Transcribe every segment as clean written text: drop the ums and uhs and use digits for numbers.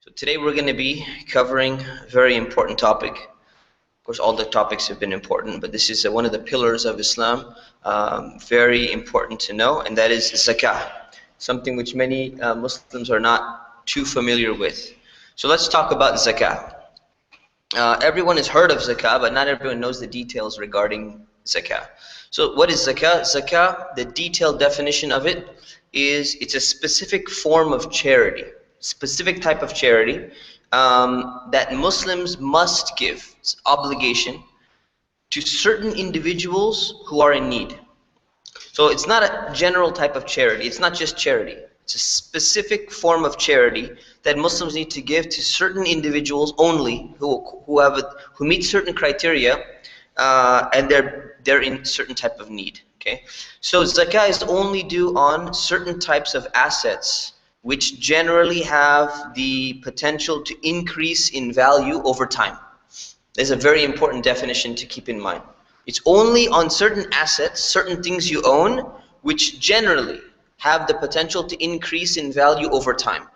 So today we're going to be covering a very important topic. Of course, all the topics have been important, but this is one of the pillars of Islam, very important to know, and that is zakah, something which many Muslims are not too familiar with. So let's talk about zakah. Everyone has heard of zakah, but not everyone knows the details regarding zakah. So what is zakah? Zakah, the detailed definition of it is it's a specific form of charity, specific type of charity that Muslims must give. It's obligation to certain individuals who are in need. So it's not a general type of charity. It's not just charity. It's a specific form of charity that Muslims need to give to certain individuals only who meet certain criteria and they're in certain type of need. Okay, so zakah is only due on certain types of assets which generally have the potential to increase in value over time. There's a very important definition to keep in mind. It's only on certain assets, certain things you own, which generally have the potential to increase in value over time,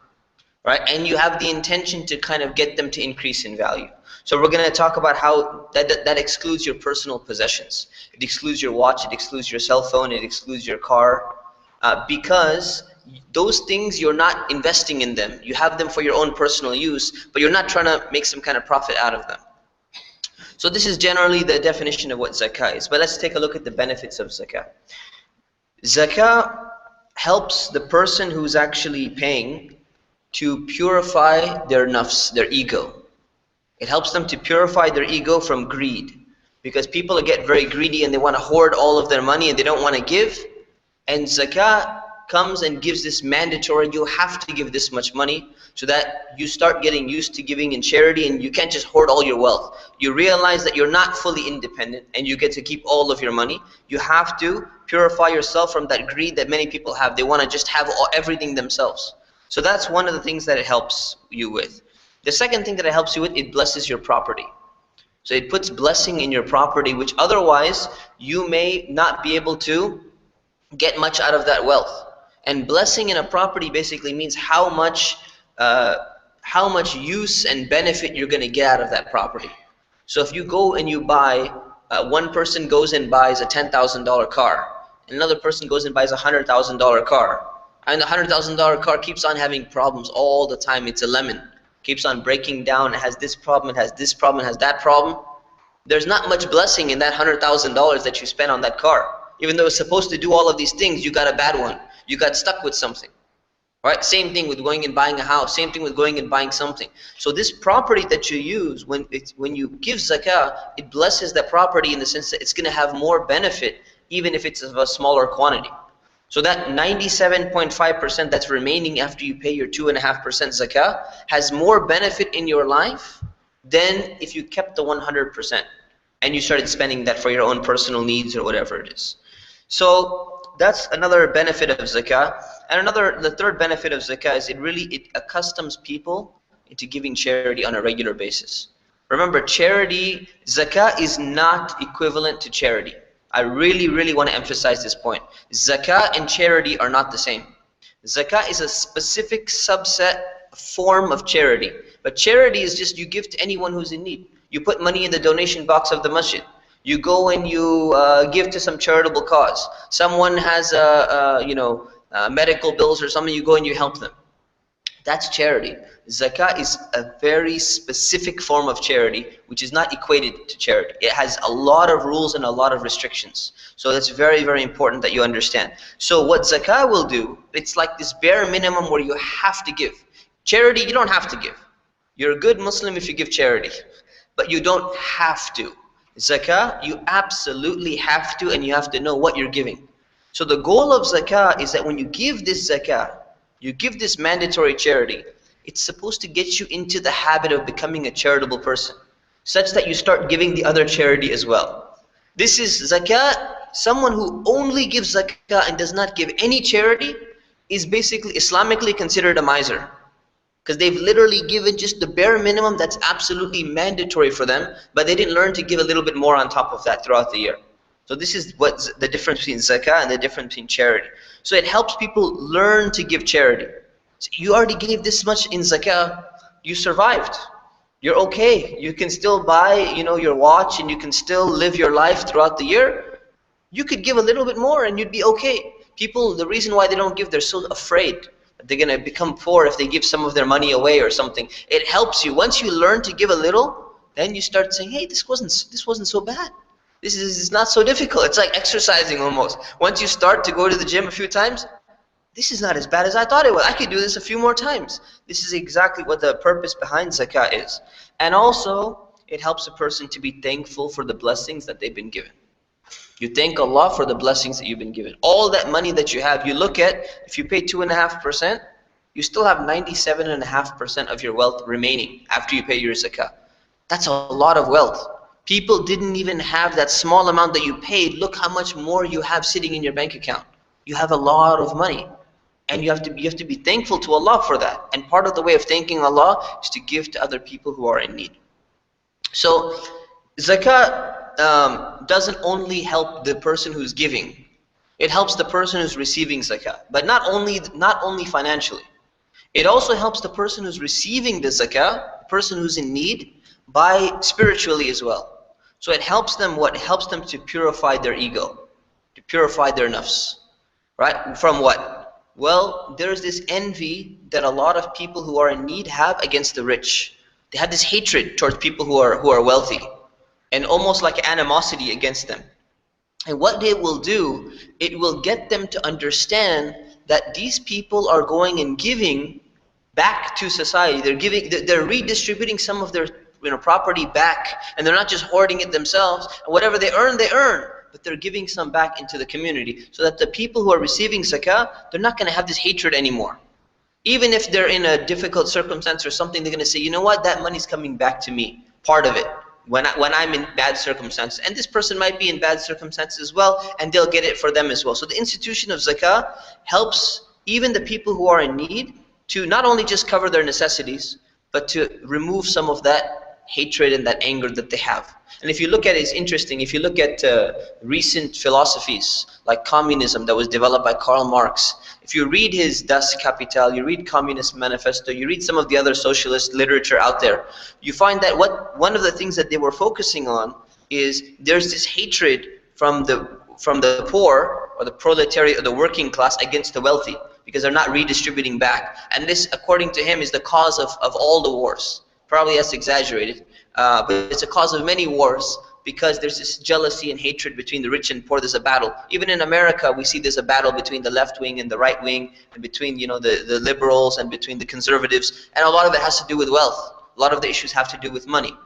right? And you have the intention to kind of get them to increase in value. So we're going to talk about how that excludes your personal possessions. It excludes your watch, it excludes your cell phone, it excludes your car, because those things you're not investing in them. You have them for your own personal use, but you're not trying to make some kind of profit out of them. So this is generally the definition of what zakah is. But let's take a look at the benefits of zakah. Zakah helps the person who's actually paying to purify their nafs, their ego. It helps them to purify their ego from greed, because people get very greedy and they want to hoard all of their money and they don't want to give. And zakah comes and gives this mandatory, you have to give this much money, so that you start getting used to giving in charity and you can't just hoard all your wealth. You realize that you're not fully independent and you get to keep all of your money. You have to purify yourself from that greed that many people have. They want to just have everything themselves. So that's one of the things that it helps you with. The second thing that it helps you with, it blesses your property. So it puts blessing in your property, which otherwise you may not be able to get much out of that wealth. And blessing in a property basically means how much use and benefit you're going to get out of that property. So if you go and you buy, one person goes and buys a $10,000 car, and another person goes and buys a $100,000 car, and the $100,000 car keeps on having problems all the time. It's a lemon. Keeps on breaking down. It has this problem, it has this problem, it has that problem. There's not much blessing in that $100,000 that you spent on that car. Even though it's supposed to do all of these things, you got a bad one. You got stuck with something. Right? Same thing with going and buying a house. Same thing with going and buying something. So this property that you use, when you give zakah, it blesses that property in the sense that it's going to have more benefit, even if it's of a smaller quantity. So that 97.5% that's remaining after you pay your 2.5% zakah has more benefit in your life than if you kept the 100% and you started spending that for your own personal needs or whatever it is. So that's another benefit of zakah. And the third benefit of zakah is it accustoms people into giving charity on a regular basis. Remember, charity, zakah is not equivalent to charity. I really, really want to emphasize this point. Zakah and charity are not the same. Zakah is a specific subset form of charity. But charity is just you give to anyone who's in need. You put money in the donation box of the masjid. You go and you give to some charitable cause. Someone has medical bills or something, you go and you help them. That's charity. Zakah is a very specific form of charity which is not equated to charity. It has a lot of rules and a lot of restrictions. So that's very, very important that you understand. So what zakah will do, it's like this bare minimum where you have to give. Charity, you don't have to give. You're a good Muslim if you give charity, but you don't have to. Zakah, you absolutely have to, and you have to know what you're giving. So the goal of zakah is that when you give this zakah, you give this mandatory charity, it's supposed to get you into the habit of becoming a charitable person, such that you start giving the other charity as well. This is zakah. Someone who only gives zakah and does not give any charity is basically Islamically considered a miser, because they've literally given just the bare minimum that's absolutely mandatory for them, but they didn't learn to give a little bit more on top of that throughout the year. So this is what's the difference between zakah and the difference between charity. So it helps people learn to give charity. So you already gave this much in zakah, you survived. You're okay. You can still buy, your watch, and you can still live your life throughout the year. You could give a little bit more and you'd be okay. People, the reason why they don't give, they're so afraid that they're going to become poor if they give some of their money away or something. It helps you. Once you learn to give a little, then you start saying, hey, this wasn't so bad. This is not so difficult. It's like exercising almost. Once you start to go to the gym a few times, this is not as bad as I thought it was. I could do this a few more times. This is exactly what the purpose behind zakah is. And also, it helps a person to be thankful for the blessings that they've been given. You thank Allah for the blessings that you've been given. All that money that you have, you look at, if you pay 2.5%, you still have 97.5% of your wealth remaining after you pay your zakah. That's a lot of wealth. People didn't even have that small amount that you paid. Look how much more you have sitting in your bank account. You have a lot of money. And you have to be thankful to Allah for that. And part of the way of thanking Allah is to give to other people who are in need. So zakah doesn't only help the person who's giving. It helps the person who's receiving zakah. But not only financially. It also helps the person who's receiving the zakah, the person who's in need, by spiritually as well. So it helps them what? It helps them to purify their ego, to purify their nafs. Right? From what? Well, there's this envy that a lot of people who are in need have against the rich. They have this hatred towards people who are wealthy, and almost like animosity against them. And what it will do, it will get them to understand that these people are going and giving back to society. They're redistributing some of their property back, and they're not just hoarding it themselves. And whatever they earn, but they're giving some back into the community, so that the people who are receiving zakah, they're not going to have this hatred anymore. Even if they're in a difficult circumstance or something, they're going to say, you know what, that money's coming back to me, part of it, when I'm in bad circumstances. And this person might be in bad circumstances as well, and they'll get it for them as well. So the institution of zakah helps even the people who are in need to not only just cover their necessities, but to remove some of that hatred and that anger that they have. And if you look at it, it's interesting. If you look at recent philosophies like communism that was developed by Karl Marx, if you read his Das Kapital, you read Communist Manifesto, you read some of the other socialist literature out there, you find that one of the things that they were focusing on is there's this hatred from the poor or the proletariat or the working class against the wealthy, because they're not redistributing back. And this, according to him, is the cause of all the wars. Probably that's exaggerated, but it's a cause of many wars, because there's this jealousy and hatred between the rich and poor. There's a battle. Even in America, we see there's a battle between the left wing and the right wing, and between the liberals and between the conservatives. And a lot of it has to do with wealth. A lot of the issues have to do with money.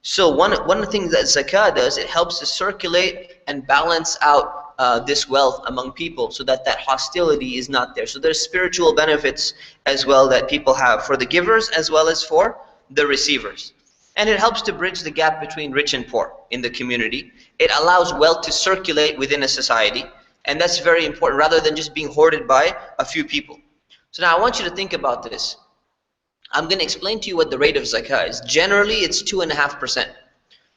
So one of the things that zakah does, it helps to circulate and balance out this wealth among people, so that hostility is not there. So there's spiritual benefits as well that people have for the givers as well as for the receivers. And it helps to bridge the gap between rich and poor in the community. It allows wealth to circulate within a society, and that's very important, rather than just being hoarded by a few people. So now I want you to think about this. I'm going to explain to you what the rate of zakah is. Generally, it's 2.5%.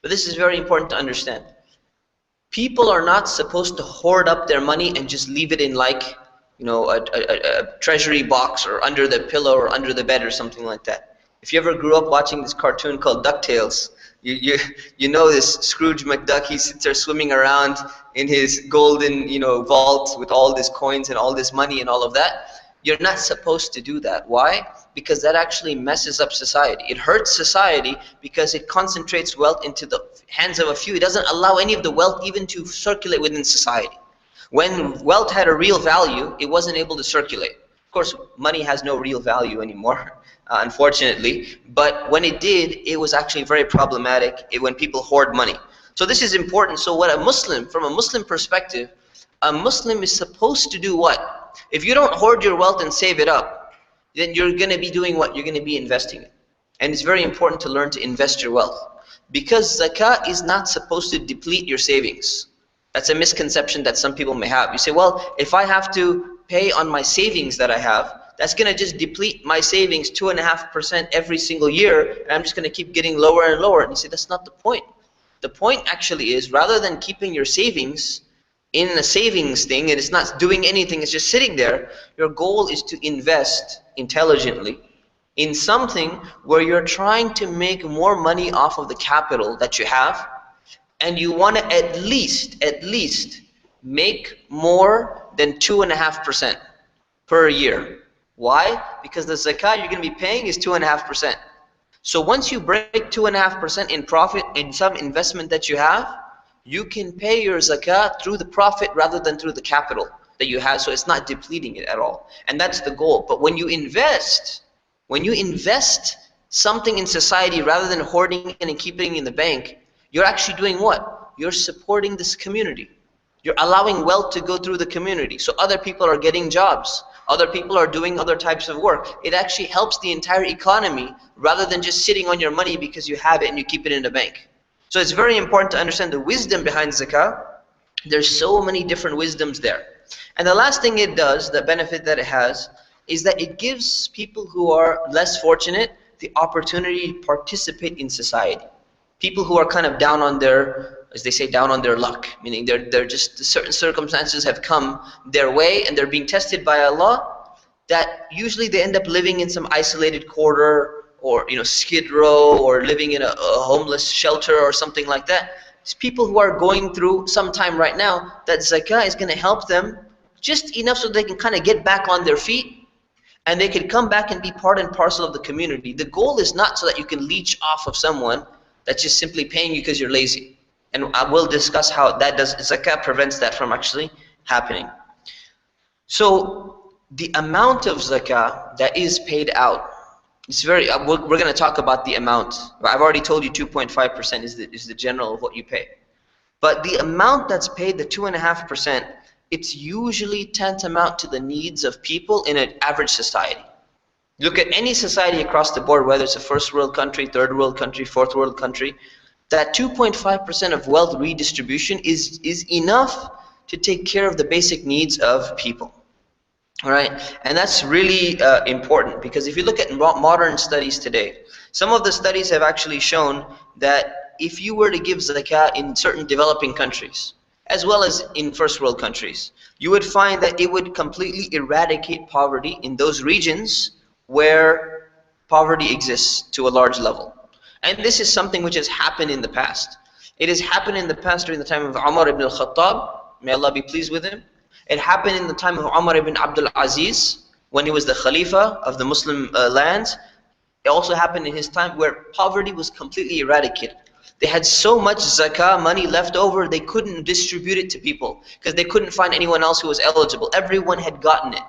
But this is very important to understand. People are not supposed to hoard up their money and just leave it in like, a treasury box or under the pillow or under the bed or something like that. If you ever grew up watching this cartoon called DuckTales, you know this Scrooge McDuck. He sits there swimming around in his golden vault with all these coins and all this money and all of that. You're not supposed to do that. Why? Because that actually messes up society. It hurts society because it concentrates wealth into the hands of a few. It doesn't allow any of the wealth even to circulate within society. When wealth had a real value, it wasn't able to circulate. Of course, money has no real value anymore, unfortunately. But when it did, it was actually very problematic when people hoard money. So this is important. So what from a Muslim perspective, a Muslim is supposed to do what? If you don't hoard your wealth and save it up, then you're going to be doing what? You're going to be investing it. And it's very important to learn to invest your wealth, because zakah is not supposed to deplete your savings. That's a misconception that some people may have. You say, well, if I have to pay on my savings that I have, that's going to just deplete my savings 2.5% every single year, and I'm just going to keep getting lower and lower. And you say, that's not the point. The point actually is, rather than keeping your savings in a savings thing and it's not doing anything, it's just sitting there, your goal is to invest intelligently in something where you're trying to make more money off of the capital that you have, and you want to at least make more than 2.5% per year. Why? Because the zakat you're going to be paying is 2.5%. So once you break 2.5% in profit in some investment that you have, you can pay your zakat through the profit rather than through the capital that you have, so it's not depleting it at all. And that's the goal. But when you invest something in society rather than hoarding it and keeping it in the bank, you're actually doing what? You're supporting this community. You're allowing wealth to go through the community. So other people are getting jobs. Other people are doing other types of work. It actually helps the entire economy rather than just sitting on your money because you have it and you keep it in the bank. So it's very important to understand the wisdom behind zakah. There's so many different wisdoms there. And the last thing it does, the benefit that it has, is that it gives people who are less fortunate the opportunity to participate in society. People who are kind of down on their, as they say, down on their luck, meaning they're just certain circumstances have come their way and they're being tested by Allah, that usually they end up living in some isolated quarter or skid row or living in a homeless shelter or something like that. It's people who are going through some time right now that zakah is going to help them just enough so they can kind of get back on their feet and they can come back and be part and parcel of the community. The goal is not so that you can leech off of someone that's just simply paying you because you're lazy. And I will discuss how that does, zakah prevents that from actually happening. So the amount of zakah that is paid out, it's very, we're going to talk about the amount. I've already told you 2.5% is the general of what you pay. But the amount that's paid, the 2.5%, it's usually tantamount to the needs of people in an average society. Look at any society across the board, whether it's a first world country, third world country, fourth world country, that 2.5% of wealth redistribution is enough to take care of the basic needs of people. All right, and that's really important, because if you look at modern studies today, some of the studies have actually shown that if you were to give zakah in certain developing countries, as well as in first world countries, you would find that it would completely eradicate poverty in those regions where poverty exists to a large level. And this is something which has happened in the past. It has happened in the past during the time of Umar ibn al-Khattab, may Allah be pleased with him. It happened in the time of Umar ibn Abdul Aziz, when he was the Khalifa of the Muslim lands. It also happened in his time where poverty was completely eradicated. They had so much zakah money left over, they couldn't distribute it to people because they couldn't find anyone else who was eligible. Everyone had gotten it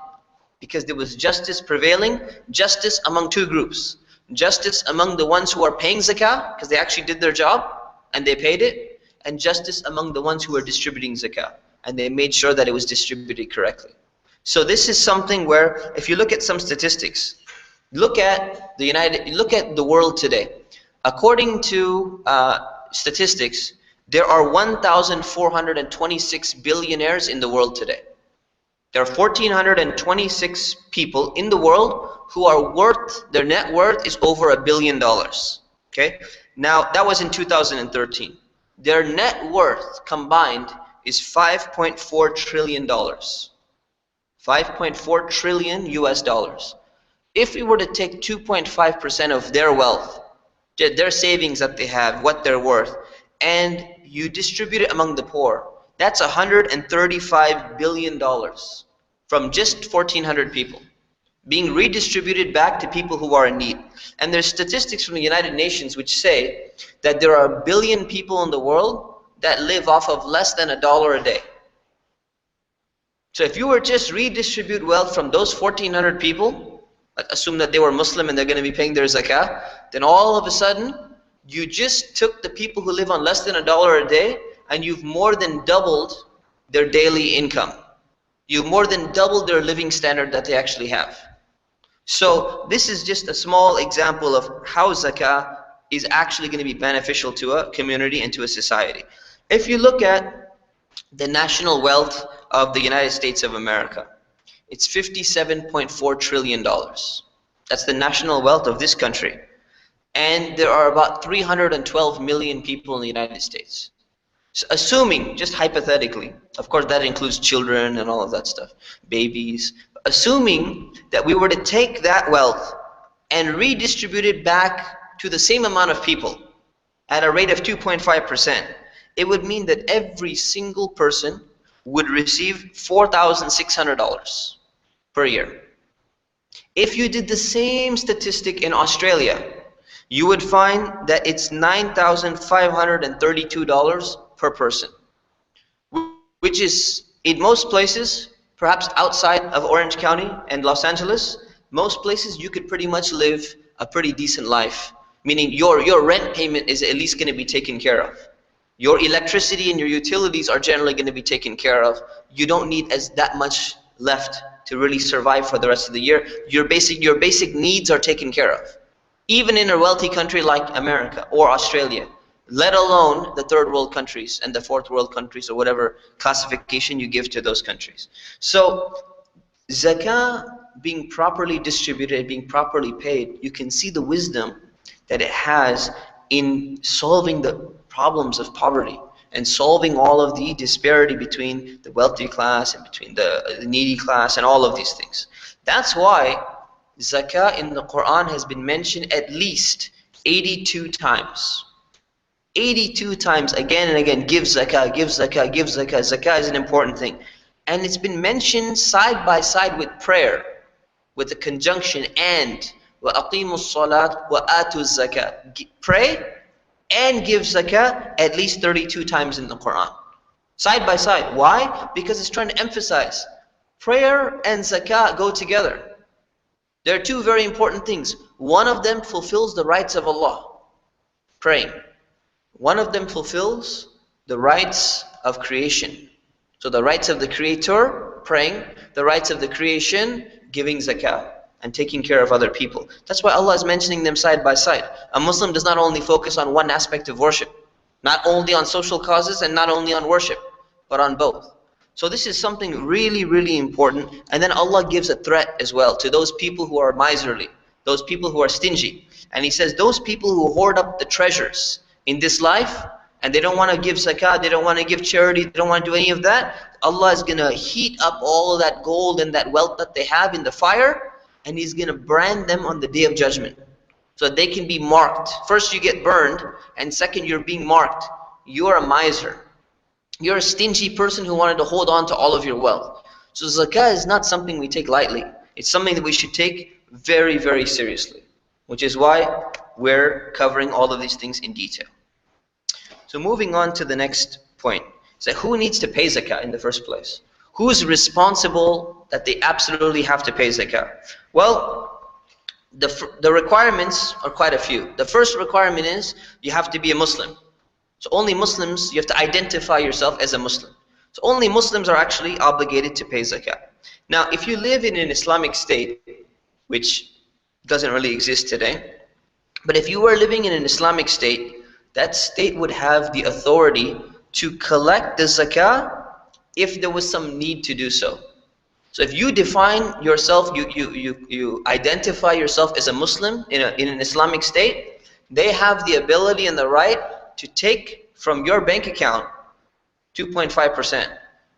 because there was justice prevailing, justice among two groups. Justice among the ones who are paying zakah because they actually did their job and they paid it, and justice among the ones who are distributing zakah and they made sure that it was distributed correctly. So this is something where, if you look at some statistics, look at the world today. According to statistics, there are 1,426 billionaires in the world today. There are 1,426 people in the world who are worth, their net worth is over $1 billion. Okay? Now, that was in 2013. Their net worth combined is $5.4 trillion. 5.4 trillion US dollars. If we were to take 2.5% of their wealth, their savings that they have, what they're worth, and you distribute it among the poor, that's $135 billion from just 1,400 people being redistributed back to people who are in need. And there's statistics from the United Nations which say that there are 1 billion people in the world that live off of less than $1 a day. So if you were just redistribute wealth from those 1,400 people, assume that they were Muslim and they're going to be paying their zakah, then all of a sudden, you just took the people who live on less than $1 a day and you've more than doubled their daily income. You've more than doubled their living standard that they actually have. So this is just a small example of how zakah is actually going to be beneficial to a community and to a society. If you look at the national wealth of the United States of America, it's $57.4 trillion. That's the national wealth of this country. And there are about 312 million people in the United States. So assuming, just hypothetically, of course that includes children and all of that stuff, babies, assuming that we were to take that wealth and redistribute it back to the same amount of people at a rate of 2.5%, it would mean that every single person would receive $4,600 per year. If you did the same statistic in Australia, you would find that it's $9,532 per person, which is, in most places, perhaps outside of Orange County and Los Angeles, most places you could pretty much live a pretty decent life, meaning your rent payment is at least going to be taken care of. Your electricity and your utilities are generally going to be taken care of. You don't need that much left to really survive for the rest of the year. Your basic needs are taken care of, even in a wealthy country like America or Australia, let alone the third world countries and the fourth world countries, or whatever classification you give to those countries. So zakah being properly distributed, being properly paid, you can see the wisdom that it has in solving the problems of poverty and solving all of the disparity between the wealthy class and between the needy class and all of these things. That's why zakah in the Quran has been mentioned at least 82 times. 82 times, again and again, give zakah, give zakah, give zakah. Zakah is an important thing. And it's been mentioned side by side with prayer, with the conjunction and وَأَقِيمُوا الصَّلَاةِ وَآتُوا الزَّكَاةِ. Pray and give zakah at least 32 times in the Quran. Side by side. Why? Because it's trying to emphasize prayer and zakah go together. There are two very important things. One of them fulfills the rights of Allah, praying. One of them fulfills the rights of creation. So the rights of the Creator, praying, the rights of the creation, giving zakah and taking care of other people. That's why Allah is mentioning them side by side. A Muslim does not only focus on one aspect of worship, not only on social causes and not only on worship, but on both. So this is something really, really important. And then Allah gives a threat as well to those people who are miserly, those people who are stingy. And He says, those people who hoard up the treasures in this life, and they don't want to give zakah, they don't want to give charity, they don't want to do any of that, Allah is going to heat up all of that gold and that wealth that they have in the fire, and He's going to brand them on the Day of Judgment, so that they can be marked. First you get burned, and second you're being marked. You're a miser. You're a stingy person who wanted to hold on to all of your wealth. So zakah is not something we take lightly. It's something that we should take very, very seriously, which is why we're covering all of these things in detail. So moving on to the next point. So who needs to pay zakah in the first place? Who's responsible that they absolutely have to pay zakah? Well, the requirements are quite a few. The first requirement is you have to be a Muslim. So only Muslims, you have to identify yourself as a Muslim. So only Muslims are actually obligated to pay zakah. Now, if you live in an Islamic state, which doesn't really exist today, but if you were living in an Islamic state, that state would have the authority to collect the zakah if there was some need to do so. So if you define yourself, you identify yourself as a Muslim in an Islamic state, they have the ability and the right to take from your bank account 2.5%,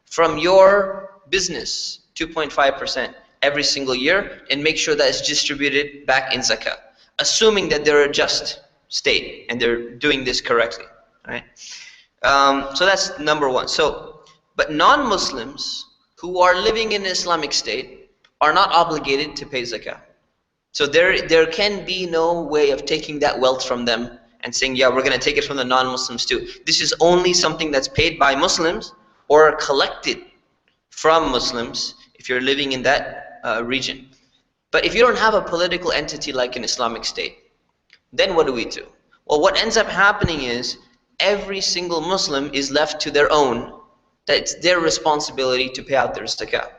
from your business 2.5% every single year, and make sure that it's distributed back in zakah, assuming that they're a just state and they're doing this correctly, right? So that's number one. So, but non-Muslims who are living in an Islamic state are not obligated to pay zakah. So there can be no way of taking that wealth from them and saying, yeah, we're going to take it from the non-Muslims too. This is only something that's paid by Muslims or collected from Muslims if you're living in that region. But if you don't have a political entity like an Islamic state, then what do we do? Well, what ends up happening is every single Muslim is left to their own. That's their responsibility to pay out their zakah.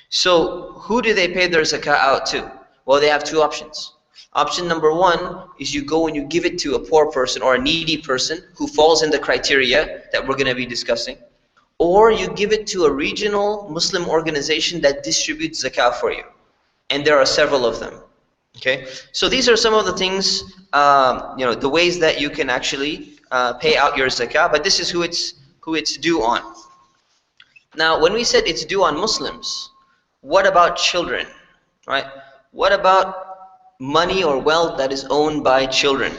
So who do they pay their zakah out to? Well, they have two options. Option number one is you go and you give it to a poor person or a needy person who falls in the criteria that we're going to be discussing. Or you give it to a regional Muslim organization that distributes zakah for you. And there are several of them. Okay, so these are some of the things, the ways that you can actually pay out your zakah, but this is who it's due on. Now, when we said it's due on Muslims, what about children, right? What about money or wealth that is owned by children,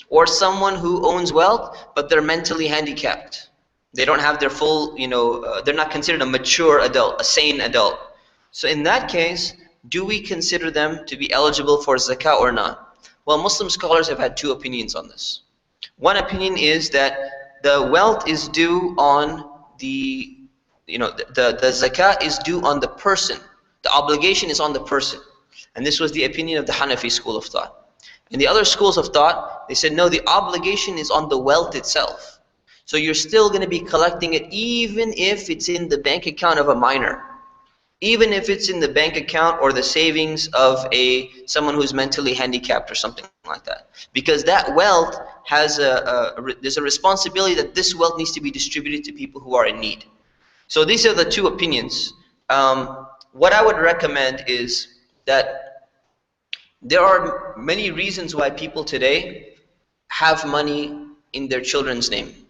or someone who owns wealth but they're mentally handicapped. They don't have their full, they're not considered a mature adult, a sane adult. So in that case, do we consider them to be eligible for zakah or not? Well, Muslim scholars have had two opinions on this. One opinion is that the wealth is due on the zakah is due on the person. The obligation is on the person. And this was the opinion of the Hanafi school of thought. In the other schools of thought, they said, no, the obligation is on the wealth itself. So you're still going to be collecting it even if it's in the bank account of a minor. Even if it's in the bank account or the savings of someone who's mentally handicapped or something like that. Because that wealth has there's a responsibility that this wealth needs to be distributed to people who are in need. So these are the two opinions. What I would recommend is that there are many reasons why people today have money in their children's name.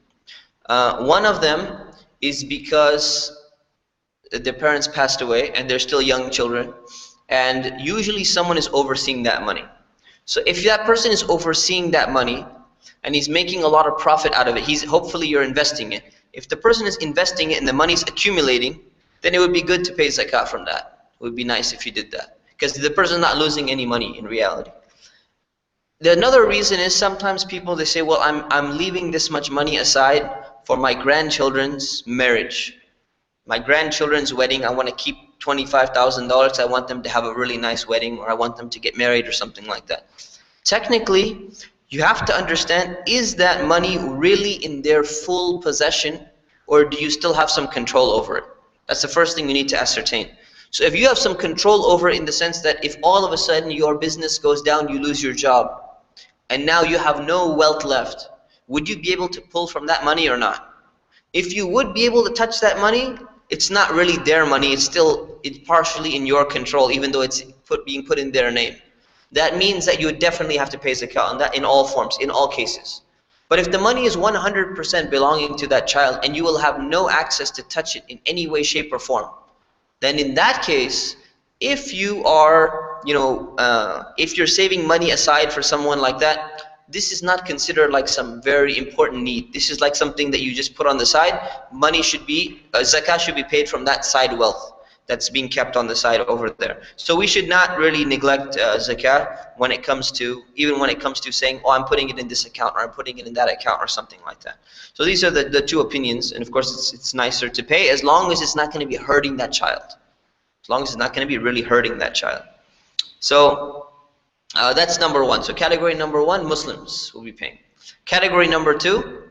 One of them is because their parents passed away and they're still young children, and usually someone is overseeing that money. So if that person is overseeing that money and he's making a lot of profit out of it, hopefully you're investing it. If the person is investing it and the money is accumulating, then it would be good to pay zakat from that. It would be nice if you did that, because the person is not losing any money in reality. Another reason is sometimes people, they say, well, I'm leaving this much money aside for my grandchildren's marriage. My grandchildren's wedding, I want to keep $25,000. I want them to have a really nice wedding, or I want them to get married or something like that. Technically, you have to understand, is that money really in their full possession, or do you still have some control over it? That's the first thing you need to ascertain. So if you have some control over it in the sense that if all of a sudden your business goes down, you lose your job, and now you have no wealth left, would you be able to pull from that money or not? If you would be able to touch that money, it's not really their money, it's partially in your control, even though it's being put in their name. That means that you would definitely have to pay zakat on that in all forms, in all cases. But if the money is 100% belonging to that child and you will have no access to touch it in any way, shape or form, then in that case, if you are, if you're saving money aside for someone like that, this is not considered like some very important need. This is like something that you just put on the side. Money should be, zakah should be paid from that side wealth that's being kept on the side over there. So we should not really neglect zakah when it comes to, even when it comes to saying, oh, I'm putting it in this account, or I'm putting it in that account, or something like that. So these are the two opinions, and of course it's nicer to pay as long as it's not going to be hurting that child. As long as it's not going to be really hurting that child. So that's number one. So category number one, Muslims will be paying. Category number two,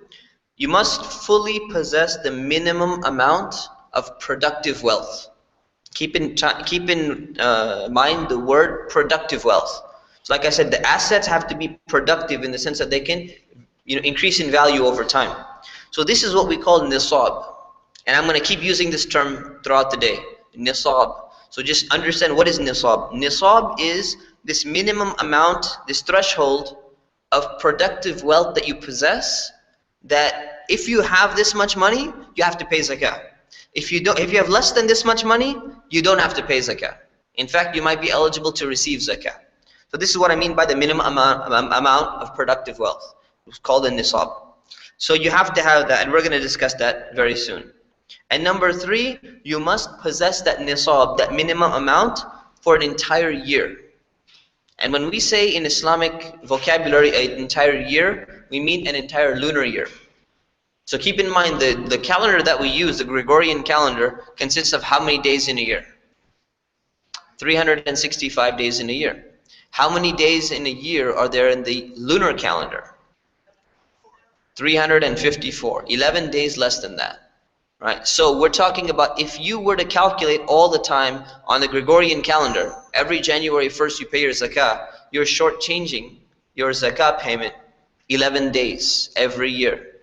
you must fully possess the minimum amount of productive wealth. Keep in mind the word productive wealth. So like I said, the assets have to be productive in the sense that they can increase in value over time. So this is what we call nisab. And I'm going to keep using this term throughout the day, nisab. So just understand, what is nisab? Nisab is this minimum amount, this threshold of productive wealth that you possess, that if you have this much money, you have to pay zakah. If you have less than this much money, you don't have to pay zakah. In fact, you might be eligible to receive zakah. So this is what I mean by the minimum amount of productive wealth. It's called a nisab. So you have to have that, and we're going to discuss that very soon. And number three, you must possess that nisab, that minimum amount, for an entire year. And when we say in Islamic vocabulary an entire year, we mean an entire lunar year. So keep in mind the calendar that we use, the Gregorian calendar, consists of how many days in a year? 365 days in a year. How many days in a year are there in the lunar calendar? 354. 11 days less than that. Right? So we're talking about, if you were to calculate all the time on the Gregorian calendar, every January 1st you pay your zakah, you're shortchanging your zakah payment 11 days every year,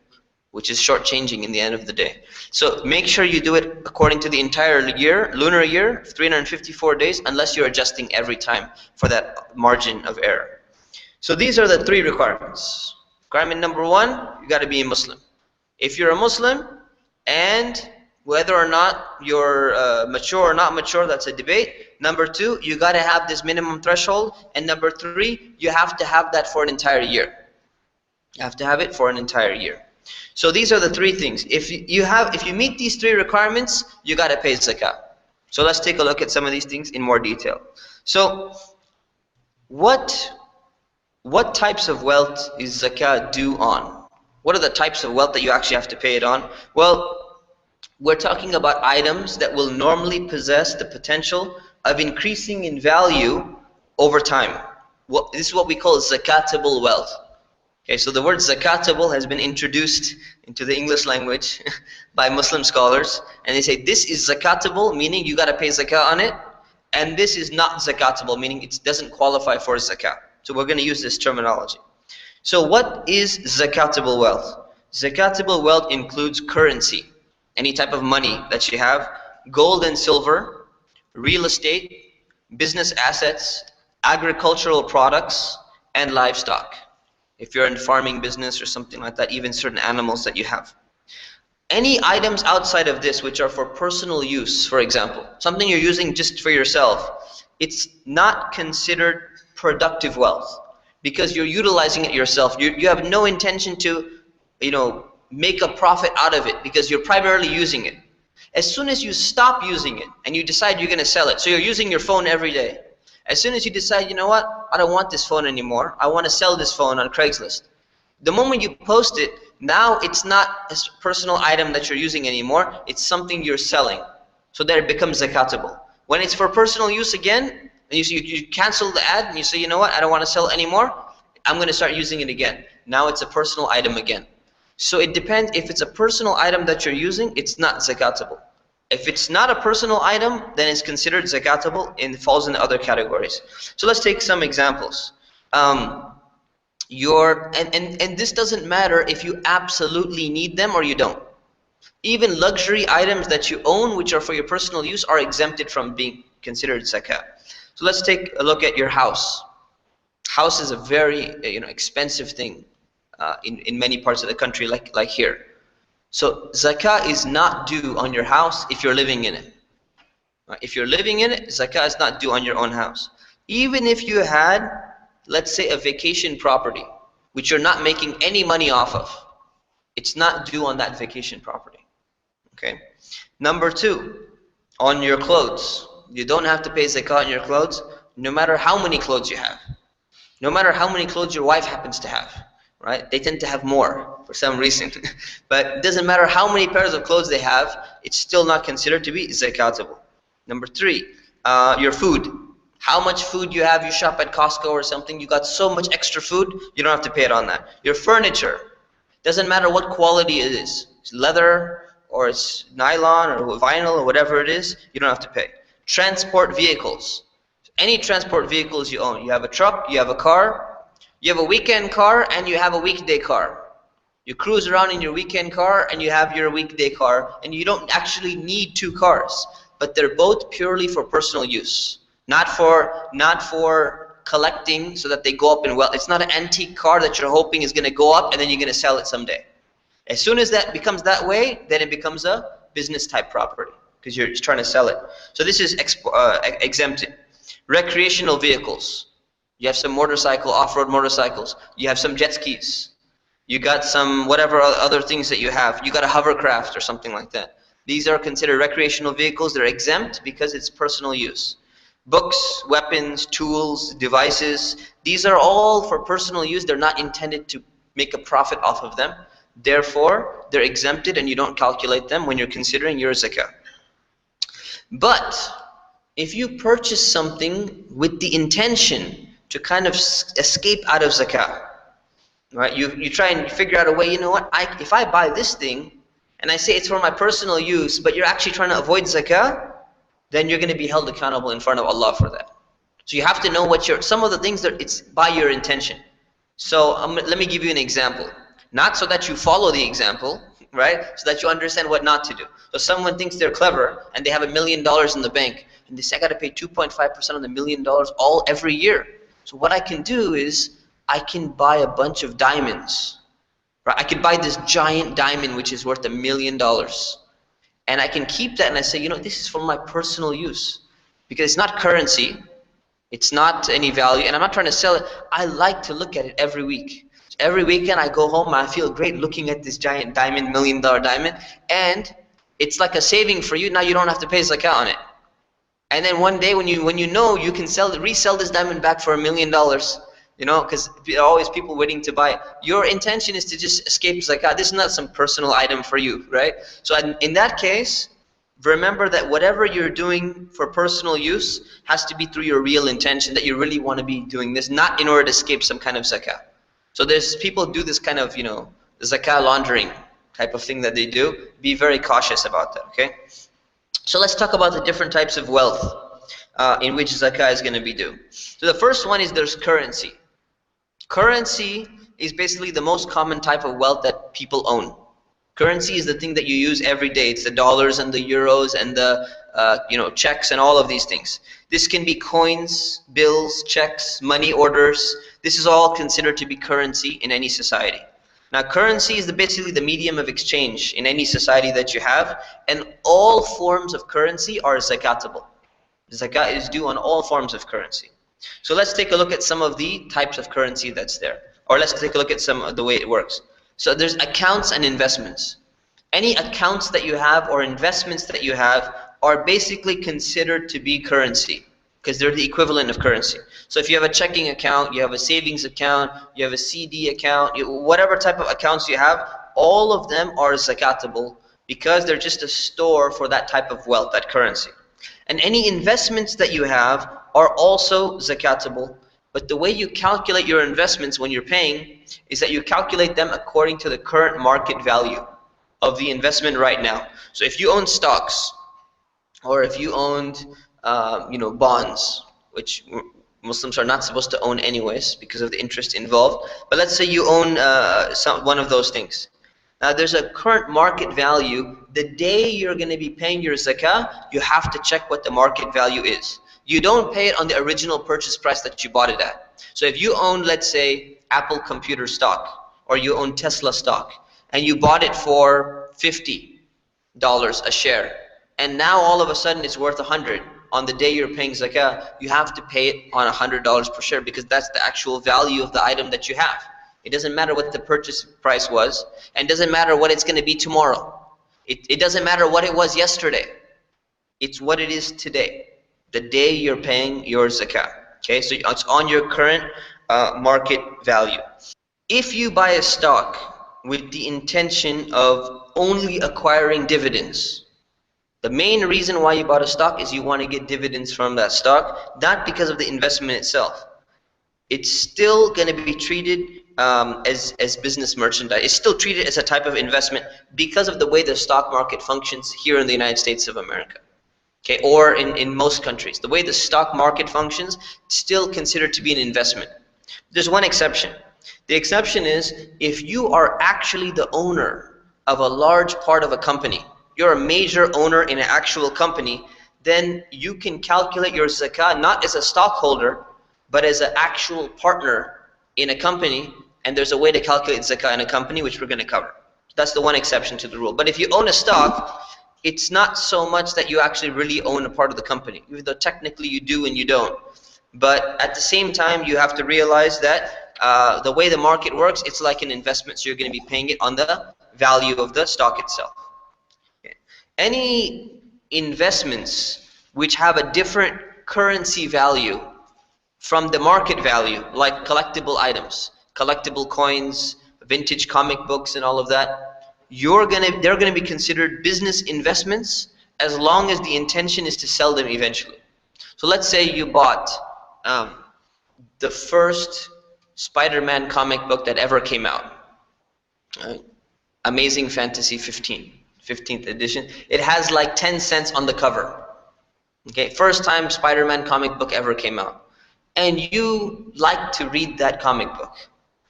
which is shortchanging in the end of the day. So make sure you do it according to the entire year, lunar year, 354 days, unless you're adjusting every time for that margin of error. So these are the three requirements. Requirement number one, you got to be a Muslim. If you're a Muslim, and whether or not you're mature or not mature, that's a debate. Number two, you got to have this minimum threshold. And number three, you have to have that for an entire year. You have to have it for an entire year. So these are the three things. If you meet these three requirements, you got to pay zakah. So let's take a look at some of these things in more detail. So what types of wealth is zakah due on? What are the types of wealth that you actually have to pay it on? Well, we're talking about items that will normally possess the potential of increasing in value over time. This is what we call zakatable wealth. Okay, so the word zakatable has been introduced into the English language by Muslim scholars, and they say this is zakatable, meaning you got to pay zakah on it, and this is not zakatable, meaning it doesn't qualify for zakah. So we're going to use this terminology. So what is zakatable wealth? Zakatable wealth includes currency, any type of money that you have, gold and silver, real estate, business assets, agricultural products, and livestock. If you're in farming business or something like that, even certain animals that you have. Any items outside of this which are for personal use, for example, something you're using just for yourself, it's not considered productive wealth because you're utilizing it yourself. You have no intention to, make a profit out of it because you're primarily using it. As soon as you stop using it and you decide you're going to sell it, so you're using your phone every day. As soon as you decide, you know what, I don't want this phone anymore, I want to sell this phone on Craigslist. The moment you post it, now it's not a personal item that you're using anymore, it's something you're selling. So that it becomes zakatable. When it's for personal use again, and you cancel the ad and you say, you know what, I don't want to sell it anymore, I'm going to start using it again. Now it's a personal item again. So it depends, if it's a personal item that you're using, it's not zakatable. If it's not a personal item, then it's considered zakatable and falls into other categories. So let's take some examples. And this doesn't matter if you absolutely need them or you don't. Even luxury items that you own, which are for your personal use, are exempted from being considered zakah. So let's take a look at your house. House is a very expensive thing in many parts of the country, like here. So zakah is not due on your house if you're living in it. If you're living in it, zakah is not due on your own house. Even if you had, let's say, a vacation property, which you're not making any money off of, it's not due on that vacation property. Okay. Number two, on your clothes. You don't have to pay zakah on your clothes, no matter how many clothes you have. No matter how many clothes your wife happens to have. Right? They tend to have more for some reason. But it doesn't matter how many pairs of clothes they have, it's still not considered to be zakatable. Number three, your food. How much food you have, you shop at Costco or something, you got so much extra food, you don't have to pay it on that. Your furniture, doesn't matter what quality it is. It's leather, or it's nylon, or vinyl, or whatever it is, you don't have to pay. Transport vehicles. Any transport vehicles you own. You have a truck, you have a car, you have a weekend car, and you have a weekday car. You cruise around in your weekend car, and you have your weekday car, and you don't actually need two cars, but they're both purely for personal use, not for collecting so that they go up in wealth. It's not an antique car that you're hoping is going to go up and then you're going to sell it someday. As soon as that becomes that way, then it becomes a business type property because you're trying to sell it. So this is exempted. Recreational vehicles. You have some motorcycle, off-road motorcycles. You have some jet skis. You got some whatever other things that you have. You got a hovercraft or something like that. These are considered recreational vehicles. They're exempt because it's personal use. Books, weapons, tools, devices. These are all for personal use. They're not intended to make a profit off of them. Therefore, they're exempted and you don't calculate them when you're considering your zakah. But if you purchase something with the intention to kind of escape out of zakah, right? You try and figure out a way, you know what, if I buy this thing and I say it's for my personal use, but you're actually trying to avoid zakah, then you're going to be held accountable in front of Allah for that. So you have to know what some of the things that it's by your intention. So let me give you an example. Not so that you follow the example, right? So that you understand what not to do. So someone thinks they're clever and they have $1 million in the bank and they say I got to pay 2.5% on the $1 million every year. So what I can do is I can buy a bunch of diamonds. Right? I could buy this giant diamond which is worth $1 million. And I can keep that and I say, you know, this is for my personal use. because it's not currency, it's not any value, and I'm not trying to sell it. I like to look at it every week. So every weekend I go home, I feel great looking at this giant diamond, $1 million diamond, and it's like a saving for you. Now you don't have to pay zakah on it. And then one day when you know you can resell this diamond back for $1 million, you know, because there are always people waiting to buy it. Your intention is to just escape zakah. This is not some personal item for you, right? So in that case, remember that whatever you're doing for personal use has to be through your real intention, that you really want to be doing this, not in order to escape some kind of zakah. So there's people do this kind of, you know, the zakah laundering type of thing that they do. Be very cautious about that, okay? So let's talk about the different types of wealth in which zakah is going to be due. So the first one is there's currency. Currency is basically the most common type of wealth that people own. Currency is the thing that you use every day. It's the dollars and the euros and the you know, checks and all of these things. This can be coins, bills, checks, money orders. This is all considered to be currency in any society. Now, currency is basically the medium of exchange in any society that you have, and all forms of currency are zakatable. Zakah is due on all forms of currency. So let's take a look at some of the types of currency that's there, or let's take a look at some of the way it works. So there's accounts and investments. Any accounts that you have or investments that you have are basically considered to be currency, because they're the equivalent of currency. So if you have a checking account, you have a savings account, you have a CD account, whatever type of accounts you have, all of them are zakatable because they're just a store for that type of wealth, that currency. And any investments that you have are also zakatable. But the way you calculate your investments when you're paying is that you calculate them according to the current market value of the investment right now. So if you own stocks, or if you owned you know, bonds, which Muslims are not supposed to own anyways because of the interest involved, but let's say you own one of those things. Now there's a current market value. The day you're going to be paying your zakah, you have to check what the market value is. You don't pay it on the original purchase price that you bought it at. So if you own, let's say, Apple computer stock, or you own Tesla stock, and you bought it for $50 a share, and now all of a sudden it's worth 100. On the day you're paying zakah, you have to pay it on $100 per share, because that's the actual value of the item that you have. It doesn't matter what the purchase price was, and it doesn't matter what it's going to be tomorrow. It doesn't matter what it was yesterday. It's what it is today, the day you're paying your zakah. Okay, so it's on your current market value. If you buy a stock with the intention of only acquiring dividends, the main reason why you bought a stock is you want to get dividends from that stock, not because of the investment itself. It's still going to be treated as business merchandise. It's still treated as a type of investment because of the way the stock market functions here in the United States of America. Okay, or in most countries. The way the stock market functions, it's still considered to be an investment. There's one exception. The exception is if you are actually the owner of a large part of a company, you're a major owner in an actual company, then you can calculate your zakah not as a stockholder, but as an actual partner in a company, and there's a way to calculate zakah in a company, which we're going to cover. That's the one exception to the rule. But if you own a stock, it's not so much that you actually really own a part of the company, even though technically you do and you don't. But at the same time, you have to realize that the way the market works, it's like an investment, so you're going to be paying it on the value of the stock itself. Okay. Any investments which have a different currency value from the market value, like collectible items, collectible coins, vintage comic books and all of that, they're gonna be considered business investments as long as the intention is to sell them eventually. So let's say you bought the first Spider-Man comic book that ever came out, right? Amazing Fantasy 15th edition. It has like 10 cents on the cover. Okay, first time Spider-Man comic book ever came out. And you like to read that comic book,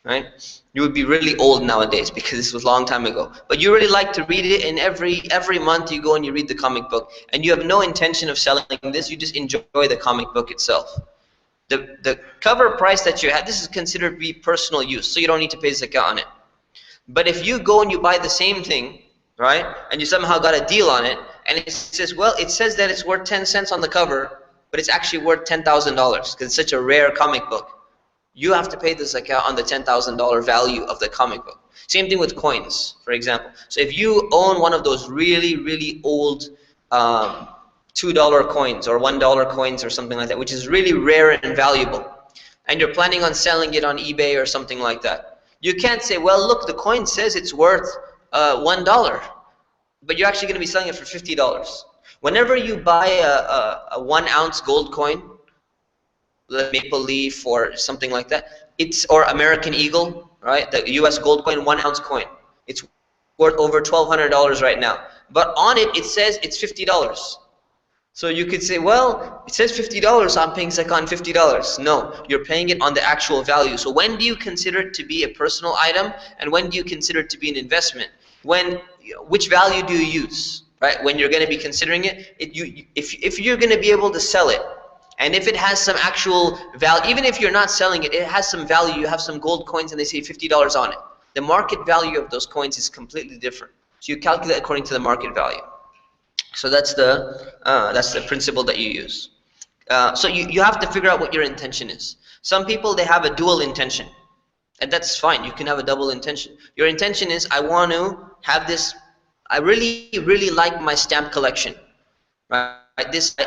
right? You would be really old nowadays because this was a long time ago. But you really like to read it, and every month you go and you read the comic book. And you have no intention of selling this, you just enjoy the comic book itself. The cover price that you had, this is considered to be personal use, so you don't need to pay zakah on it. But if you go and you buy the same thing, right, and you somehow got a deal on it, and it says, well, it says that it's worth 10 cents on the cover, but it's actually worth $10,000 because it's such a rare comic book. You have to pay the zakah on the $10,000 value of the comic book. Same thing with coins, for example. So if you own one of those really, really old $2 coins or $1 coins or something like that, which is really rare and valuable, and you're planning on selling it on eBay or something like that, you can't say, well, look, the coin says it's worth $1, but you're actually going to be selling it for $50. Whenever you buy a 1 ounce gold coin, Maple Leaf or something like that, or American Eagle, right? The US gold coin, 1 ounce coin. It's worth over $1,200 right now. But on it, it says it's $50. So you could say, well, it says $50, I'm paying zakah on $50. No, you're paying it on the actual value. So when do you consider it to be a personal item, and when do you consider it to be an investment? Which value do you use, right? When you're going to be considering it, if you're going to be able to sell it, and if it has some actual value, even if you're not selling it, it has some value. You have some gold coins and they say $50 on it. The market value of those coins is completely different. So you calculate according to the market value. So that's the principle that you use. So you have to figure out what your intention is. Some people, they have a dual intention, and that's fine. You can have a double intention. Your intention is, I want to have this. I really, really like my stamp collection. Right?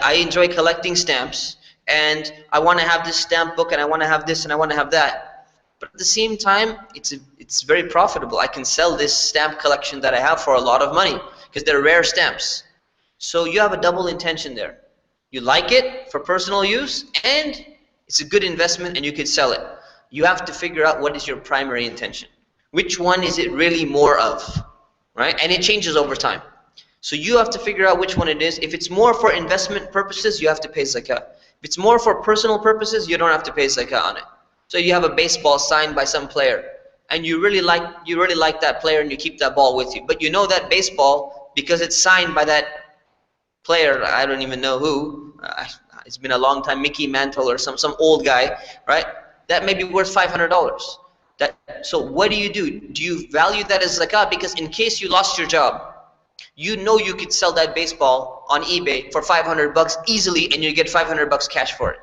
I enjoy collecting stamps, and I want to have this stamp book, and I want to have this, and I want to have that. But at the same time, it's very profitable. I can sell this stamp collection that I have for a lot of money because they're rare stamps. So you have a double intention there. You like it for personal use, and it's a good investment, and you could sell it. You have to figure out what is your primary intention. Which one is it really more of, right? And it changes over time. So you have to figure out which one it is. If it's more for investment purposes, you have to pay zakah. If it's more for personal purposes, you don't have to pay zakah on it. So you have a baseball signed by some player, and you really like that player, and you keep that ball with you. But you know that baseball because it's signed by that player. I don't even know who. It's been a long time. Mickey Mantle or some old guy, right? That may be worth $500. So what do? Do you value that as zakah? Because in case you lost your job, you know you could sell that baseball on eBay for $500 easily, and you get $500 cash for it.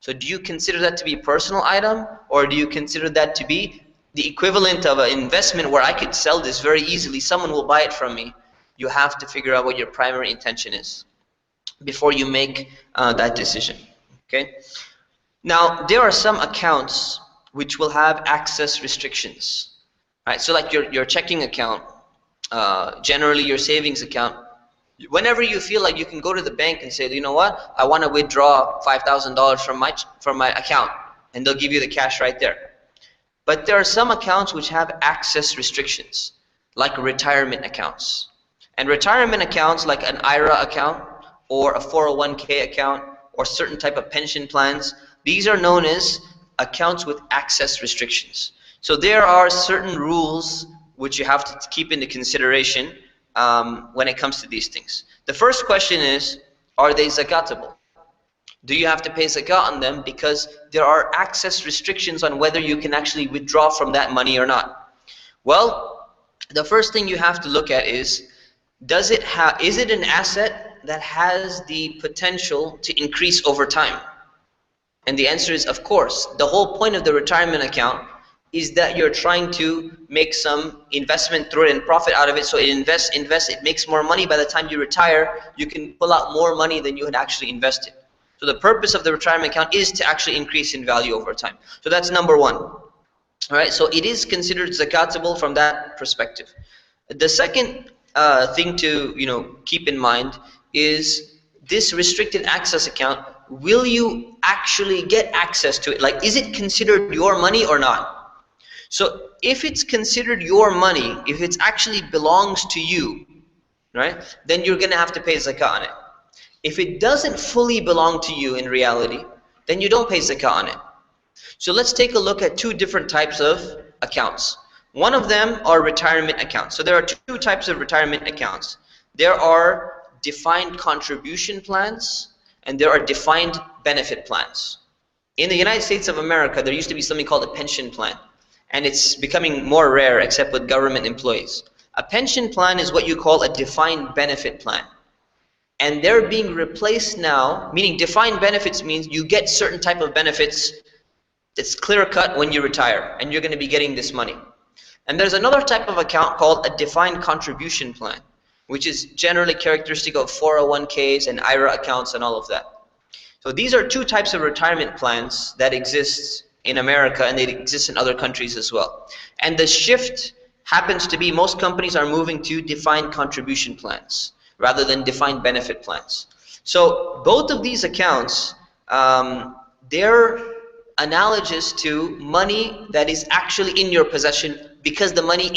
So do you consider that to be a personal item, or do you consider that to be the equivalent of an investment where I could sell this very easily, someone will buy it from me? You have to figure out what your primary intention is before you make that decision. Okay. Now there are some accounts which will have access restrictions. Right. So like your checking account. Generally your savings account, whenever you feel like you can go to the bank and say, you know what, I want to withdraw $5,000 from my account, and they'll give you the cash right there. But there are some accounts which have access restrictions, like retirement accounts. And retirement accounts like an IRA account or a 401k account or certain type of pension plans, these are known as accounts with access restrictions. So there are certain rules which you have to keep into consideration when it comes to these things. The first question is, are they zakatable? Do you have to pay zakah on them? Because there are access restrictions on whether you can actually withdraw from that money or not. Well, the first thing you have to look at is it an asset that has the potential to increase over time? And the answer is, of course. The whole point of the retirement account is that you're trying to make some investment through it and profit out of it. So it invests, it makes more money. By the time you retire, you can pull out more money than you had actually invested. So the purpose of the retirement account is to actually increase in value over time. So that's number one. All right, so it is considered zakatable from that perspective. The second thing to keep in mind is this restricted access account. Will you actually get access to it? Like, is it considered your money or not? So if it's considered your money, if it actually belongs to you, right, then you're going to have to pay zakah on it. If it doesn't fully belong to you in reality, then you don't pay zakah on it. So let's take a look at two different types of accounts. One of them are retirement accounts. So there are two types of retirement accounts. There are defined contribution plans, and there are defined benefit plans. In the United States of America, there used to be something called a pension plan. And it's becoming more rare except with government employees. A pension plan is what you call a defined benefit plan. and they're being replaced now, meaning defined benefits means you get certain type of benefits that's clear-cut when you retire, and you're going to be getting this money. And there's another type of account called a defined contribution plan, which is generally characteristic of 401ks and IRA accounts and all of that. So these are two types of retirement plans that exist in America, and they exist in other countries as well. And the shift happens to be most companies are moving to defined contribution plans rather than defined benefit plans. So both of these accounts, they're analogous to money that is actually in your possession, because the money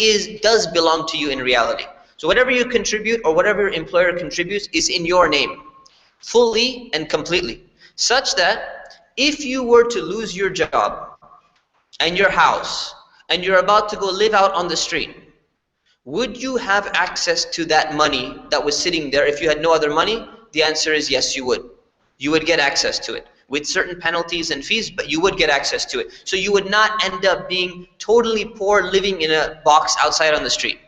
does belong to you in reality. So whatever you contribute or whatever your employer contributes is in your name, fully and completely, such that if you were to lose your job and your house and you're about to go live out on the street, would you have access to that money that was sitting there if you had no other money? The answer is yes, you would. You would get access to it with certain penalties and fees, but you would get access to it. So you would not end up being totally poor living in a box outside on the street.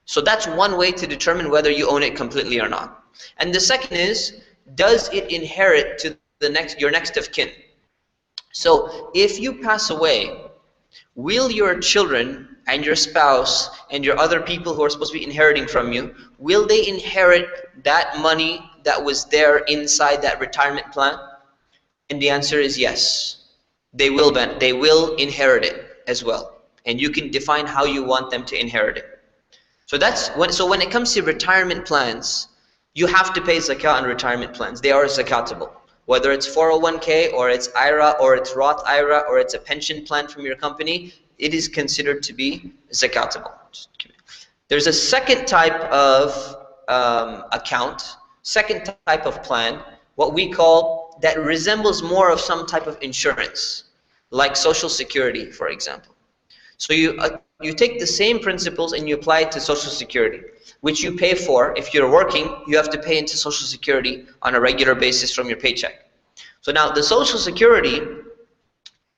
So that's one way to determine whether you own it completely or not. And the second is, does it inherit to your next of kin? So if you pass away, will your children and your spouse and your other people who are supposed to be inheriting from you, will they inherit that money that was there inside that retirement plan? And the answer is yes. They will inherit it as well. And you can define how you want them to inherit it. So when it comes to retirement plans, you have to pay zakah on retirement plans. They are zakatable. Whether it's 401k or it's IRA or it's Roth IRA or it's a pension plan from your company, it is considered to be zakatable. There's a second type of account, second type of plan, what we call, that resembles more of some type of insurance, like Social Security, for example. So you take the same principles and you apply it to Social Security, which you pay for. If you're working, you have to pay into Social Security on a regular basis from your paycheck. So now the Social Security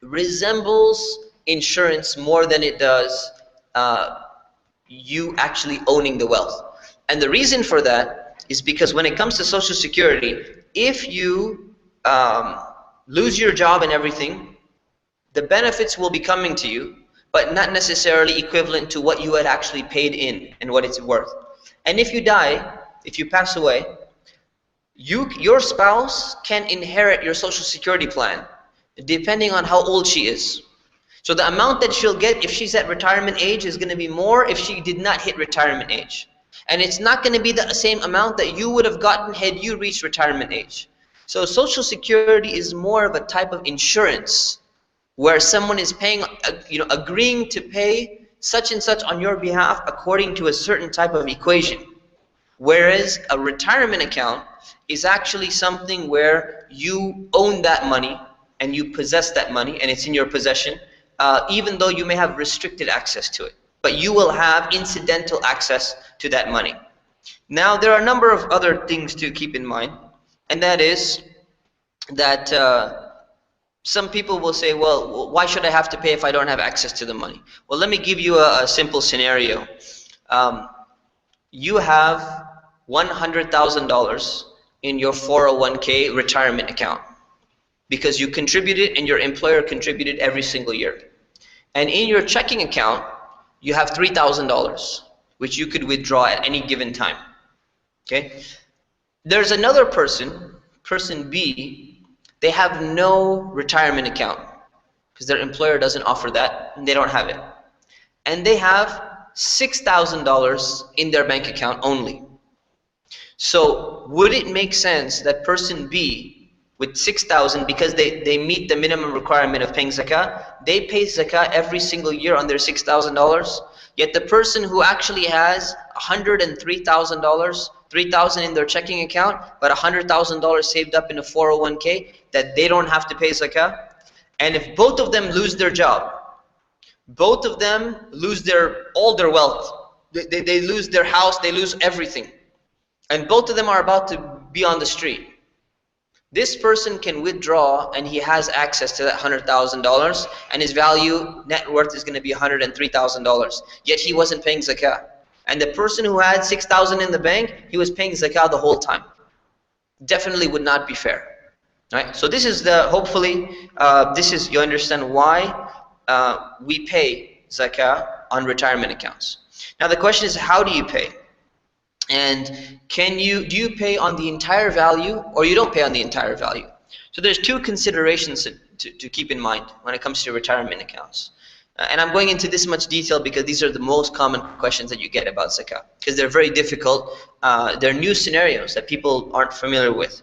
resembles insurance more than it does you actually owning the wealth. And the reason for that is because when it comes to Social Security, if you lose your job and everything, the benefits will be coming to you, but not necessarily equivalent to what you had actually paid in and what it's worth. And if you die, if you pass away, your spouse can inherit your Social Security plan depending on how old she is. So the amount that she'll get if she's at retirement age is going to be more if she did not hit retirement age. And it's not going to be the same amount that you would have gotten had you reached retirement age. So Social Security is more of a type of insurance where someone is paying, agreeing to pay such and such on your behalf according to a certain type of equation. Whereas a retirement account is actually something where you own that money and you possess that money and it's in your possession, even though you may have restricted access to it. But you will have incidental access to that money. Now there are a number of other things to keep in mind, and that is that some people will say, well, why should I have to pay if I don't have access to the money? Well, let me give you a simple scenario. You have $100,000 in your 401k retirement account because you contributed and your employer contributed every single year. And in your checking account, you have $3,000, which you could withdraw at any given time. Okay? There's another person, person B, they have no retirement account because their employer doesn't offer that and they don't have it. And they have $6,000 in their bank account only. So would it make sense that person B with $6,000, because they meet the minimum requirement of paying zakah, they pay zakah every single year on their $6,000, yet the person who actually has $103,000, $3,000 in their checking account, but $100,000 saved up in a 401k, that they don't have to pay zakah? And if both of them lose their job, both of them lose all their wealth, they lose their house, they lose everything, and both of them are about to be on the street, this person can withdraw and he has access to that $100,000 and his net worth is going to be $103,000, yet he wasn't paying zakah. And the person who had $6,000 in the bank, he was paying zakah the whole time. definitely would not be fair. Right? So this is the, hopefully, this is, you understand why we pay zakah on retirement accounts. Now the question is, how do you pay? And do you pay on the entire value, or you don't pay on the entire value? So there's two considerations to keep in mind when it comes to retirement accounts. And I'm going into this much detail because these are the most common questions that you get about zakah, because they're very difficult. They're new scenarios that people aren't familiar with.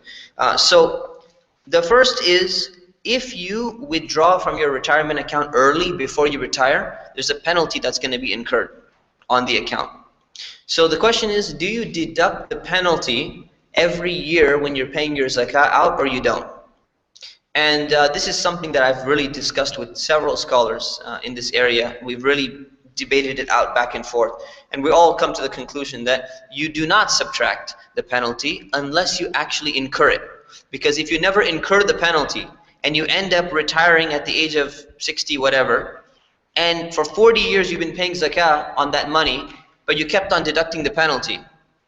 So the first is, if you withdraw from your retirement account early before you retire, there's a penalty that's going to be incurred on the account. So the question is, do you deduct the penalty every year when you're paying your zakah out, or you don't? And this is something that I've really discussed with several scholars in this area. We've really debated it out back and forth. And we all come to the conclusion that you do not subtract the penalty unless you actually incur it. Because if you never incur the penalty and you end up retiring at the age of 60 whatever, and for 40 years you've been paying zakah on that money, but you kept on deducting the penalty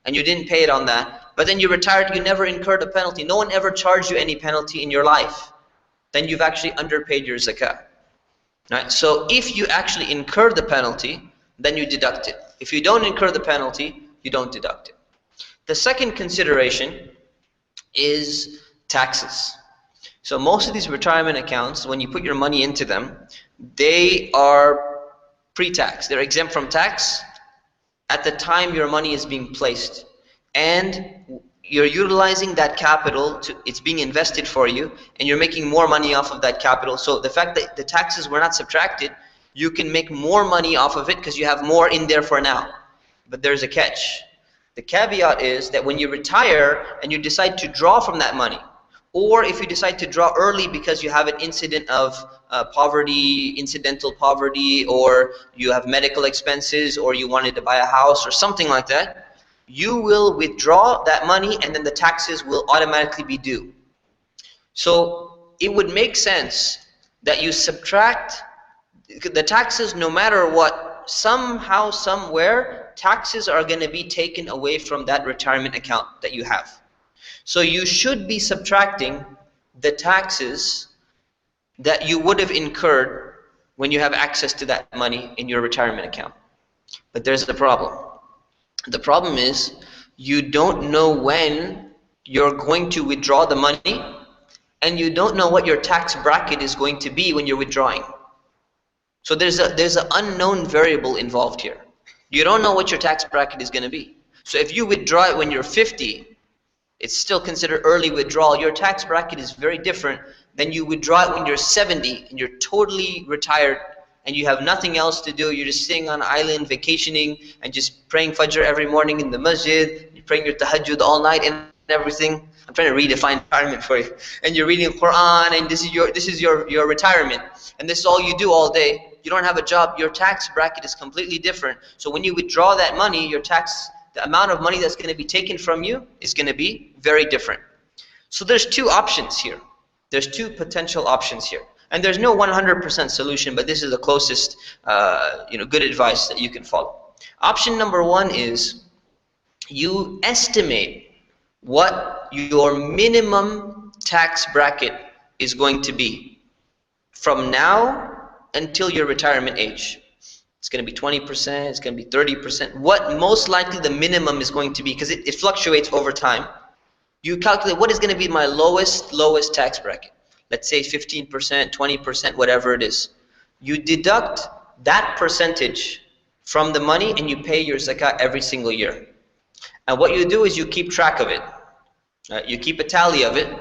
and you didn't pay it on that, but then you retired, you never incurred a penalty, no one ever charged you any penalty in your life, then you've actually underpaid your zakah. Right? So if you actually incur the penalty, then you deduct it. If you don't incur the penalty, you don't deduct it. The second consideration is taxes. So most of these retirement accounts, when you put your money into them, they are pre-tax. They're exempt from tax at the time your money is being placed. And you're utilizing that capital, it's being invested for you, and you're making more money off of that capital. So the fact that the taxes were not subtracted, you can make more money off of it because you have more in there for now. But there's a catch. The caveat is that when you retire and you decide to draw from that money, or if you decide to draw early because you have an incident of poverty, incidental poverty, or you have medical expenses, or you wanted to buy a house or something like that, you will withdraw that money and then the taxes will automatically be due. So it would make sense that you subtract the taxes no matter what. Somehow, somewhere, taxes are going to be taken away from that retirement account that you have. So you should be subtracting the taxes that you would have incurred when you have access to that money in your retirement account. But there's the problem. The problem is you don't know when you're going to withdraw the money, and you don't know what your tax bracket is going to be when you're withdrawing. So there's an unknown variable involved here. You don't know what your tax bracket is going to be. So if you withdraw it when you're 50, it's still considered early withdrawal. Your tax bracket is very different than you withdraw it when you're 70 and you're totally retired and you have nothing else to do. You're just sitting on an island vacationing and just praying Fajr every morning in the masjid. You're praying your tahajjud all night and everything. I'm trying to redefine retirement for you. And you're reading the Quran, and this is your retirement. And this is all you do all day. You don't have a job. Your tax bracket is completely different. So when you withdraw that money, your tax, the amount of money that's going to be taken from you is going to be very different. So there's two options here. There's two potential options here. And there's no 100% solution, but this is the closest good advice that you can follow. Option number one is you estimate what your minimum tax bracket is going to be from now until your retirement age. It's going to be 20%, it's going to be 30%. What most likely the minimum is going to be, because it fluctuates over time. You calculate what is going to be my lowest tax bracket. Let's say 15%, 20%, whatever it is. You deduct that percentage from the money and you pay your zakah every single year. And what you do is you keep track of it. You keep a tally of it.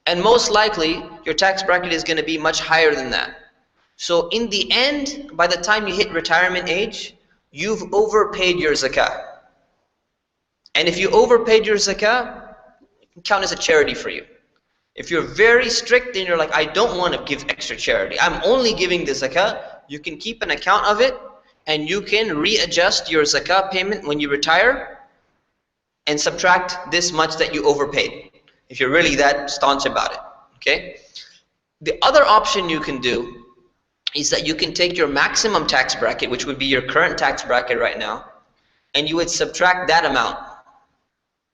And most likely, your tax bracket is going to be much higher than that. So in the end, by the time you hit retirement age, you've overpaid your zakah. And if you overpaid your zakah, it can count as a charity for you. If you're very strict and you're like, I don't want to give extra charity, I'm only giving the zakah, you can keep an account of it and you can readjust your zakah payment when you retire and subtract this much that you overpaid, if you're really that staunch about it. Okay? The other option you can do is that you can take your maximum tax bracket, which would be your current tax bracket right now, and you would subtract that amount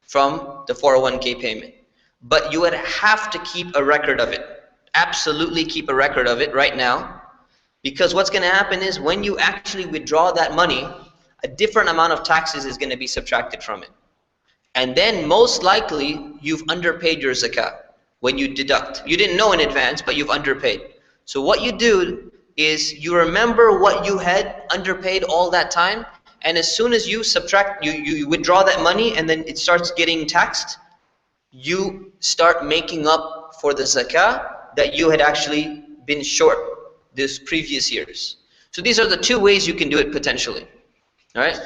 from the 401k payment. but you would have to keep a record of it. Absolutely keep a record of it right now, because what's going to happen is when you actually withdraw that money, a different amount of taxes is going to be subtracted from it. And then most likely you've underpaid your zakah when you deduct. You didn't know in advance, but you've underpaid. So what you do is you remember what you had underpaid all that time, and as soon as you subtract, you withdraw that money and then it starts getting taxed, you start making up for the zakah that you had actually been short this previous years. So these are the two ways you can do it potentially. All right.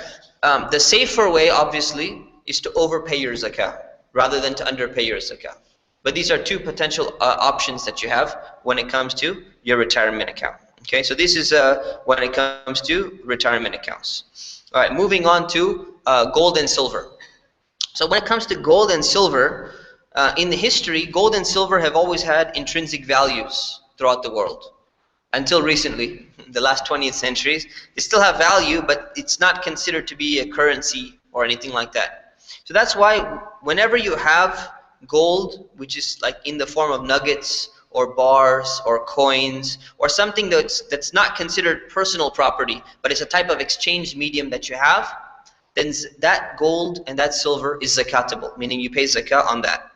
The safer way, obviously, is to overpay your zakah rather than to underpay your zakah. But these are two potential options that you have when it comes to your retirement account. Okay, so this is when it comes to retirement accounts. All right, moving on to gold and silver. So when it comes to gold and silver, in the history, gold and silver have always had intrinsic values throughout the world. Until recently, the last 20th centuries, they still have value, but it's not considered to be a currency or anything like that. So that's why whenever you have gold, which is like in the form of nuggets or bars or coins or something that's not considered personal property, but it's a type of exchange medium that you have, then that gold and that silver is zakatable, meaning you pay zakah on that.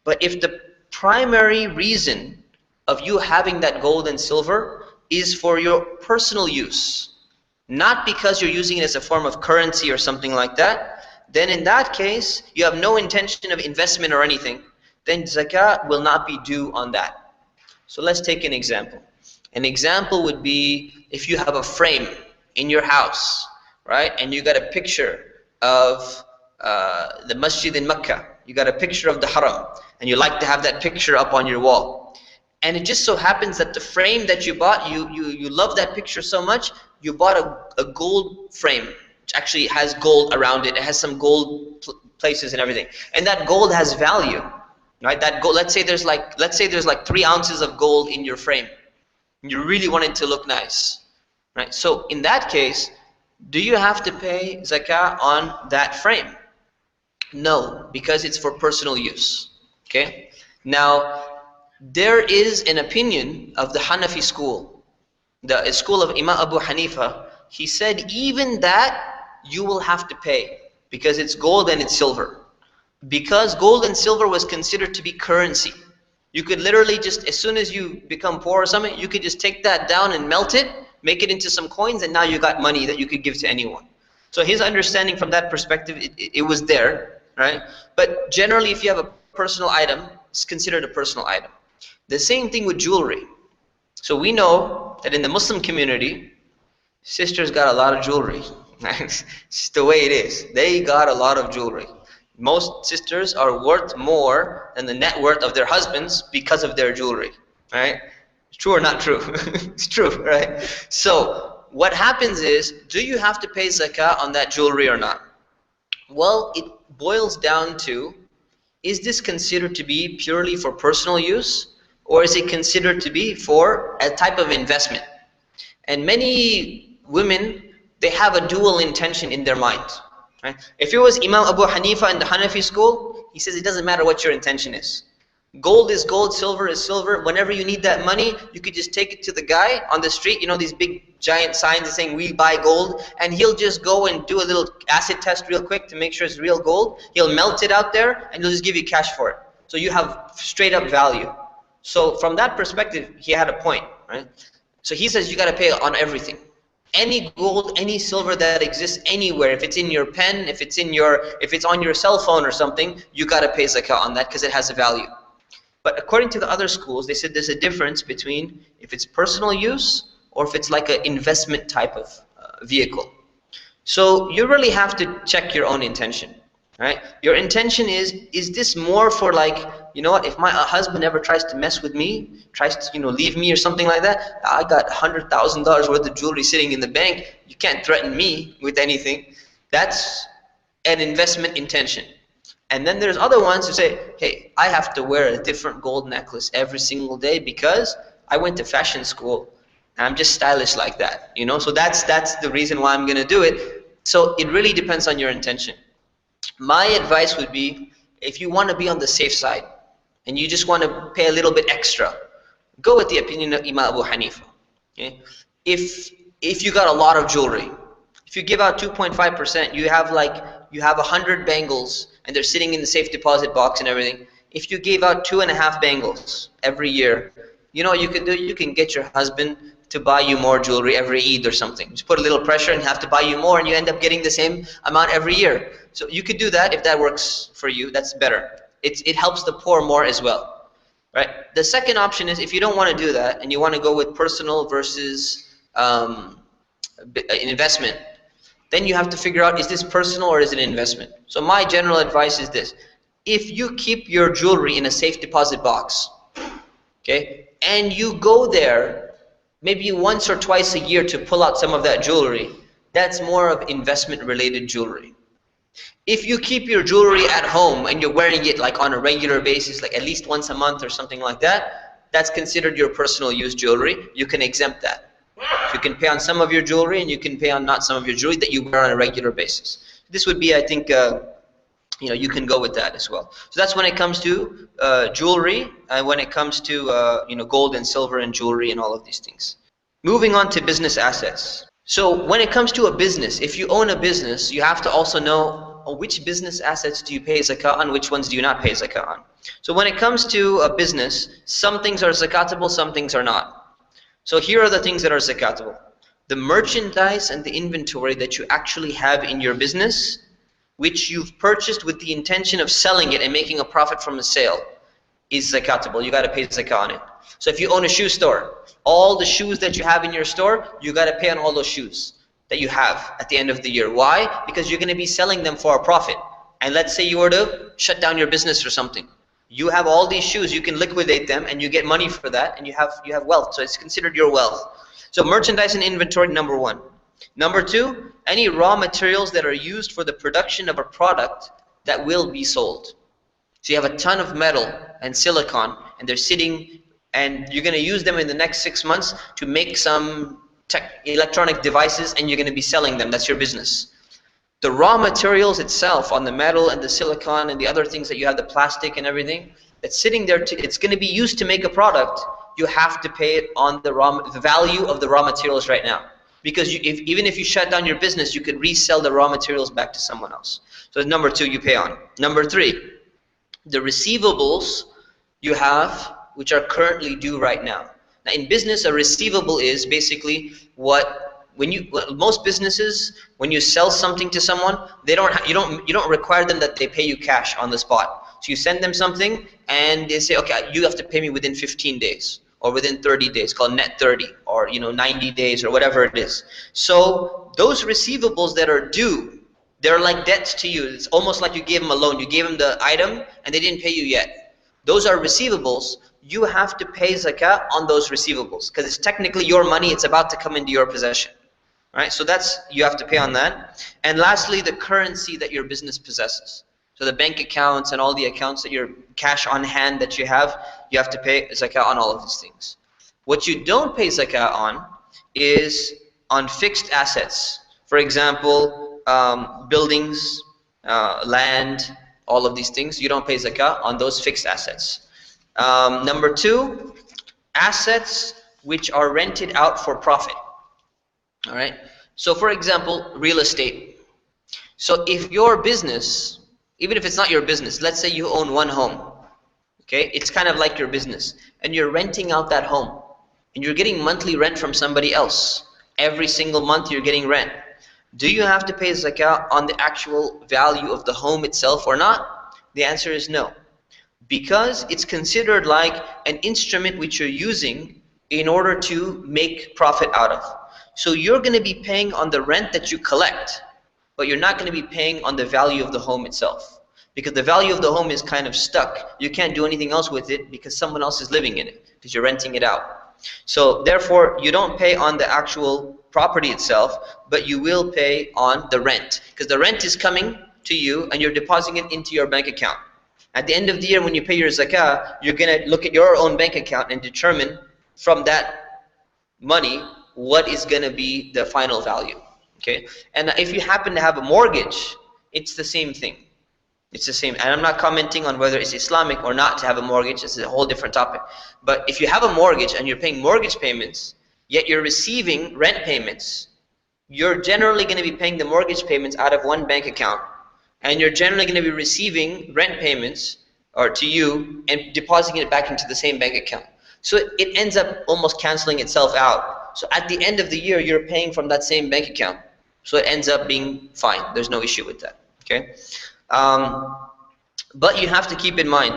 But if the primary reason of you having that gold and silver is for your personal use, not because you're using it as a form of currency or something like that, then in that case, you have no intention of investment or anything, then zakah will not be due on that. So let's take an example. An example would be if you have a frame in your house, right? And you got a picture of the masjid in Mecca. You got a picture of the haram, and you like to have that picture up on your wall. And it just so happens that the frame that you bought, you love that picture so much, you bought a gold frame, which actually has gold around it. It has some gold places and everything. And that gold has value, right? That gold, let's say there's like 3 ounces of gold in your frame. You really want it to look nice, right? So in that case, do you have to pay zakah on that frame? No, because it's for personal use. Okay? Now, there is an opinion of the Hanafi school, the school of Imam Abu Hanifa. He said even that you will have to pay because it's gold and it's silver. Because gold and silver was considered to be currency. You could literally just, as soon as you become poor or something, you could just take that down and melt it, make it into some coins, and now you got money that you could give to anyone. So his understanding from that perspective, it was there, right? But generally, if you have a personal item, it's considered a personal item. The same thing with jewelry. So we know that in the Muslim community, sisters got a lot of jewelry. It's just the way it is. They got a lot of jewelry. Most sisters are worth more than the net worth of their husbands because of their jewelry, right? True or not true? It's true, right? So what happens is, do you have to pay zakah on that jewelry or not? Well, it boils down to, is this considered to be purely for personal use, or is it considered to be for a type of investment? And many women, they have a dual intention in their mind. Right? If it was Imam Abu Hanifa in the Hanafi school, he says it doesn't matter what your intention is. Gold is gold, silver is silver. Whenever you need that money, you could just take it to the guy on the street. You know these big giant signs saying we buy gold, and he'll just go and do a little acid test real quick to make sure it's real gold. He'll melt it out there and he'll just give you cash for it. So you have straight up value. So from that perspective, he had a point, right? So he says you got to pay on everything. Any gold, any silver that exists anywhere, if it's in your pen, if it's on your cell phone or something, you got to pay zakah on that because it has a value. But according to the other schools, they said there's a difference between if it's personal use or if it's like an investment type of vehicle. So you really have to check your own intention, right? Your intention is this more for like, you know what, if my husband ever tries to mess with me, tries to, leave me or something like that, I got $100,000 worth of jewelry sitting in the bank, you can't threaten me with anything. That's an investment intention. And then there's other ones who say, hey, I have to wear a different gold necklace every single day because I went to fashion school and I'm just stylish like that, So that's the reason why I'm going to do it. So it really depends on your intention. My advice would be, if you want to be on the safe side, and you just want to pay a little bit extra, go with the opinion of Imam Abu Hanifa. Okay? If you got a lot of jewelry, if you give out 2.5%, you have 100 bangles and they're sitting in the safe deposit box and everything. If you gave out 2.5 bangles every year, you know what you can do? You can get your husband to buy you more jewelry every Eid or something. Just put a little pressure and have to buy you more, and you end up getting the same amount every year. So you could do that if that works for you. That's better. It helps the poor more as well, right? The second option is if you don't want to do that and you want to go with personal versus investment, then you have to figure out, is this personal or is it an investment? So my general advice is this: if you keep your jewelry in a safe deposit box, okay, and you go there maybe once or twice a year to pull out some of that jewelry, that's more of investment related jewelry. If you keep your jewelry at home and you're wearing it like on a regular basis, like at least once a month or something like that, that's considered your personal use jewelry. You can exempt that. You can pay on some of your jewelry and you can pay on not some of your jewelry that you wear on a regular basis. This would be, I think, you can go with that as well. So that's when it comes to jewelry, and when it comes to gold and silver and jewelry and all of these things. Moving on to business assets. So when it comes to a business, if you own a business, you have to also know which business assets do you pay zakah on, which ones do you not pay zakah on. So when it comes to a business, some things are zakatable, some things are not. So here are the things that are zakatable. The merchandise and the inventory that you actually have in your business, which you've purchased with the intention of selling it and making a profit from the sale, is zakatable. You got to pay zakah on it. So if you own a shoe store, all the shoes that you have in your store, you got to pay on all those shoes that you have at the end of the year. Why? Because you're going to be selling them for a profit. And let's say you were to shut down your business or something. You have all these shoes, you can liquidate them and you get money for that, and you have wealth. So it's considered your wealth. So merchandise and inventory, number one. Number two, any raw materials that are used for the production of a product that will be sold. So you have a ton of metal and silicon, and they're sitting, and you're going to use them in the next 6 months to make some electronic devices, and you're going to be selling them. That's your business. The raw materials itself, on the metal and the silicon and the other things that you have, the plastic and everything, that's sitting there, it's going to be used to make a product. You have to pay it on the value of the raw materials right now. Because even if you shut down your business, you could resell the raw materials back to someone else. So number two, you pay on. Number three, the receivables you have, which are currently due right now. Now in business, a receivable is basically most businesses, when you sell something to someone, you don't require them that they pay you cash on the spot. So you send them something and they say, okay, you have to pay me within 15 days. Or within 30 days, called net 30, or 90 days, or whatever it is. So those receivables that are due, they're like debts to you. It's almost like you gave them a loan. You gave them the item and they didn't pay you yet. Those are receivables. You have to pay zakah on those receivables because it's technically your money. It's about to come into your possession. Right? So you have to pay on that. And lastly, the currency that your business possesses. So the bank accounts and all the accounts that your cash on hand that you have to pay zakah on all of these things. What you don't pay zakah on is on fixed assets. For example, buildings, land, all of these things. You don't pay zakah on those fixed assets. Number two, assets which are rented out for profit. All right. So for example, real estate. So if your business, even if it's not your business, let's say you own one home, okay? It's kind of like your business, and you're renting out that home, and you're getting monthly rent from somebody else. Every single month you're getting rent. Do you have to pay zakah on the actual value of the home itself or not? The answer is no, because it's considered like an instrument which you're using in order to make profit out of. So you're going to be paying on the rent that you collect, but you're not going to be paying on the value of the home itself. Because the value of the home is kind of stuck. You can't do anything else with it because someone else is living in it, because you're renting it out. So therefore, you don't pay on the actual property itself, but you will pay on the rent. Because the rent is coming to you and you're depositing it into your bank account. At the end of the year, when you pay your zakah, you're going to look at your own bank account and determine from that money what is going to be the final value. Okay, and if you happen to have a mortgage, it's the same thing. It's the same. And I'm not commenting on whether it's Islamic or not to have a mortgage. This is a whole different topic. But if you have a mortgage and you're paying mortgage payments, yet you're receiving rent payments, you're generally going to be paying the mortgage payments out of one bank account. And you're generally going to be receiving rent payments or to you and depositing it back into the same bank account. So it ends up almost canceling itself out. So at the end of the year, you're paying from that same bank account. So it ends up being fine. There's no issue with that. Okay. But you have to keep in mind,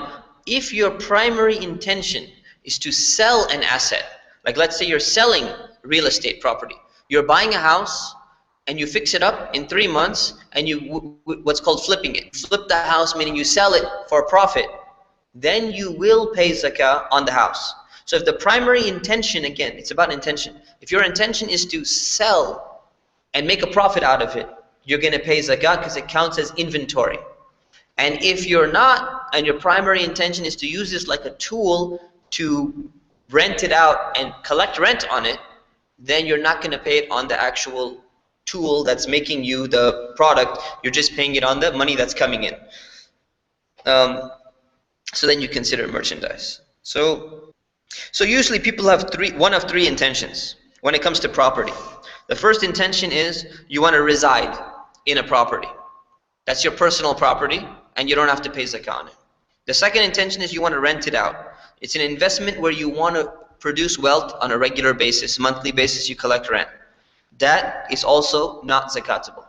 if your primary intention is to sell an asset, like let's say you're selling real estate property, you're buying a house and you fix it up in 3 months and you what's called flipping it. Flip the house, meaning you sell it for a profit, then you will pay zakah on the house. So if the primary intention, again, it's about intention. If your intention is to sell and make a profit out of it, you're going to pay zakah because it counts as inventory. And if you're not, and your primary intention is to use this like a tool to rent it out and collect rent on it, then you're not going to pay it on the actual tool that's making you the product. You're just paying it on the money that's coming in. So then you consider merchandise. So usually people have one of three intentions when it comes to property. The first intention is you want to reside in a property. That's your personal property and you don't have to pay zakah on it. The second intention is you want to rent it out. It's an investment where you want to produce wealth on a regular basis, monthly basis you collect rent. That is also not zakatable.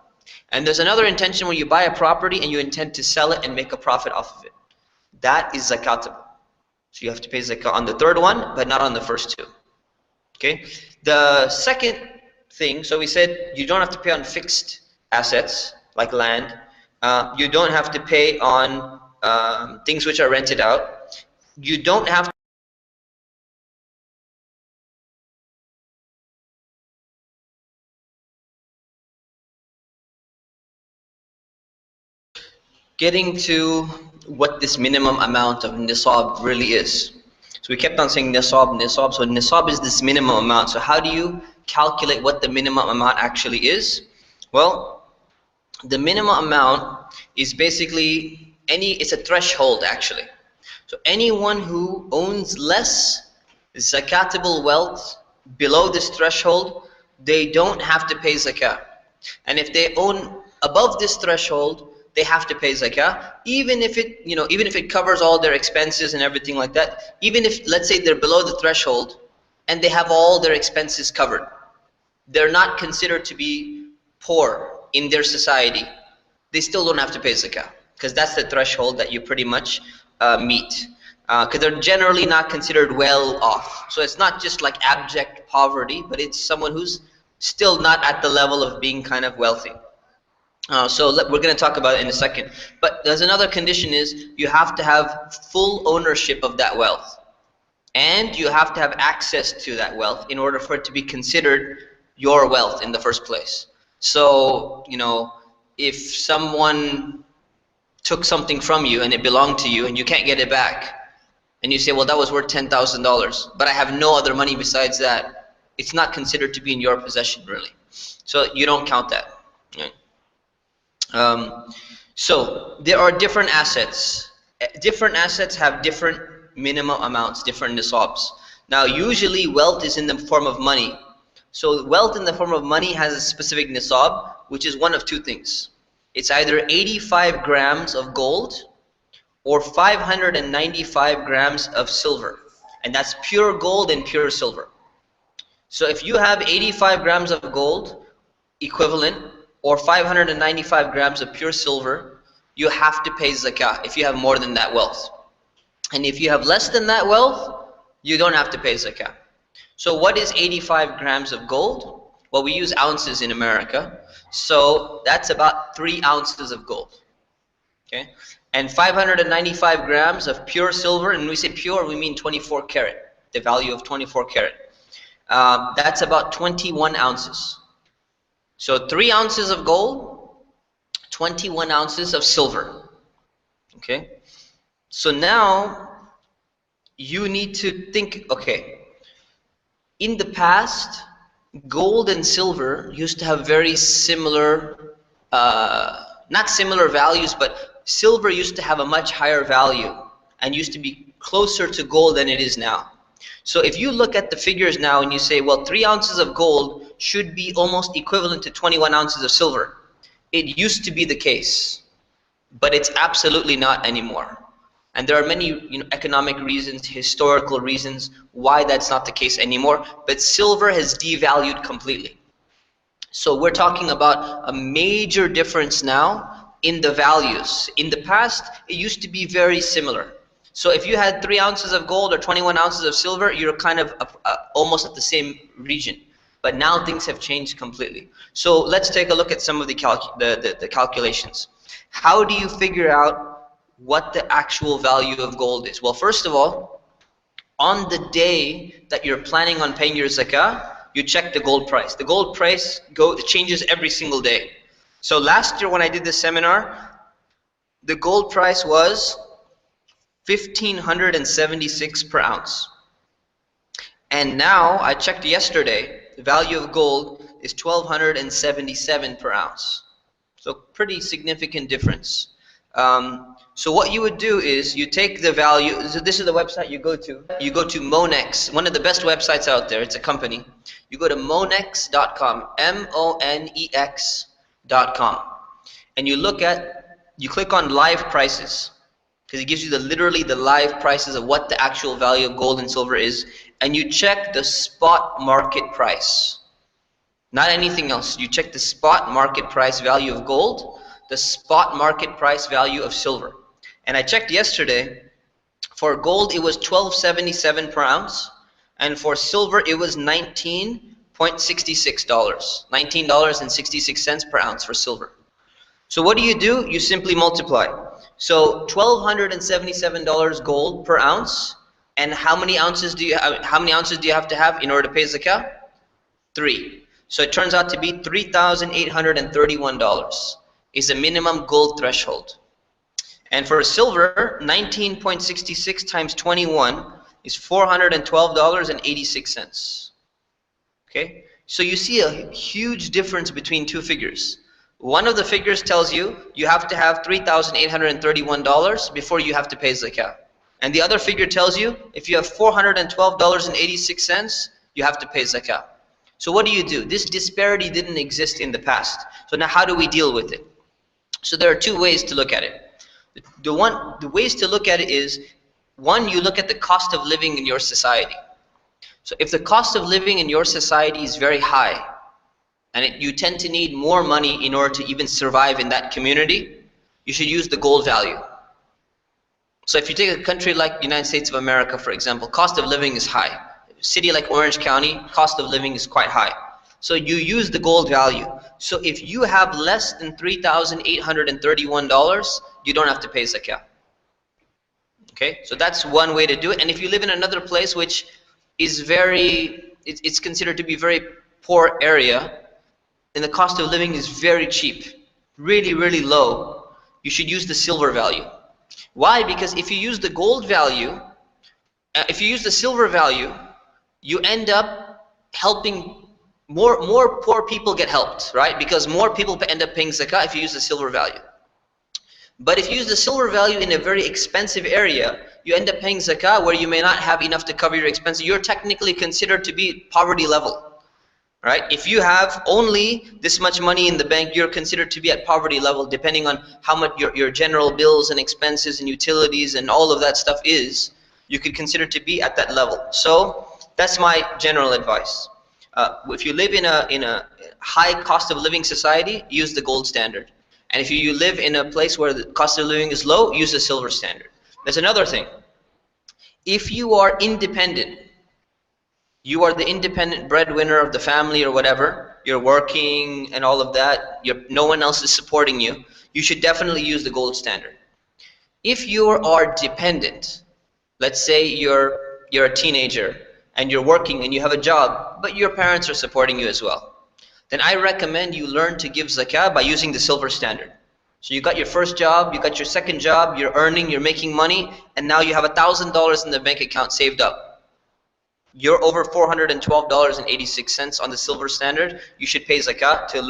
And there's another intention where you buy a property and you intend to sell it and make a profit off of it. That is zakatable. So you have to pay zakah on the third one, but not on the first two. Okay? The second thing, so we said you don't have to pay on fixed assets like land. You don't have to pay on things which are rented out. You don't have to getting to what this minimum amount of nisab really is. So we kept on saying nisab, nisab. So nisab is this minimum amount. So how do you calculate what the minimum amount actually is? Well, the minimum amount is basically it's a threshold actually. So anyone who owns less zakatable wealth below this threshold, they don't have to pay zakah. And if they own above this threshold, they have to pay zakah, even if it covers all their expenses and everything like that. Even if, let's say, they're below the threshold and they have all their expenses covered, they're not considered to be poor in their society. They still don't have to pay zakah because that's the threshold that you pretty much meet. Because they're generally not considered well off. So it's not just like abject poverty, but it's someone who's still not at the level of being kind of wealthy. We're going to talk about it in a second. But there's another condition is you have to have full ownership of that wealth. And you have to have access to that wealth in order for it to be considered your wealth in the first place. So, if someone took something from you and it belonged to you and you can't get it back, and you say, well, that was worth $10,000, but I have no other money besides that, it's not considered to be in your possession, really. So you don't count that. Right? So there are different assets. Different assets have different minimum amounts, different nisabs. Now usually wealth is in the form of money. So wealth in the form of money has a specific nisab, which is one of two things. It's either 85 grams of gold or 595 grams of silver. And that's pure gold and pure silver. So if you have 85 grams of gold equivalent or 595 grams of pure silver, you have to pay zakah if you have more than that wealth. And if you have less than that wealth, you don't have to pay zakah. So what is 85 grams of gold? Well, we use ounces in America. So that's about 3 ounces of gold. Okay? And 595 grams of pure silver, and when we say pure, we mean 24 karat, the value of 24 karat. That's about 21 ounces. So 3 ounces of gold, 21 ounces of silver. Okay? So now you need to think, okay, in the past, gold and silver used to have very similar, not similar values, but silver used to have a much higher value and used to be closer to gold than it is now. So if you look at the figures now and you say, well, 3 ounces of gold should be almost equivalent to 21 ounces of silver. It used to be the case, but it's absolutely not anymore. And there are many economic reasons, historical reasons why that's not the case anymore, but silver has devalued completely. So we're talking about a major difference now in the values. In the past, it used to be very similar. So if you had 3 ounces of gold or 21 ounces of silver, you're kind of almost at the same region. But now things have changed completely. So let's take a look at some of the calculations. How do you figure out what the actual value of gold is? Well, first of all, on the day that you're planning on paying your zakah, you check the gold price. The gold price changes every single day. So last year when I did this seminar, the gold price was 1,576 per ounce. And now, I checked yesterday, the value of gold is 1,277 per ounce. So pretty significant difference. So what you would do is you take the value, so this is the website you go to. You go to Monex, one of the best websites out there, it's a company. You go to monex.com, MONEX.com. And you click on live prices, because it gives you literally the live prices of what the actual value of gold and silver is, and you check the spot market price. Not anything else. You check the spot market price value of gold, the spot market price value of silver. And I checked yesterday, for gold it was $12.77 per ounce, and for silver it was $19.66. $19.66 per ounce for silver. So what do? You simply multiply. So $1,277 gold per ounce, and how many ounces do you have to have in order to pay zakah? 3. So it turns out to be $3,831 is the minimum gold threshold. And for silver, 19.66 times 21 is $412.86. Okay? So you see a huge difference between two figures. One of the figures tells you have to have $3,831 before you have to pay zakah. And the other figure tells you if you have $412.86, you have to pay zakah. So what do? This disparity didn't exist in the past. So now how do we deal with it? So there are two ways to look at it. The ways to look at it is, one, you look at the cost of living in your society. So if the cost of living in your society is very high, and you tend to need more money in order to even survive in that community, you should use the gold value. So if you take a country like the United States of America, for example, cost of living is high. A city like Orange County, cost of living is quite high. So you use the gold value. So if you have less than $3,831, you don't have to pay zakah. Okay, so that's one way to do it. And if you live in another place which is it's considered to be very poor area, and the cost of living is very cheap, really, really low, you should use the silver value. Why? Because if you use the gold value, if you use the silver value, you end up helping more poor people get helped, right? Because more people end up paying zakah if you use the silver value. But if you use the silver value in a very expensive area, you end up paying zakah where you may not have enough to cover your expenses. You're technically considered to be poverty level. Right? If you have only this much money in the bank, you're considered to be at poverty level, depending on how much your general bills and expenses and utilities and all of that stuff is. You could consider to be at that level. So that's my general advice. If you live in a high cost of living society, use the gold standard. And if you live in a place where the cost of living is low, use the silver standard. There's another thing. If you are independent, you are the independent breadwinner of the family or whatever, you're working and all of that, no one else is supporting you, you should definitely use the gold standard. If you are dependent, let's say you're a teenager and you're working and you have a job, but your parents are supporting you as well, then I recommend you learn to give zakah by using the silver standard. So you got your first job, you got your second job, you're earning, you're making money, and now you have $1,000 in the bank account saved up. You're over $412.86 on the silver standard. You should pay zakah to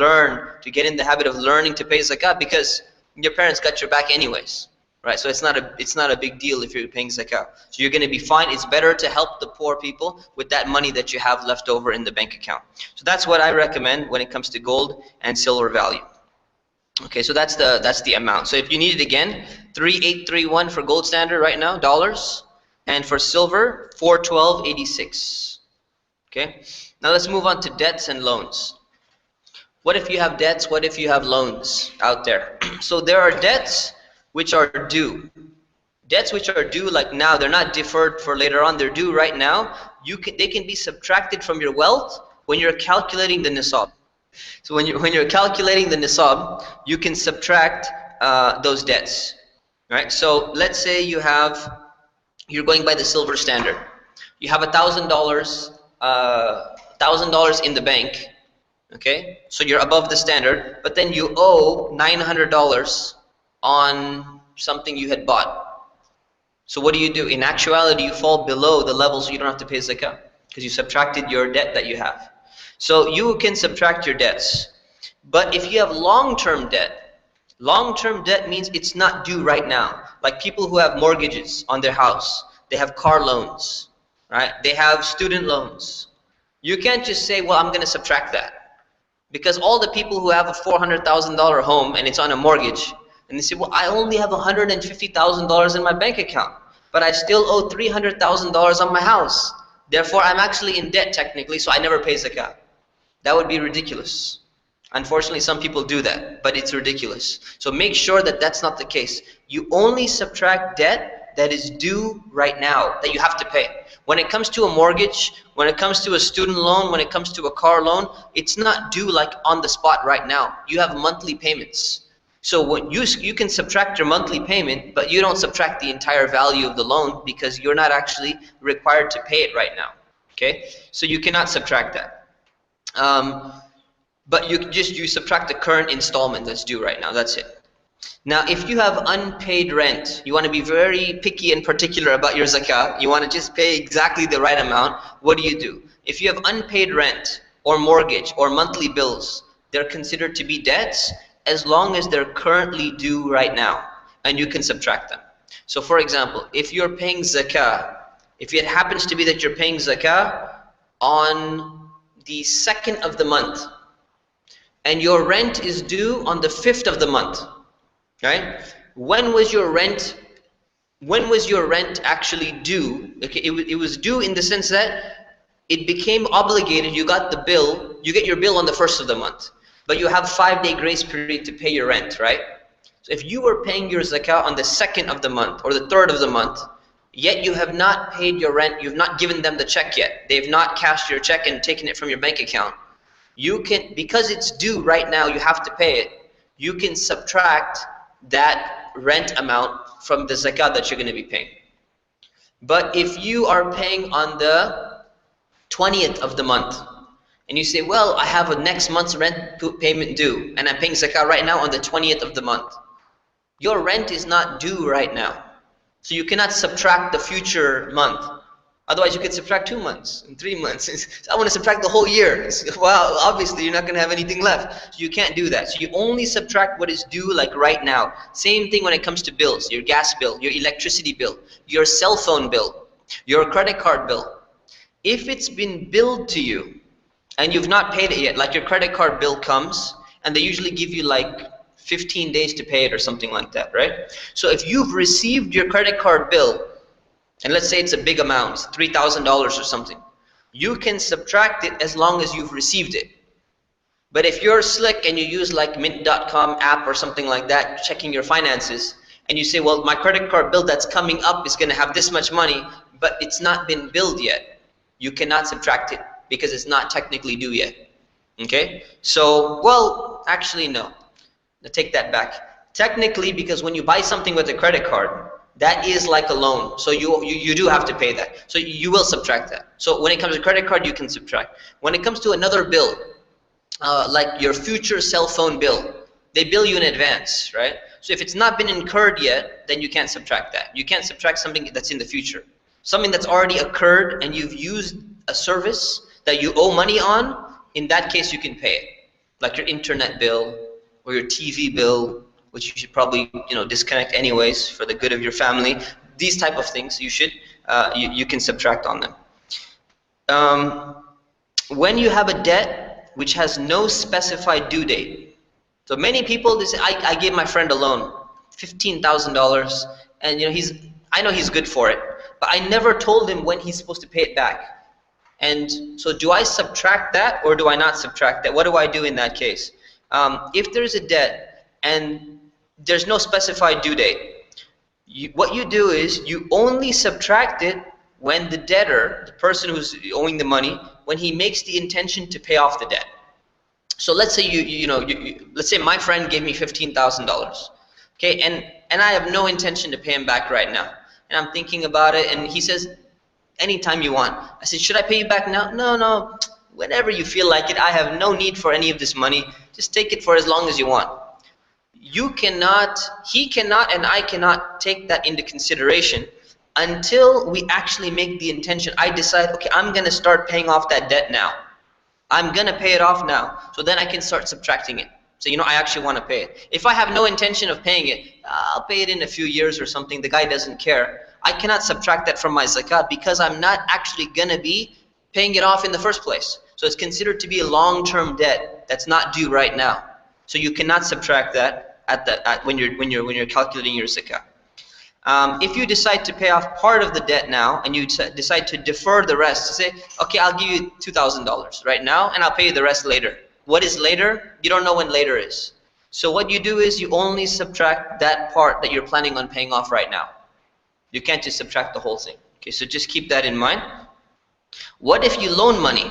get in the habit of learning to pay zakah, because your parents got your back anyways, right? So it's not a big deal if you're paying zakah. So you're going to be fine. It's better to help the poor people with that money that you have left over in the bank account. So that's what I recommend when it comes to gold and silver value. Okay, so that's the amount. So if you need it again, 3831 for gold standard right now, dollars, and for silver 412.86. Okay, now let's move on to debts and loans. What if you have debts? What if you have loans out there? So there are debts which are due. Debts which are due like now, they're not deferred for later on, they're due right now. They can be subtracted from your wealth when you're calculating the nisab. So when you're calculating the nisab, you can subtract those debts, right? So let's say you're going by the silver standard. You have $1,000 in the bank, okay? So you're above the standard, but then you owe $900 on something you had bought. So what do? In actuality, you fall below the level, so you don't have to pay zakah because you subtracted your debt that you have. So you can subtract your debts. But if you have long-term debt means it's not due right now. Like people who have mortgages on their house, they have car loans, right? They have student loans. You can't just say, well, I'm going to subtract that. Because all the people who have a $400,000 home and it's on a mortgage, and they say, well, I only have $150,000 in my bank account, but I still owe $300,000 on my house. Therefore, I'm actually in debt technically, so I never pay zakah. That would be ridiculous. Unfortunately, some people do that, but it's ridiculous. So make sure that that's not the case. You only subtract debt that is due right now, that you have to pay. When it comes to a mortgage, when it comes to a student loan, when it comes to a car loan, it's not due like on the spot right now. You have monthly payments. So when you can subtract your monthly payment, but you don't subtract the entire value of the loan because you're not actually required to pay it right now. Okay? So you cannot subtract that. But you subtract the current installment that's due right now. That's it. Now, if you have unpaid rent, you want to be very picky and particular about your zakah. You want to just pay exactly the right amount. What do? If you have unpaid rent or mortgage or monthly bills, they're considered to be debts as long as they're currently due right now, and you can subtract them. So for example, if you're paying zakah, if it happens to be that you're paying zakah on the 2nd of the month, and your rent is due on the 5th of the month, right? When was your rent actually due? Okay, it was due in the sense that it became obligated. You got the bill, you get your bill on the 1st of the month, but you have 5-day grace period to pay your rent, right? So if you were paying your zakah on the 2nd of the month or the 3rd of the month, yet you have not paid your rent, you've not given them the check yet, they've not cashed your check and taken it from your bank account, you can, because it's due right now, you have to pay it, you can subtract that rent amount from the zakah that you're going to be paying. But if you are paying on the 20th of the month, and you say, well, I have a next month's rent payment due, and I'm paying zakah right now on the 20th of the month, your rent is not due right now. So you cannot subtract the future month. Otherwise, you could subtract 2 months and 3 months. So I want to subtract the whole year. Well, obviously, you're not going to have anything left. So you can't do that. So you only subtract what is due like right now. Same thing when it comes to bills. Your gas bill, your electricity bill, your cell phone bill, your credit card bill. If it's been billed to you and you've not paid it yet, like your credit card bill comes, and they usually give you like 15 days to pay it or something like that, right? So if you've received your credit card bill, and let's say it's a big amount, $3,000 or something, you can subtract it as long as you've received it. But if you're slick and you use like mint.com app or something like that, checking your finances, and you say, well, my credit card bill that's coming up is going to have this much money, but it's not been billed yet, you cannot subtract it because it's not technically due yet. Okay? So, well, actually no. Now take that back. Technically, because when you buy something with a credit card, that is like a loan. So you do have to pay that. So you will subtract that. So when it comes to credit card, you can subtract. When it comes to another bill, like your future cell phone bill, they bill you in advance, right? So if it's not been incurred yet, then you can't subtract that. You can't subtract something that's in the future. Something that's already occurred and you've used a service that you owe money on, in that case you can pay it. Like your internet bill, or your TV bill, which you should probably disconnect anyways for the good of your family. These type of things you should you can subtract on them. When you have a debt which has no specified due date. So many people, they say, I gave my friend a loan, $15,000, and I know he's good for it, but I never told him when he's supposed to pay it back. And so do I subtract that or do I not subtract that? What do I do in that case? If there's a debt and there's no specified due date, what you do is you only subtract it when the debtor, the person who's owing the money, when he makes the intention to pay off the debt. So let's say let's say my friend gave me $15,000, okay, and I have no intention to pay him back right now, and I'm thinking about it, and he says, anytime you want. I said, should I pay you back now? No, whenever you feel like it. I have no need for any of this money. Just take it for as long as you want. You cannot, he cannot, and I cannot take that into consideration until we actually make the intention. I decide, okay, I'm going to start paying off that debt now. I'm going to pay it off now. So then I can start subtracting it. So, I actually want to pay it. If I have no intention of paying it, I'll pay it in a few years or something. The guy doesn't care. I cannot subtract that from my zakat because I'm not actually going to be paying it off in the first place. So it's considered to be a long-term debt that's not due right now. So you cannot subtract that when you're calculating your zakat. If you decide to pay off part of the debt now and you decide to defer the rest, to say, okay, I'll give you $2,000 right now and I'll pay you the rest later. What is later? You don't know when later is. So what you do is you only subtract that part that you're planning on paying off right now. You can't just subtract the whole thing. Okay, so just keep that in mind. What if you loan money?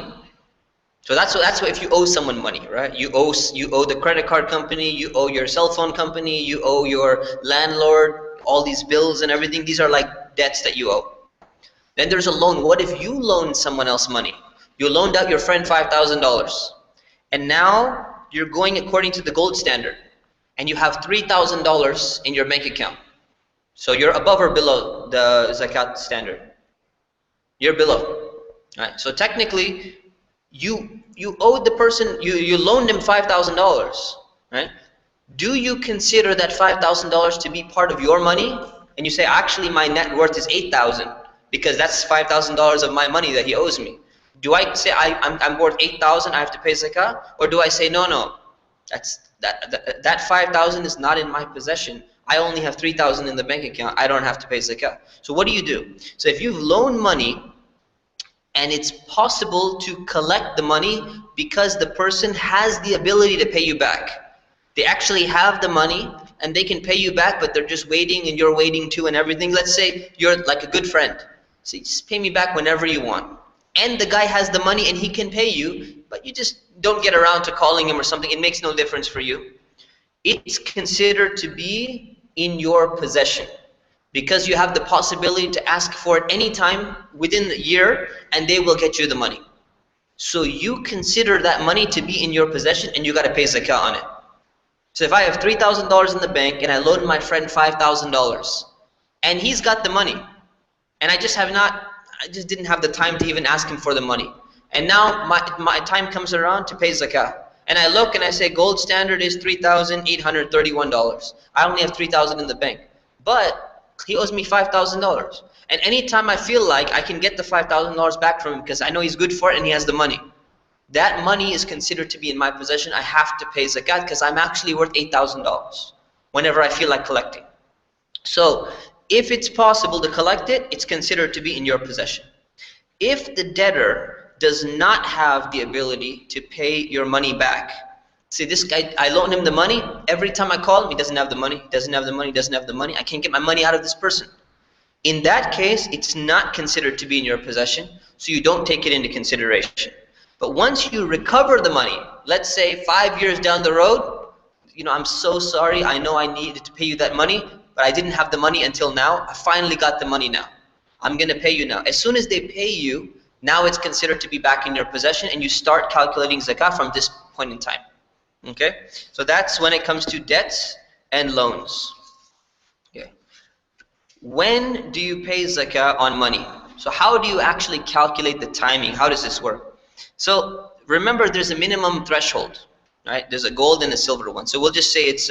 So that's what if you owe someone money, right? You owe the credit card company, you owe your cell phone company, you owe your landlord, all these bills and everything. These are like debts that you owe. Then there's a loan. What if you loan someone else money? You loaned out your friend $5,000, and now you're going according to the gold standard, and you have $3,000 in your bank account. So you're above or below the zakat standard? You're below, right? So technically, you owed the person, you loaned him $5,000, right? Do you consider that $5,000 to be part of your money? And you say, actually, my net worth is $8,000 because that's $5,000 of my money that he owes me. Do I say I'm worth $8,000, I have to pay zakah? Or do I say, no, that $5,000 is not in my possession. I only have $3,000 in the bank account. I don't have to pay zakah. So what do you do? So if you've loaned money and it's possible to collect the money because the person has the ability to pay you back. They actually have the money and they can pay you back, but they're just waiting and you're waiting too and everything. Let's say you're like a good friend. So just pay me back whenever you want. And the guy has the money and he can pay you, but you just don't get around to calling him or something. It makes no difference for you. It's considered to be in your possession because you have the possibility to ask for it anytime within the year and they will get you the money. So you consider that money to be in your possession and you got to pay zakah on it. So if I have $3,000 in the bank and I loan my friend $5,000 and he's got the money and I just didn't have the time to even ask him for the money. And now my time comes around to pay zakah. And I look and I say gold standard is $3,831. I only have $3,000 in the bank. But he owes me $5,000. And anytime I feel like I can get the $5,000 back from him because I know he's good for it and he has the money, that money is considered to be in my possession. I have to pay zakat because I'm actually worth $8,000 whenever I feel like collecting. So if it's possible to collect it, it's considered to be in your possession. If the debtor does not have the ability to pay your money back, see this guy, I loan him the money, every time I call him, he doesn't have the money, doesn't have the money, doesn't have the money, I can't get my money out of this person. In that case, it's not considered to be in your possession, so you don't take it into consideration. But once you recover the money, let's say 5 years down the road, I'm so sorry, I know I needed to pay you that money, but I didn't have the money until now, I finally got the money now. I'm going to pay you now. As soon as they pay you, now it's considered to be back in your possession and you start calculating zakah from this point in time. Okay? So that's when it comes to debts and loans. Okay. When do you pay zakah on money? So how do you actually calculate the timing? How does this work? So remember there's a minimum threshold, right? There's a gold and a silver one. So we'll just say it's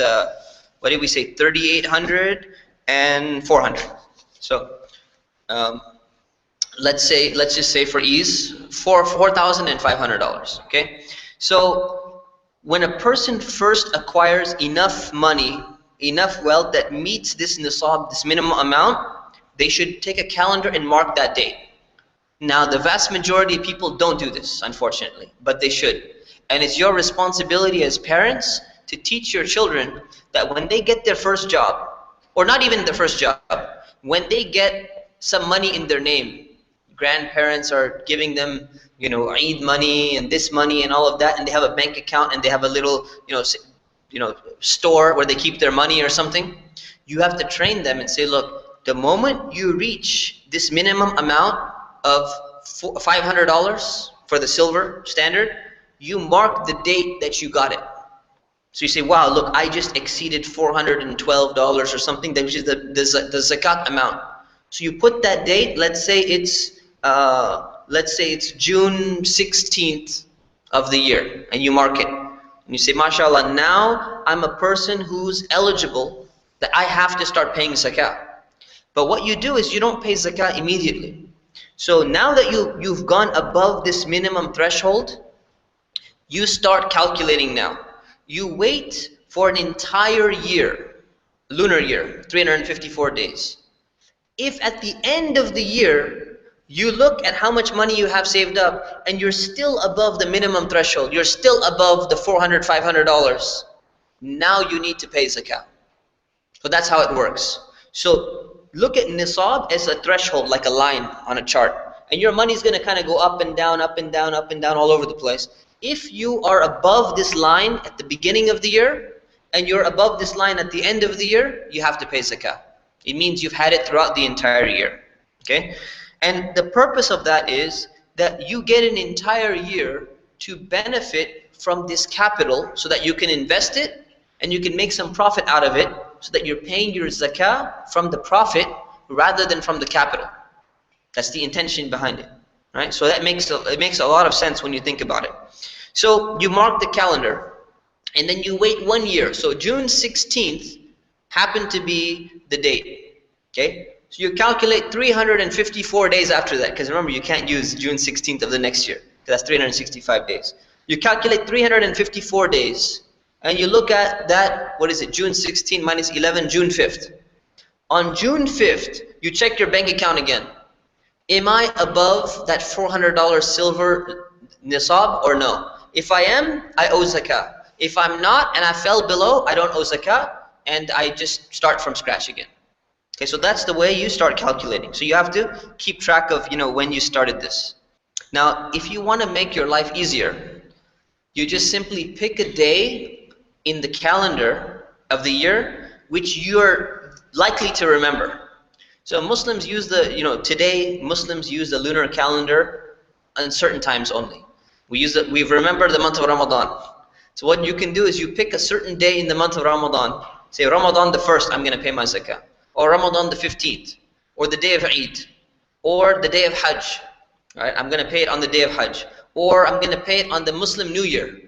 What did we say? 3,800 and 400. So let's just say for ease, $4,500. Okay. So when a person first acquires enough money, enough wealth that meets this nisab, this minimum amount, they should take a calendar and mark that date. Now, the vast majority of people don't do this, unfortunately, but they should. And it's your responsibility as parents to teach your children that when they get their first job, or not even their first job, when they get some money in their name, grandparents are giving them, Eid money and this money and all of that, and they have a bank account and they have a little, store where they keep their money or something. You have to train them and say, look, the moment you reach this minimum amount of $500 for the silver standard, you mark the date that you got it. So you say, wow, look, I just exceeded $412 or something, which is the zakat amount. So you put that date, let's say it's June 16th of the year, and you mark it. And you say, mashallah, now I'm a person who's eligible that I have to start paying zakat. But what you do is you don't pay zakat immediately. So now that you've gone above this minimum threshold, you start calculating now. You wait for an entire year, lunar year, 354 days. If at the end of the year, you look at how much money you have saved up and you're still above the minimum threshold, you're still above the $400, $500, now you need to pay zakat. So that's how it works. So look at nisab as a threshold, like a line on a chart. And your money is going to kind of go up and down, up and down, up and down, all over the place. If you are above this line at the beginning of the year, and you're above this line at the end of the year, you have to pay zakah. It means you've had it throughout the entire year. Okay? And the purpose of that is that you get an entire year to benefit from this capital so that you can invest it and you can make some profit out of it, so that you're paying your zakah from the profit rather than from the capital. That's the intention behind it. Right? So that makes a lot of sense when you think about it. So you mark the calendar and then you wait 1 year. So June 16th happened to be the date. Okay? So you calculate 354 days after that, because remember, you can't use June 16th of the next year, because that's 365 days. You calculate 354 days and you look at that, what is it, June 16 minus 11, June 5th. On June 5th, you check your bank account again. Am I above that $400 silver nisab or no? If I am, I owe zakah. If I'm not and I fell below, I don't owe zakah and I just start from scratch again. Okay, so that's the way you start calculating. So you have to keep track of, when you started this. Now, if you want to make your life easier, you just simply pick a day in the calendar of the year which you're likely to remember. So Muslims use today Muslims use the lunar calendar on certain times only. We remember the month of Ramadan. So what you can do is you pick a certain day in the month of Ramadan. Say Ramadan the 1st, I'm going to pay my zakah. Or Ramadan the 15th. Or the day of Eid. Or the day of Hajj. Right? I'm going to pay it on the day of Hajj. Or I'm going to pay it on the Muslim New Year.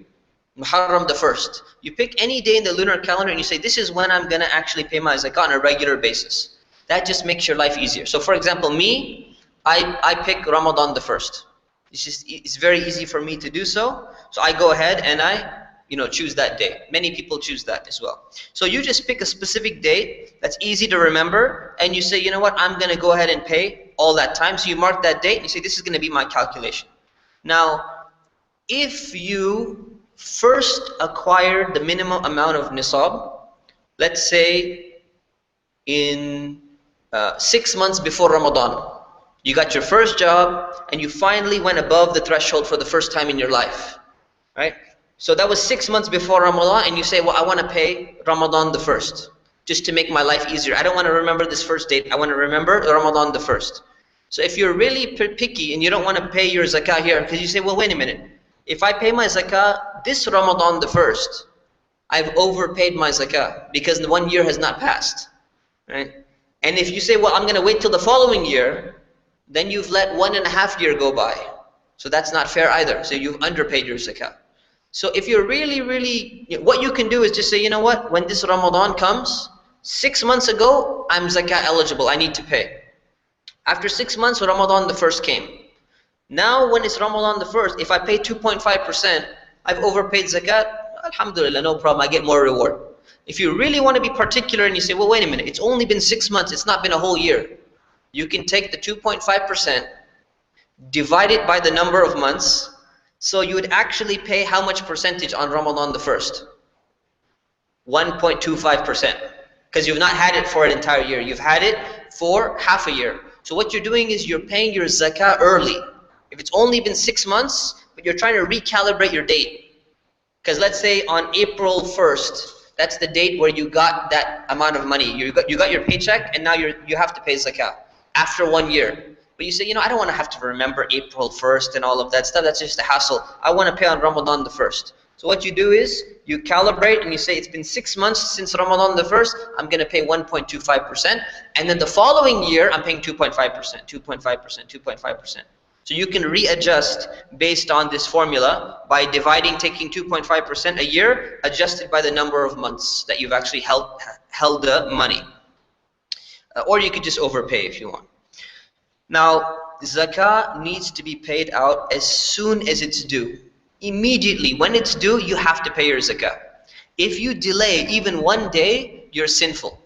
Muharram the 1st. You pick any day in the lunar calendar and you say, this is when I'm going to actually pay my zakah on a regular basis. That just makes your life easier. So for example, me, I pick Ramadan the 1st. It's very easy for me to do so. So I go ahead and I choose that day. Many people choose that as well. So you just pick a specific date that's easy to remember and you say, you know what, I'm going to go ahead and pay all that time. So you mark that date and you say, this is going to be my calculation. Now, if you first acquired the minimum amount of nisab, let's say in 6 months before Ramadan, you got your first job and you finally went above the threshold for the first time in your life, right? So that was 6 months before Ramadan and you say, well, I want to pay Ramadan the 1st just to make my life easier. I don't want to remember this first date. I want to remember Ramadan the 1st. So if you're really picky and you don't want to pay your zakah here, because you say, well, wait a minute. If I pay my zakah this Ramadan the 1st, I've overpaid my zakah because the 1 year has not passed, right? And if you say, well, I'm going to wait till the following year, then you've let 1.5 years go by. So that's not fair either. So you've underpaid your zakah. So if you're really, what you can do is just say, you know what, when this Ramadan comes, 6 months ago, I'm zakah eligible, I need to pay. After 6 months, Ramadan the first came. Now when it's Ramadan the first, if I pay 2.5%, I've overpaid zakat, alhamdulillah, no problem, I get more reward. If you really want to be particular and you say, well, wait a minute, it's only been 6 months, it's not been a whole year. You can take the 2.5%, divide it by the number of months, so you would actually pay how much percentage on Ramadan the first? 1.25%. Because you've not had it for an entire year, you've had it for half a year. So what you're doing is you're paying your zakah early. If it's only been 6 months, but you're trying to recalibrate your date. Because let's say on April 1st, that's the date where you got that amount of money. You got your paycheck, and now you have to pay zakah after 1 year. But you say, you know, I don't want to have to remember April 1st and all of that stuff. That's just a hassle. I want to pay on Ramadan the 1st. So what you do is you calibrate and you say, it's been 6 months since Ramadan the 1st. I'm going to pay 1.25%. And then the following year, I'm paying 2.5%, 2.5%, 2.5%. So you can readjust based on this formula by dividing, taking 2.5% a year, adjusted by the number of months that you've actually held the money. Or you could just overpay if you want. Now, zakah needs to be paid out as soon as it's due. Immediately, when it's due, you have to pay your zakah. If you delay even 1 day, you're sinful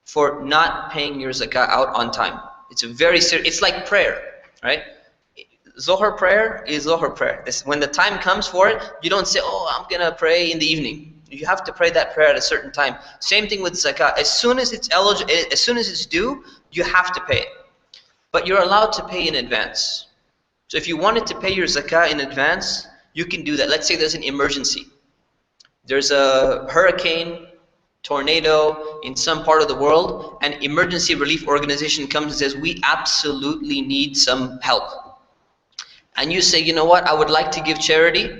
for not paying your zakah out on time. It's a very serious, it's like prayer, right? Zohar prayer is Zohar prayer. When the time comes for it, you don't say, oh, I'm going to pray in the evening. You have to pray that prayer at a certain time. Same thing with zakah. As soon as it's eligible, as soon as it's due, you have to pay it. But you're allowed to pay in advance. So if you wanted to pay your zakah in advance, you can do that. Let's say there's an emergency. There's a hurricane, tornado in some part of the world, an emergency relief organization comes and says, we absolutely need some help. And you say, you know what, I would like to give charity,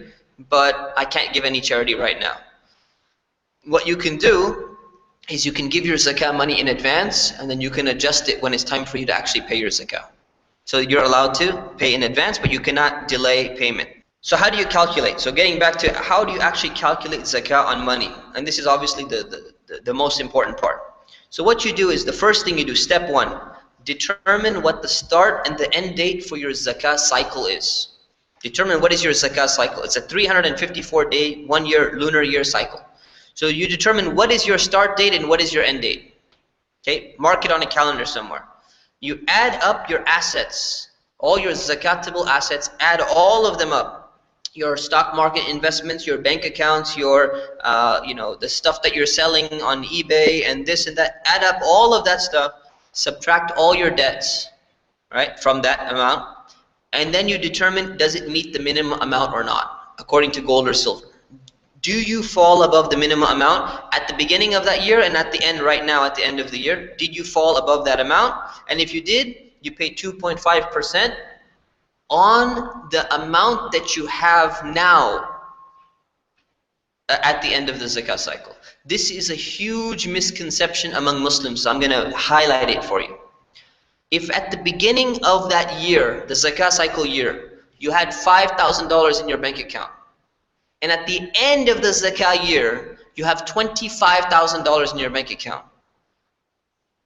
but I can't give any charity right now. What you can do is you can give your zakah money in advance, and then you can adjust it when it's time for you to actually pay your zakah. So you're allowed to pay in advance, but you cannot delay payment. So how do you calculate? So getting back to how do you actually calculate zakah on money? And this is obviously the most important part. So what you do is, the first thing you do, step one, determine what the start and the end date for your zakah cycle is. Determine what is your zakah cycle. It's a 354-day, 1 year, lunar year cycle. So you determine what is your start date and what is your end date. Okay, mark it on a calendar somewhere. You add up your assets, all your zakatable assets, add all of them up. Your stock market investments, your bank accounts, your the stuff that you're selling on eBay and this and that. Add up all of that stuff, subtract all your debts, right, from that amount, and then you determine, does it meet the minimum amount or not, according to gold or silver. Do you fall above the minimum amount at the beginning of that year and at the end right now at the end of the year? Did you fall above that amount? And if you did, you pay 2.5% on the amount that you have now at the end of the zakah cycle. This is a huge misconception among Muslims, so I'm going to highlight it for you. If at the beginning of that year, the zakah cycle year, you had $5,000 in your bank account, and at the end of the zakah year, you have $25,000 in your bank account.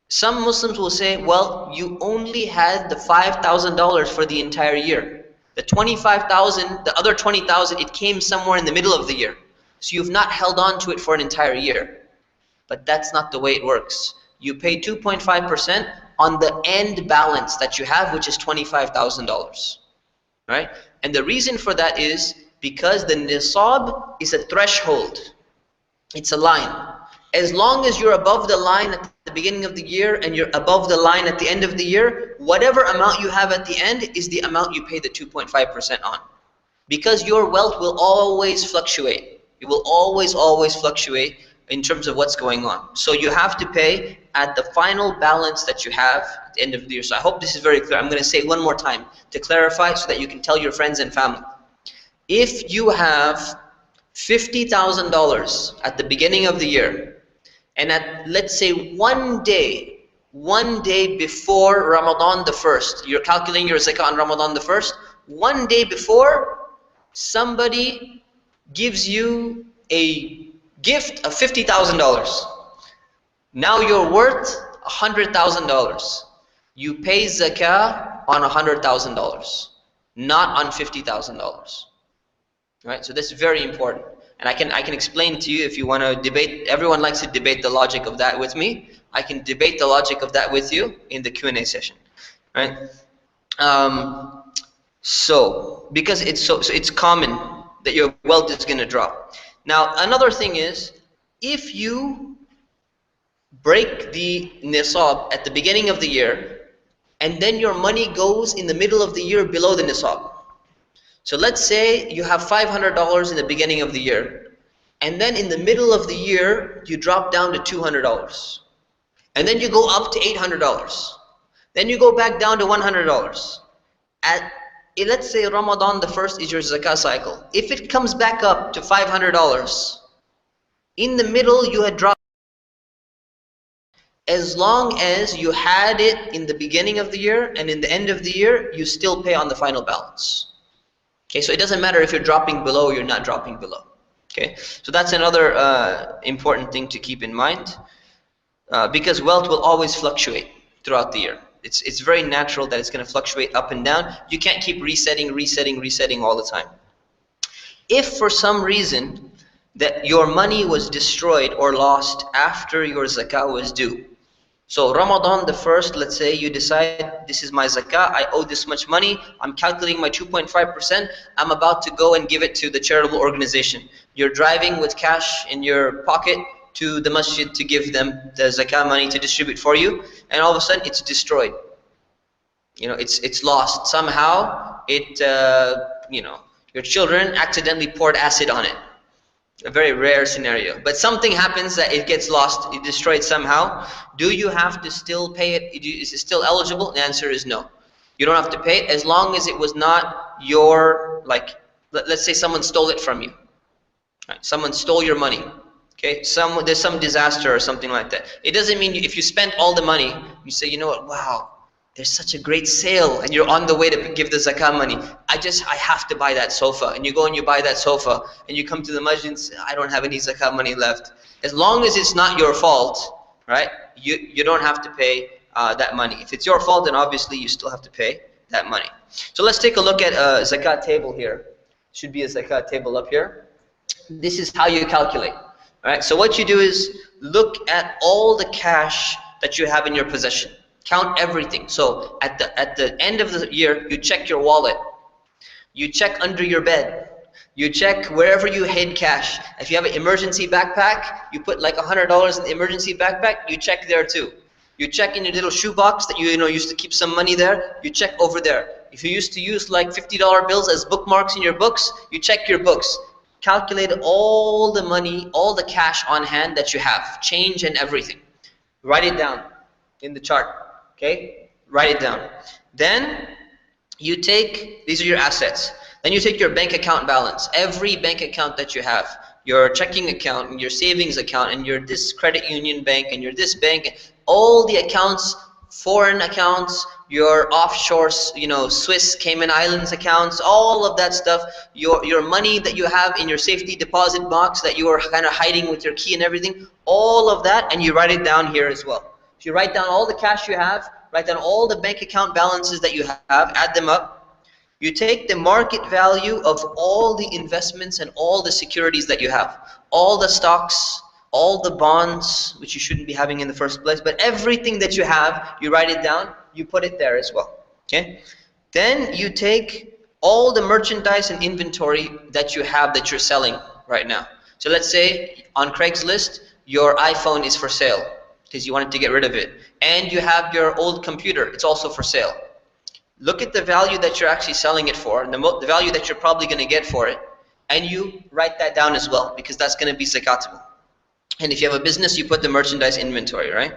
Some Muslims will say, well, you only had the $5,000 for the entire year. The $25,000, the other $20,000, it came somewhere in the middle of the year. So you've not held on to it for an entire year. But that's not the way it works. You pay 2.5% on the end balance that you have, which is $25,000. Right? And the reason for that is because the nisab is a threshold. It's a line. As long as you're above the line at the beginning of the year and you're above the line at the end of the year, whatever amount you have at the end is the amount you pay the 2.5% on. Because your wealth will always fluctuate. It will always fluctuate in terms of what's going on. So you have to pay at the final balance that you have at the end of the year. So I hope this is very clear. I'm going to say it one more time to clarify so that you can tell your friends and family. If you have $50,000 at the beginning of the year, and at, let's say, one day before Ramadan the 1st, you're calculating your zakah on Ramadan the 1st, 1 day before, somebody gives you a gift of $50,000. Now you're worth $100,000. You pay zakah on $100,000, not on $50,000. Right? So this is very important. And I can explain to you if you want to debate. Everyone likes to debate the logic of that with me. I can debate the logic of that with you in the Q&A session. Right? So because so it's common that your wealth is going to drop. Now another thing is, if you break the nisab at the beginning of the year and then your money goes in the middle of the year below the nisab. So let's say you have $500 in the beginning of the year, and then in the middle of the year you drop down to $200, and then you go up to $800, then you go back down to $100. Let's say Ramadan, the first is your zakah cycle. If it comes back up to $500, in the middle you had dropped. As long as you had it in the beginning of the year and in the end of the year, you still pay on the final balance. Okay, so it doesn't matter if you're dropping below or you're not dropping below. Okay, so that's another important thing to keep in mind, because wealth will always fluctuate throughout the year. It's very natural that it's going to fluctuate up and down. You can't keep resetting all the time. If for some reason that your money was destroyed or lost after your zakah was due, so Ramadan the first, let's say you decide, this is my zakah, I owe this much money, I'm calculating my 2.5%, I'm about to go and give it to the charitable organization. You're driving with cash in your pocket to the masjid to give them the zakah money to distribute for you, and all of a sudden it's destroyed. You know, it's lost. Somehow your children accidentally poured acid on it. A very rare scenario, but something happens that it gets lost, it destroyed somehow. Do you have to still pay it? Is it still eligible? The answer is no. You don't have to pay it as long as it was not your, let's say someone stole it from you. Right? Someone stole your money. Okay, there's some disaster or something like that. It doesn't mean if you spent all the money, you say, you know what, wow, there's such a great sale, and you're on the way to give the zakah money. I have to buy that sofa, and you go and you buy that sofa, and you come to the masjid and say, I don't have any zakah money left. As long as it's not your fault, right? You don't have to pay that money. If it's your fault, then obviously you still have to pay that money. So let's take a look at a zakat table here. Should be a zakat table up here. This is how you calculate. All right. So what you do is look at all the cash that you have in your possession. Count everything. So at the end of the year, you check your wallet. You check under your bed. You check wherever you hid cash. If you have an emergency backpack, you put like $100 in the emergency backpack, you check there too. You check in your little shoebox that you used to keep some money there, you check over there. If you used to use like $50 bills as bookmarks in your books, you check your books. Calculate all the money, all the cash on hand that you have, change and everything. Write it down in the chart. Okay, write it down. Then you take, these are your assets. Then you take your bank account balance. Every bank account that you have, your checking account, and your savings account, and your this credit union bank, and your this bank, all the accounts, foreign accounts, your offshore, Swiss, Cayman Islands accounts, all of that stuff, your money that you have in your safety deposit box that you are kind of hiding with your key and everything, all of that, and you write it down here as well. So you write down all the cash you have, write down all the bank account balances that you have, add them up. You take the market value of all the investments and all the securities that you have, all the stocks, all the bonds, which you shouldn't be having in the first place, but everything that you have, you write it down, you put it there as well. Okay? Then you take all the merchandise and inventory that you have that you're selling right now. So let's say on Craigslist, your iPhone is for sale, because you wanted to get rid of it. And you have your old computer, it's also for sale. Look at the value that you're actually selling it for, and the value that you're probably going to get for it, and you write that down as well, because that's going to be zakatable. And if you have a business, you put the merchandise inventory, right?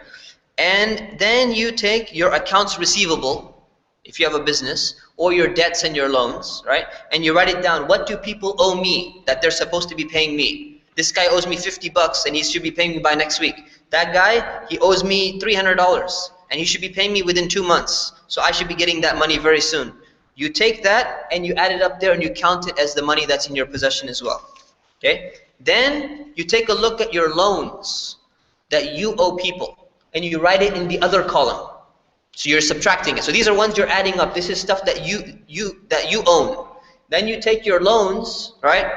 And then you take your accounts receivable, if you have a business, or your debts and your loans, right? And you write it down. What do people owe me that they're supposed to be paying me? This guy owes me $50 and he should be paying me by next week. That guy, he owes me $300 and he should be paying me within 2 months. So I should be getting that money very soon. You take that and you add it up there and you count it as the money that's in your possession as well. Okay? Then you take a look at your loans that you owe people, and you write it in the other column. So you're subtracting it. So these are ones you're adding up. This is stuff that you own. Then you take your loans, right?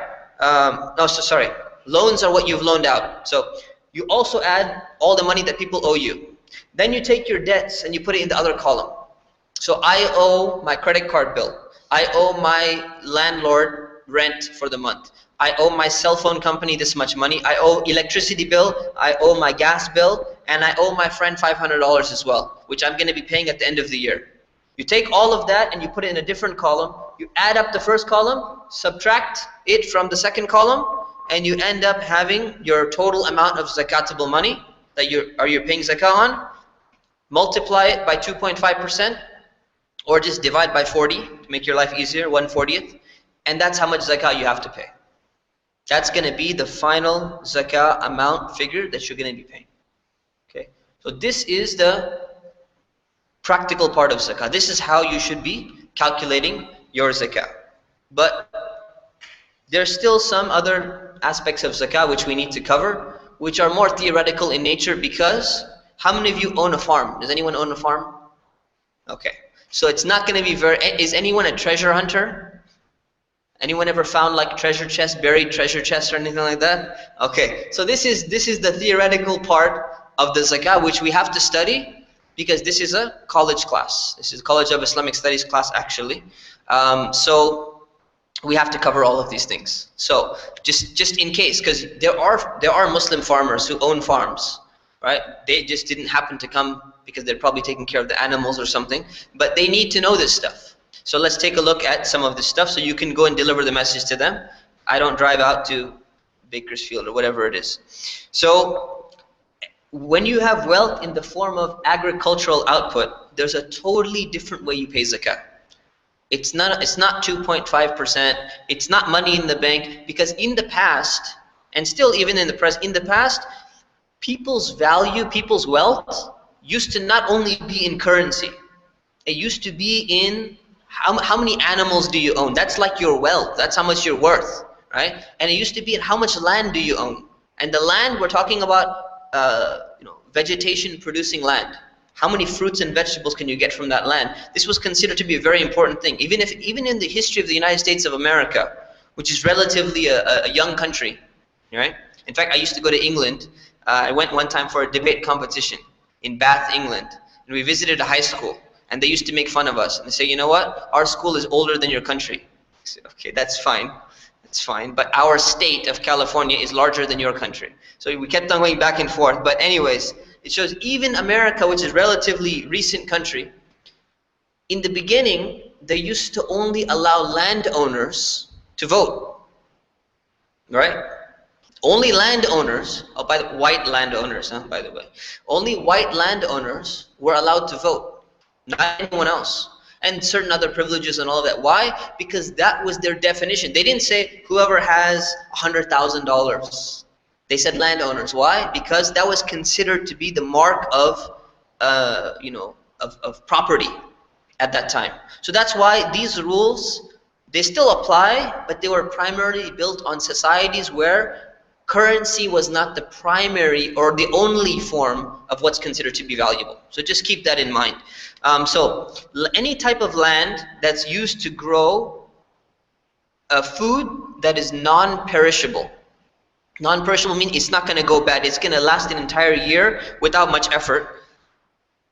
Sorry. Loans are what you've loaned out. So you also add all the money that people owe you. Then you take your debts and you put it in the other column. So I owe my credit card bill. I owe my landlord rent for the month. I owe my cell phone company this much money. I owe electricity bill. I owe my gas bill. And I owe my friend $500 as well, which I'm going to be paying at the end of the year. You take all of that and you put it in a different column. You add up the first column, subtract it from the second column, and you end up having your total amount of zakatable money that you're paying zakah on. Multiply it by 2.5%, or just divide by 40 to make your life easier, 1/40th, and that's how much zakah you have to pay. That's going to be the final zakah amount figure that you're going to be paying. Okay, so this is the practical part of zakah. This is how you should be calculating your zakah. But there's still some other aspects of zakah which we need to cover, which are more theoretical in nature, because how many of you own a farm? Does anyone own a farm? Okay, so it's not going to be very... Is anyone a treasure hunter? Anyone ever found like treasure chests, buried treasure chests or anything like that? Okay, so this is the theoretical part of the zakah which we have to study, because this is a college class. This is a College of Islamic Studies class actually. So we have to cover all of these things. So just in case, because there are Muslim farmers who own farms, right? They just didn't happen to come because they're probably taking care of the animals or something, but they need to know this stuff. So let's take a look at some of this stuff so you can go and deliver the message to them. I don't drive out to Bakersfield or whatever it is. So when you have wealth in the form of agricultural output, there's a totally different way you pay zakah. It's not 2.5%. It's not money in the bank, because in the past, and still even in the present, in the past, people's value, people's wealth used to not only be in currency. It used to be in how many animals do you own? That's like your wealth. That's how much you're worth, right? And it used to be in how much land do you own? And the land, we're talking about vegetation producing land. How many fruits and vegetables can you get from that land? This was considered to be a very important thing. Even in the history of the United States of America, which is relatively a young country, right? In fact, I used to go to England. I went one time for a debate competition in Bath, England, and we visited a high school. And they used to make fun of us. And they say, you know what? Our school is older than your country. I said, okay, that's fine. That's fine. But our state of California is larger than your country. So we kept on going back and forth. But anyways, it shows even America, which is a relatively recent country, in the beginning, they used to only allow landowners to vote. Right? Only landowners, white landowners, by the way. Only white landowners were allowed to vote. Not anyone else. And certain other privileges and all of that. Why? Because that was their definition. They didn't say whoever has $100,000. They said landowners. Why? Because that was considered to be the mark of property at that time. So that's why these rules, they still apply, but they were primarily built on societies where currency was not the primary or the only form of what's considered to be valuable. So just keep that in mind. So any type of land that's used to grow a food that is non-perishable. Non-perishable means it's not going to go bad. It's going to last an entire year without much effort.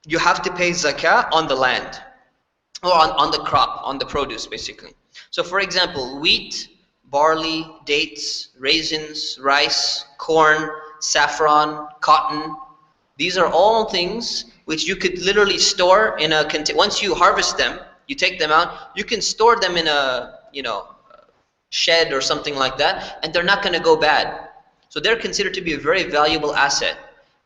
You have to pay zakah on the land, or on the crop, on the produce basically. So for example, wheat, barley, dates, raisins, rice, corn, saffron, cotton. These are all things which you could literally store in a container. Once you harvest them, you take them out, you can store them in a shed or something like that, and they're not going to go bad. So they're considered to be a very valuable asset.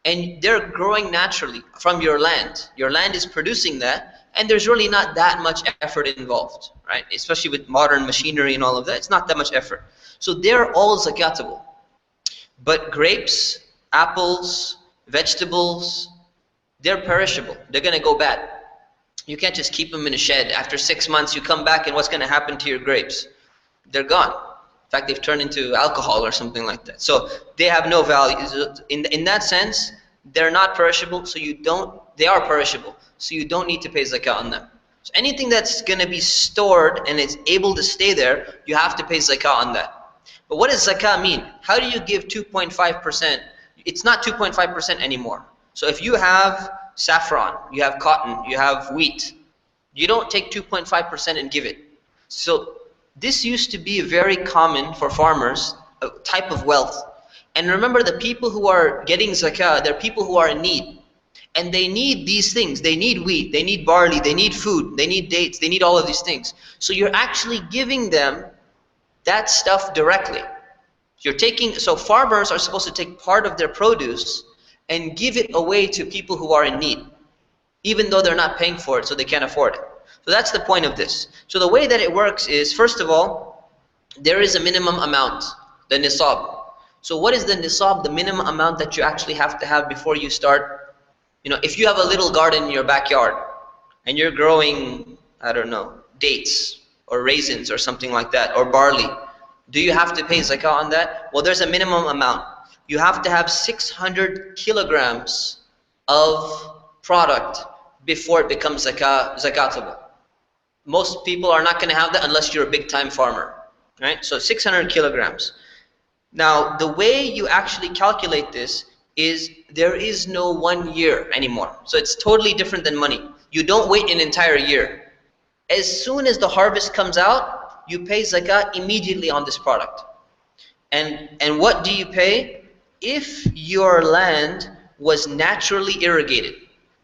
And they're growing naturally from your land. Your land is producing that, and there's really not that much effort involved, right? Especially with modern machinery and all of that, it's not that much effort. So they're all zakatable. But grapes, apples, vegetables, they're perishable. They're going to go bad. You can't just keep them in a shed. After 6 months, you come back, and what's going to happen to your grapes? They're gone. In fact, they've turned into alcohol or something like that. So they have no value. In that sense, they're not perishable, so they are perishable, so you don't need to pay zakah on them. So anything that's going to be stored and is able to stay there, you have to pay zakah on that. But what does zakah mean? How do you give 2.5%? It's not 2.5% anymore. So if you have saffron, you have cotton, you have wheat, you don't take 2.5% and give it. So this used to be very common for farmers, a type of wealth. And remember, the people who are getting zakah, they're people who are in need. And they need these things. They need wheat, they need barley, they need food, they need dates, they need all of these things. So you're actually giving them that stuff directly. So farmers are supposed to take part of their produce and give it away to people who are in need, even though they're not paying for it, so they can't afford it. So that's the point of this. So the way that it works is, first of all, there is a minimum amount, the nisab. So what is the nisab, the minimum amount that you actually have to have before you start? If you have a little garden in your backyard and you're growing, I don't know, dates or raisins or something like that, or barley, do you have to pay zakah on that? Well, there's a minimum amount. You have to have 600 kilograms of product before it becomes zakatable. Most people are not going to have that unless you're a big time farmer, right? So 600 kilograms. Now, the way you actually calculate this is there is no 1 year anymore. So it's totally different than money. You don't wait an entire year. As soon as the harvest comes out, you pay zakah immediately on this product. And what do you pay? If your land was naturally irrigated,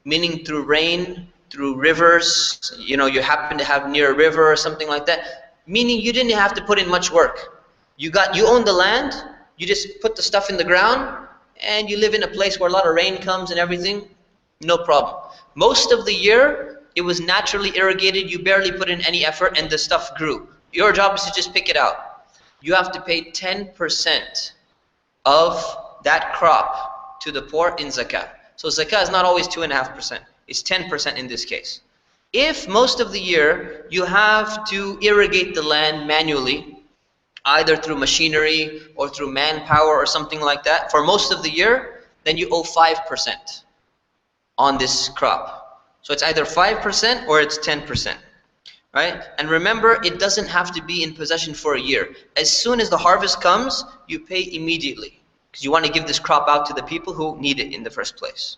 meaning through rain, through rivers, you happen to have near a river or something like that, meaning you didn't have to put in much work. You own the land, you just put the stuff in the ground, and you live in a place where a lot of rain comes and everything, no problem. Most of the year, it was naturally irrigated, you barely put in any effort, and the stuff grew. Your job is to just pick it out. You have to pay 10% of that crop to the poor in zakah. So zakah is not always 2.5%. It's 10% in this case. If most of the year you have to irrigate the land manually, either through machinery or through manpower or something like that, for most of the year, then you owe 5% on this crop. So it's either 5% or it's 10%. Right? And remember, it doesn't have to be in possession for a year. As soon as the harvest comes, you pay immediately, because you want to give this crop out to the people who need it in the first place.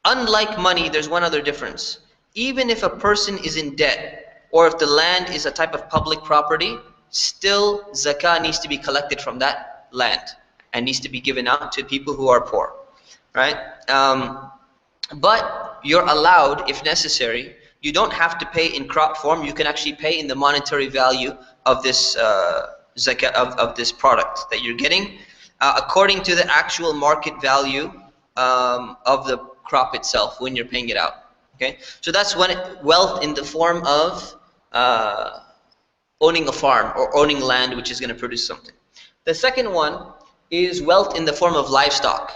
Unlike money, there's one other difference. Even if a person is in debt, or if the land is a type of public property, still zakah needs to be collected from that land and needs to be given out to people who are poor. Right? But you're allowed, if necessary, you don't have to pay in crop form. You can actually pay in the monetary value of this zakah of this product that you're getting, according to the actual market value of the crop itself when you're paying it out. Okay, so that's wealth in the form of owning a farm or owning land which is going to produce something. The second one is wealth in the form of livestock.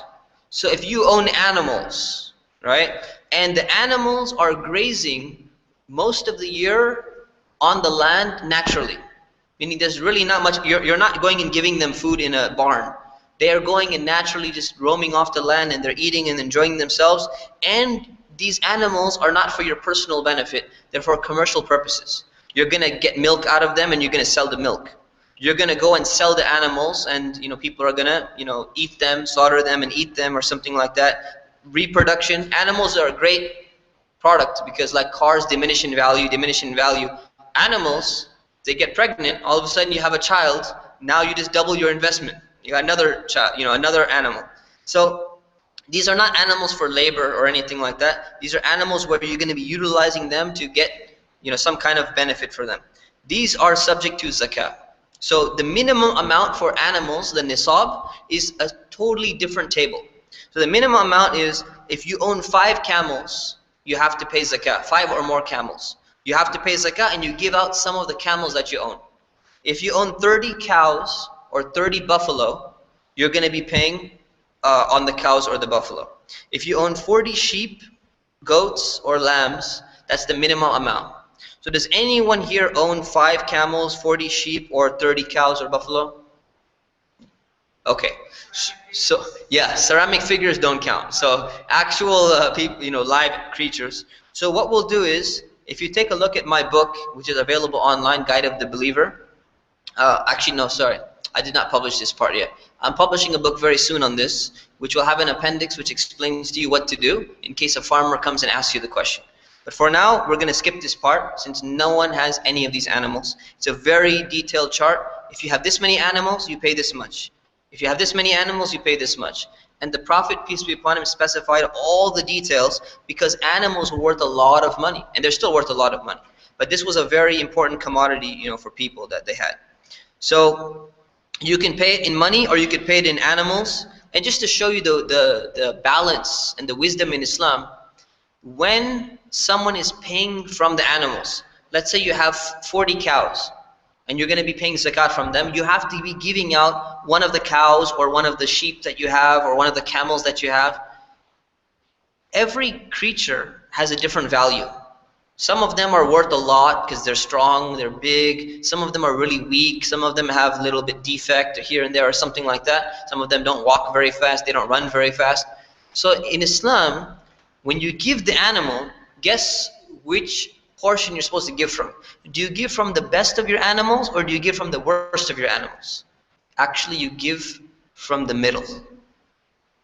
So if you own animals, right, and the animals are grazing most of the year on the land naturally, meaning there's really not much, you're not going and giving them food in a barn. They are going and naturally just roaming off the land, and they're eating and enjoying themselves. And these animals are not for your personal benefit, they're for commercial purposes. You're going to get milk out of them, and you're going to sell the milk. You're going to go and sell the animals, and people are going to eat them, slaughter them and eat them or something like that. Reproduction, animals are a great product because, like cars, diminish in value. Animals, they get pregnant, all of a sudden you have a child, now you just double your investment. You got another child, another animal. So these are not animals for labor or anything like that. These are animals where you're going to be utilizing them to get some kind of benefit for them. These are subject to zakah. So the minimum amount for animals, the nisab, is a totally different table. So the minimum amount is, if you own 5 camels, you have to pay zakah. 5 or more camels, you have to pay zakah, and you give out some of the camels that you own. If you own 30 cows or 30 buffalo, you're going to be paying on the cows or the buffalo. If you own 40 sheep, goats, or lambs, that's the minimum amount. So does anyone here own 5 camels, 40 sheep, or 30 cows or buffalo? Okay, so yeah, ceramic figures don't count. So actual people, live creatures. So what we'll do is, if you take a look at my book, which is available online, Guide of the Believer. Actually, no, sorry, I did not publish this part yet. I'm publishing a book very soon on this, which will have an appendix which explains to you what to do in case a farmer comes and asks you the question. But for now, we're going to skip this part since no one has any of these animals. It's a very detailed chart. If you have this many animals, you pay this much. If you have this many animals, you pay this much. And the Prophet, peace be upon him, specified all the details because animals were worth a lot of money, and they're still worth a lot of money. But this was a very important commodity, for people that they had. So you can pay it in money or you could pay it in animals. And just to show you the balance and the wisdom in Islam, when someone is paying from the animals, let's say you have 40 cows and you're going to be paying zakat from them, you have to be giving out one of the cows or one of the sheep that you have or one of the camels that you have. Every creature has a different value. Some of them are worth a lot because they're strong, they're big. Some of them are really weak. Some of them have a little bit defect here and there or something like that. Some of them don't walk very fast, they don't run very fast. So in Islam, when you give the animal, guess which portion you're supposed to give from. Do you give from the best of your animals or do you give from the worst of your animals? Actually, you give from the middle.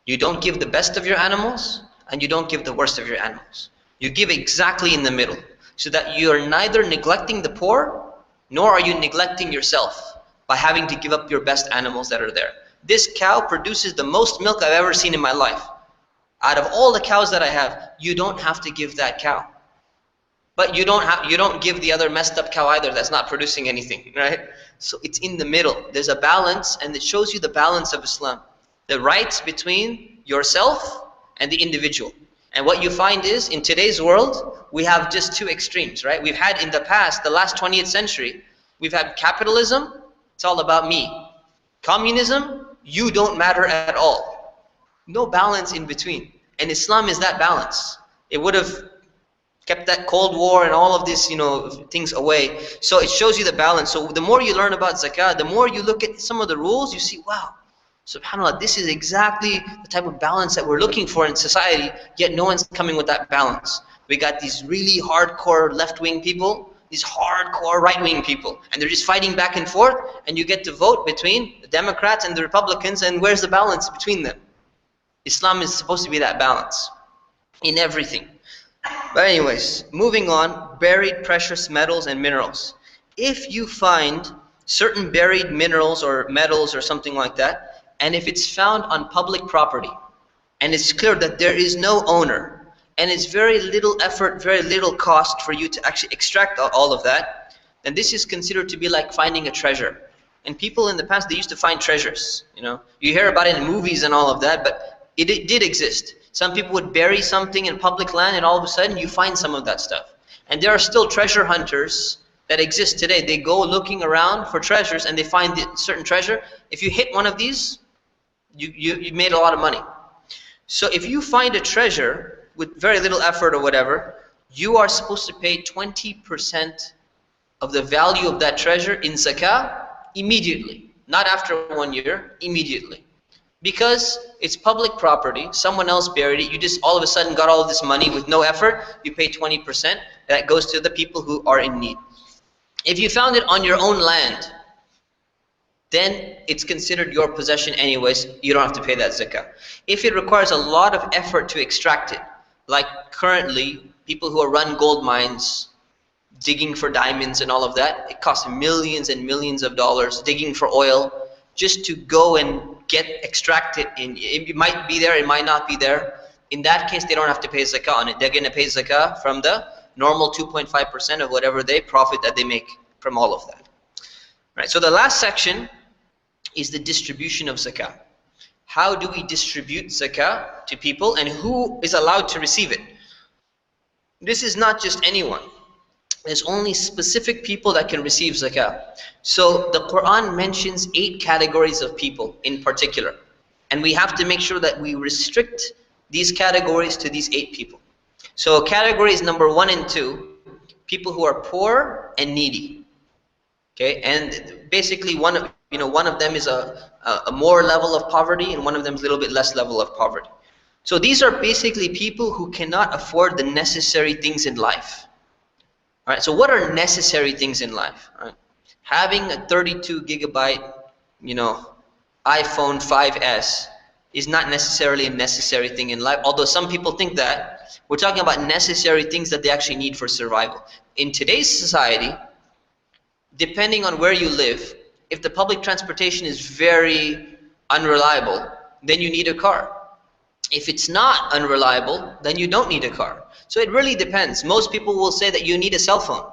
You don't give the best of your animals and you don't give the worst of your animals. You give exactly in the middle so that you are neither neglecting the poor nor are you neglecting yourself by having to give up your best animals that are there. This cow produces the most milk I've ever seen in my life. Out of all the cows that I have, you don't have to give that cow. But you don't give the other messed up cow either that's not producing anything, right? So it's in the middle. There's a balance, and it shows you the balance of Islam. The rights between yourself and the individual. And what you find is, in today's world, we have just two extremes, right? We've had in the past, the last 20th century, we've had capitalism, it's all about me. Communism, you don't matter at all. No balance in between. And Islam is that balance. It would have kept that Cold War and all of this, things away. So it shows you the balance. So the more you learn about zakah, the more you look at some of the rules, you see, wow, subhanAllah, this is exactly the type of balance that we're looking for in society, yet no one's coming with that balance. We got these really hardcore left-wing people, these hardcore right-wing people, and they're just fighting back and forth, and you get to vote between the Democrats and the Republicans, and where's the balance between them? Islam is supposed to be that balance in everything. But anyways, moving on, buried precious metals and minerals. If you find certain buried minerals or metals or something like that, and if it's found on public property, and it's clear that there is no owner, and it's very little effort, very little cost for you to actually extract all of that, then this is considered to be like finding a treasure. And people in the past, they used to find treasures. You hear about it in movies and all of that, but it did exist. Some people would bury something in public land and all of a sudden you find some of that stuff. And there are still treasure hunters that exist today. They go looking around for treasures and they find a certain treasure. If you hit one of these, you made a lot of money. So if you find a treasure with very little effort or whatever, you are supposed to pay 20% of the value of that treasure in zakah immediately. Not after 1 year, immediately. Because it's public property, someone else buried it, you just all of a sudden got all of this money with no effort, you pay 20%, that goes to the people who are in need. If you found it on your own land, then it's considered your possession anyways, you don't have to pay that zakah. If it requires a lot of effort to extract it, like currently, people who run gold mines, digging for diamonds and all of that, it costs millions and millions of dollars, digging for oil, just to go and extract it. It might be there, it might not be there. In that case, they don't have to pay zakah on it. They're going to pay zakah from the normal 2.5% of whatever profit that they make from all of that. Right. So the last section is the distribution of zakah. How do we distribute zakah to people and who is allowed to receive it? This is not just anyone. There's only specific people that can receive zakah. So the Quran mentions 8 categories of people in particular. And we have to make sure that we restrict these categories to these 8 people. So categories number 1 and 2, people who are poor and needy. Okay, and basically one of them is a more level of poverty, and one of them is a little bit less level of poverty. So these are basically people who cannot afford the necessary things in life. All right, so what are necessary things in life? All right? Having a 32 gigabyte, iPhone 5S is not necessarily a necessary thing in life, although some people think that. We're talking about necessary things that they actually need for survival. In today's society, depending on where you live, if the public transportation is very unreliable, then you need a car. If it's not unreliable, then you don't need a car. So it really depends. Most people will say that you need a cell phone.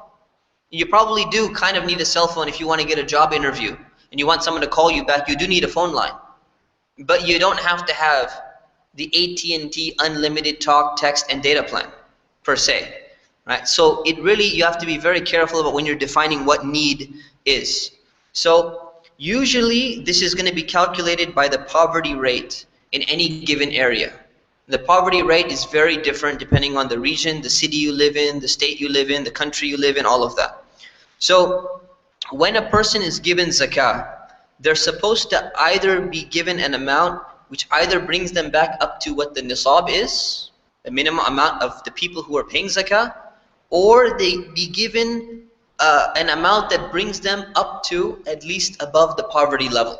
You probably do kind of need a cell phone if you want to get a job interview and you want someone to call you back. You do need a phone line. But you don't have to have the AT&T unlimited talk, text, and data plan, per se. Right? So you have to be very careful about when you're defining what need is. So usually this is going to be calculated by the poverty rate in any given area. The poverty rate is very different depending on the region, the city you live in, the state you live in, the country you live in, all of that. So when a person is given zakah, they're supposed to either be given an amount which either brings them back up to what the nisab is, the minimum amount of the people who are paying zakah, or they be given an amount that brings them up to at least above the poverty level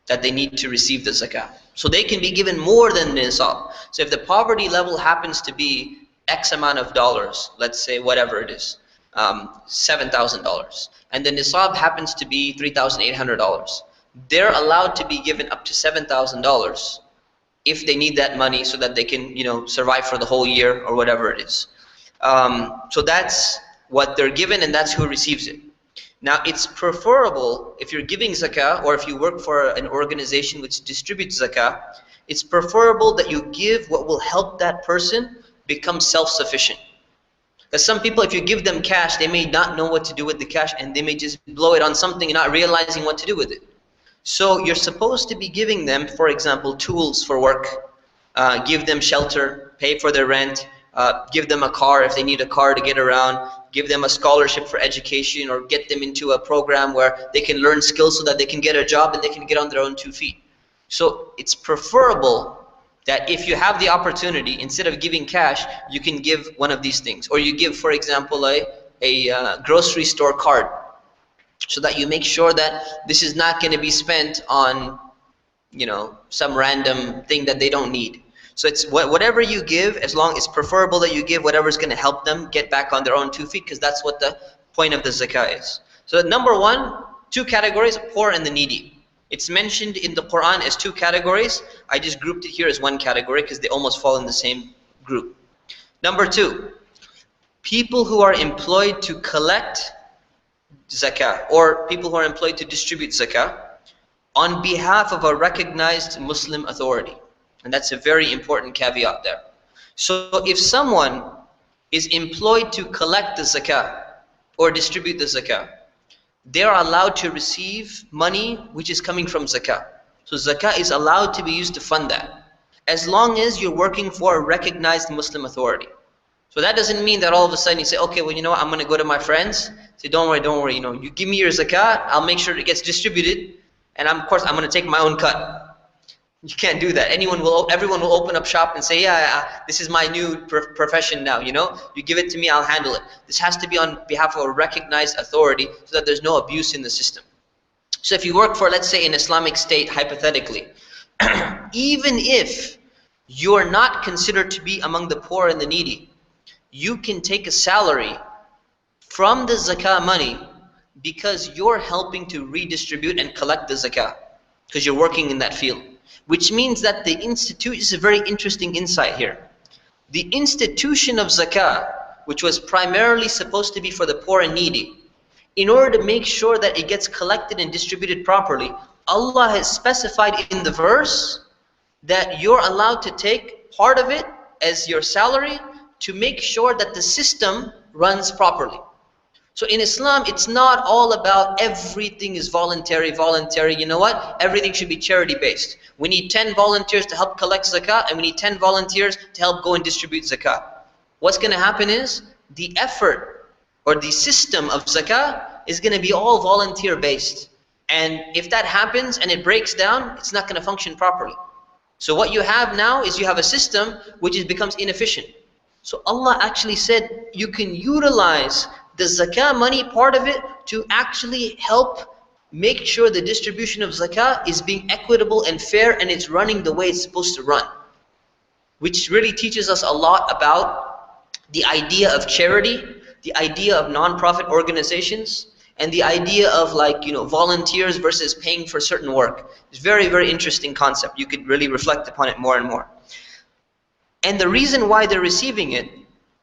that they need to receive the zakah. So they can be given more than the nisab. So if the poverty level happens to be X amount of dollars, let's say whatever it is, $7,000, and the nisab happens to be $3,800, they're allowed to be given up to $7,000 if they need that money so that they can, survive for the whole year or whatever it is. So that's what they're given, and that's who receives it. Now, it's preferable if you're giving zakah, or if you work for an organization which distributes zakah, it's preferable that you give what will help that person become self-sufficient. Because some people, if you give them cash, they may not know what to do with the cash, and they may just blow it on something and not realizing what to do with it. So you're supposed to be giving them, for example, tools for work, give them shelter, pay for their rent, give them a car if they need a car to get around, give them a scholarship for education, or get them into a program where they can learn skills so that they can get a job and they can get on their own 2 feet. So it's preferable that if you have the opportunity, instead of giving cash, you can give one of these things. Or you give, for example, a grocery store card, so that you make sure that this is not going to be spent on, some random thing that they don't need. So it's whatever you give, as long it's preferable that you give whatever's going to help them get back on their own 2 feet, because that's what the point of the zakah is. So number one, 2 categories, poor and the needy. It's mentioned in the Quran as 2 categories. I just grouped it here as 1 category because they almost fall in the same group. Number 2, people who are employed to collect zakah, or people who are employed to distribute zakah on behalf of a recognized Muslim authority. And that's a very important caveat there. So if someone is employed to collect the zakah or distribute the zakah, they are allowed to receive money which is coming from zakah. So zakah is allowed to be used to fund that, as long as you're working for a recognized Muslim authority. So that doesn't mean that all of a sudden you say, okay, well, I'm going to go to my friends, say, don't worry, you give me your zakah, I'll make sure it gets distributed, and of course I'm going to take my own cut. You can't do that. Everyone will open up shop and say, yeah, this is my new profession now, You give it to me, I'll handle it. This has to be on behalf of a recognized authority so that there's no abuse in the system. So if you work for, let's say, an Islamic state, hypothetically, even if you're not considered to be among the poor and the needy, you can take a salary from the zakah money because you're helping to redistribute and collect the zakah, because you're working in that field. Which means that the institute is a very interesting insight here. The institution of zakah, which was primarily supposed to be for the poor and needy, in order to make sure that it gets collected and distributed properly, Allah has specified in the verse that you're allowed to take part of it as your salary to make sure that the system runs properly. So in Islam, it's not all about everything is voluntary. You know what? Everything should be charity based. We need 10 volunteers to help collect zakah, and we need 10 volunteers to help go and distribute zakah. What's going to happen is the effort or the system of zakah is going to be all volunteer based. And if that happens and it breaks down, it's not going to function properly. So what you have now is you have a system which becomes inefficient. So Allah actually said you can utilize the zakah money, part of it, to actually help make sure the distribution of zakah is being equitable and fair, and it's running the way it's supposed to run. Which really teaches us a lot about the idea of charity, the idea of non-profit organizations, and the idea of, like, volunteers versus paying for certain work. It's a very, very interesting concept. You could really reflect upon it more and more. And the reason why they're receiving it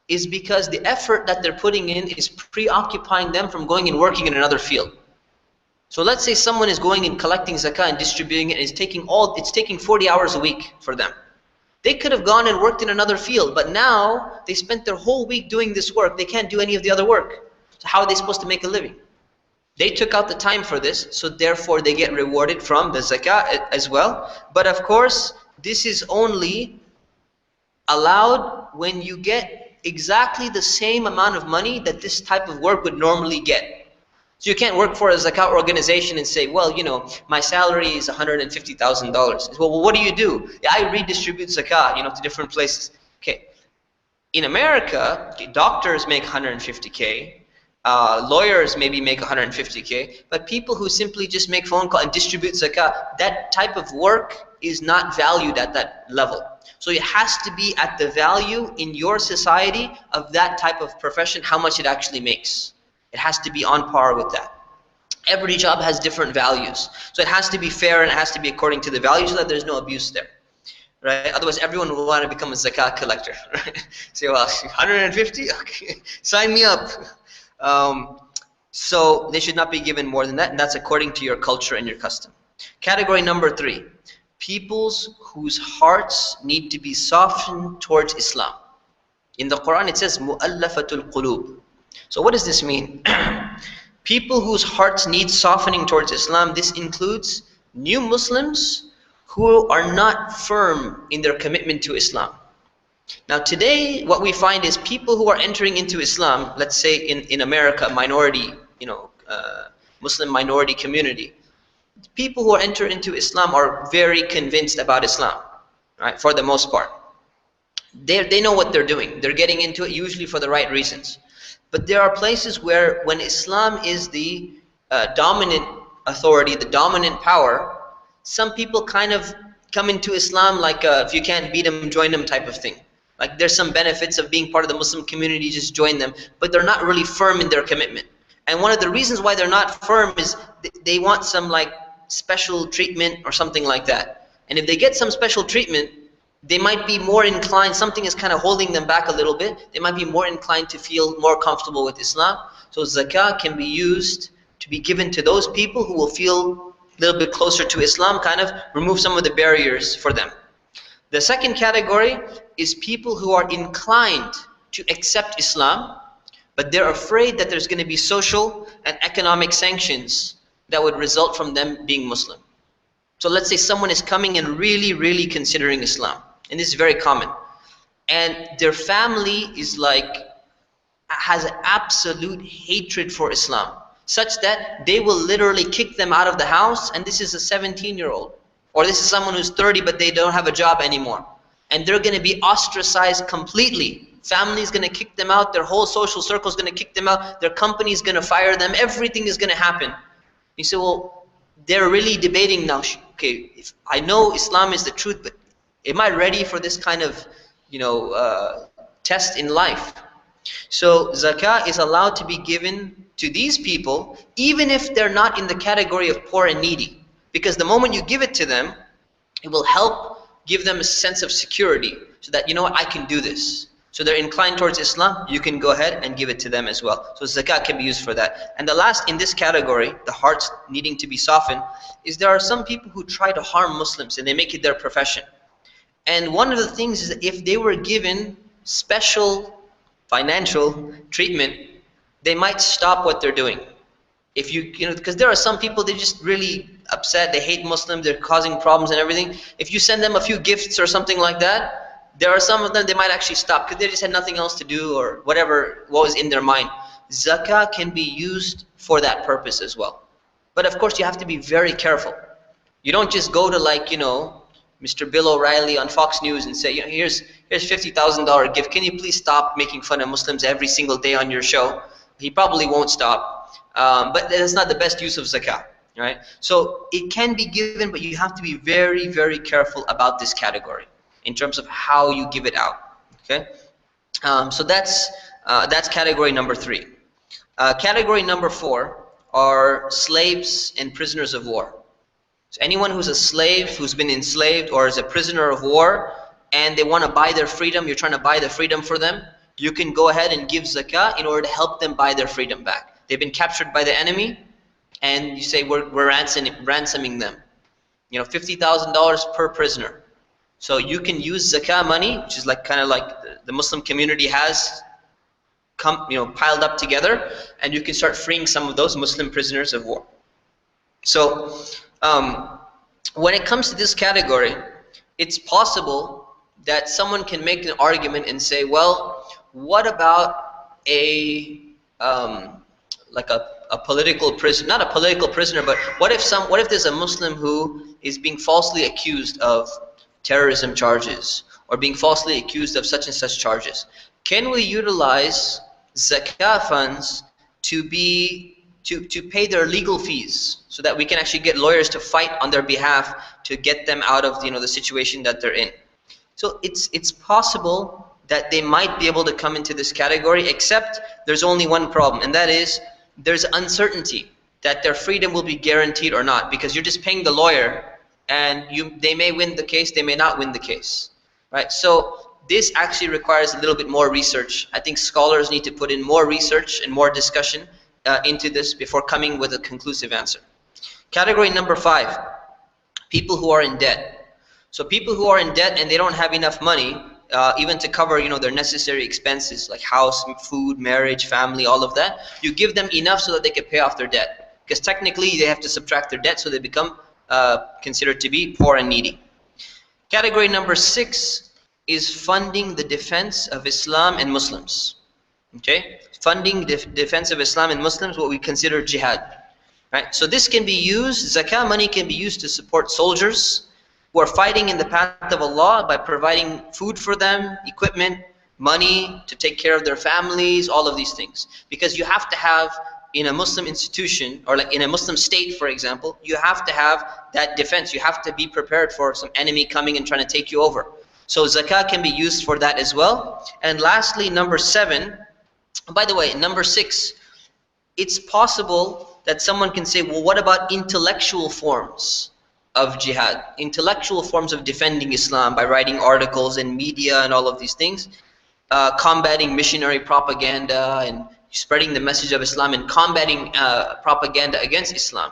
is because the effort that they're putting in is preoccupying them from going and working in another field. So let's say someone is going and collecting zakah and distributing it, and it's taking 40 hours a week for them. They could have gone and worked in another field, but now they spent their whole week doing this work. They can't do any of the other work. So how are they supposed to make a living? They took out the time for this, so therefore they get rewarded from the zakah as well. But of course, this is only allowed when you get exactly the same amount of money that this type of work would normally get. So you can't work for a zakah organization and say, well, my salary is $150,000. Well, what do you do? I redistribute zakah, to different places. Okay. In America, doctors make 150K. Lawyers maybe make 150K, but people who simply just make phone call and distribute zakah, that type of work is not valued at that level. So it has to be at the value in your society of that type of profession, how much it actually makes. It has to be on par with that. Every job has different values. So it has to be fair, and it has to be according to the values so that there's no abuse there. Right? Otherwise, everyone will want to become a zakat collector. Right? Say, well, 150? Okay, sign me up. So they should not be given more than that, and that's according to your culture and your custom. Category number 3, peoples whose hearts need to be softened towards Islam. In the Quran it says mu'allafatul qulub. So what does this mean? People whose hearts need softening towards Islam, this includes new Muslims who are not firm in their commitment to Islam. Now today, what we find is people who are entering into Islam, let's say in America, minority, Muslim minority community, people who are entering into Islam are very convinced about Islam, right? For the most part. They know what they're doing. They're getting into it usually for the right reasons. But there are places where when Islam is the dominant authority, the dominant power, some people kind of come into Islam like if you can't beat them, join them type of thing. Like there's some benefits of being part of the Muslim community, just join them. But they're not really firm in their commitment. And one of the reasons why they're not firm is they want some like special treatment or something like that. And if they get some special treatment, they might be more inclined, something is kind of holding them back a little bit, they might be more inclined to feel more comfortable with Islam. So zakah can be used to be given to those people who will feel a little bit closer to Islam, kind of remove some of the barriers for them. The second category is people who are inclined to accept Islam, but they're afraid that there's going to be social and economic sanctions that would result from them being Muslim. So let's say someone is coming and really, really considering Islam. And this is very common. And their family is like, has absolute hatred for Islam, such that they will literally kick them out of the house. And this is a 17-year-old. Or this is someone who's 30 but they don't have a job anymore. And they're going to be ostracized completely. Family's going to kick them out. Their whole social circle is going to kick them out. Their company is going to fire them. Everything is going to happen. You say, well, they're really debating now. Okay, if I know Islam is the truth, but am I ready for this kind of, test in life? So zakah is allowed to be given to these people, even if they're not in the category of poor and needy. Because the moment you give it to them, it will help give them a sense of security, so that, you know what, I can do this. So they're inclined towards Islam, you can go ahead and give it to them as well. So zakah can be used for that. And the last in this category, the hearts needing to be softened, is there are some people who try to harm Muslims and they make it their profession. And one of the things is that if they were given special financial treatment, they might stop what they're doing. If because there are some people, they're just really upset, they hate Muslims, they're causing problems and everything. If you send them a few gifts or something like that, there are some of them, they might actually stop because they just had nothing else to do or whatever what was in their mind. zakah can be used for that purpose as well. But of course, you have to be very careful. You don't just go to, like, Mr. Bill O'Reilly on Fox News and say, here's $50,000 gift. Can you please stop making fun of Muslims every single day on your show? He probably won't stop. But that's not the best use of zakah, right? So it can be given, but you have to be very, very careful about this category in terms of how you give it out. Okay, so that's category number 3. Category number 4 are slaves and prisoners of war. So anyone who's a slave, who's been enslaved, or is a prisoner of war, and they want to buy their freedom, you're trying to buy their freedom for them, you can go ahead and give zakah in order to help them buy their freedom back. They've been captured by the enemy, and you say, we're ransoming them. $50,000 per prisoner. So you can use zakah money, which is kind of like the Muslim community has piled up together, and you can start freeing some of those Muslim prisoners of war. So when it comes to this category, it's possible that someone can make an argument and say, well, what about a political prisoner, not a political prisoner, but what if there's a Muslim who is being falsely accused of terrorism charges, or being falsely accused of such and such charges? Can we utilize zakah funds to pay their legal fees, so that we can actually get lawyers to fight on their behalf to get them out of the situation that they're in? So it's possible that they might be able to come into this category, except there's only one problem, and that is there's uncertainty that their freedom will be guaranteed or not, because you're just paying the lawyer, and they may win the case, they may not win the case, right? So this actually requires a little bit more research. I think scholars need to put in more research and more discussion into this before coming with a conclusive answer. Category number 5, people who are in debt. So people who are in debt and they don't have enough money even to cover their necessary expenses like house, food, marriage, family, all of that. You give them enough so that they can pay off their debt, because technically they have to subtract their debt, so they become considered to be poor and needy. Category number 6 is funding the defense of Islam and Muslims. Okay, funding defense of Islam and Muslims, what we consider jihad. Right? So this can be used, zakah money can be used to support soldiers who are fighting in the path of Allah by providing food for them, equipment, money to take care of their families, all of these things. Because you have to have, in a Muslim institution, or like in a Muslim state, for example, you have to have that defense. You have to be prepared for some enemy coming and trying to take you over. So zakah can be used for that as well. And lastly, number 7, by the way, number 6, it's possible that someone can say, well, what about intellectual forms of jihad? Intellectual forms of defending Islam by writing articles and media and all of these things, combating missionary propaganda and spreading the message of Islam and combating propaganda against Islam.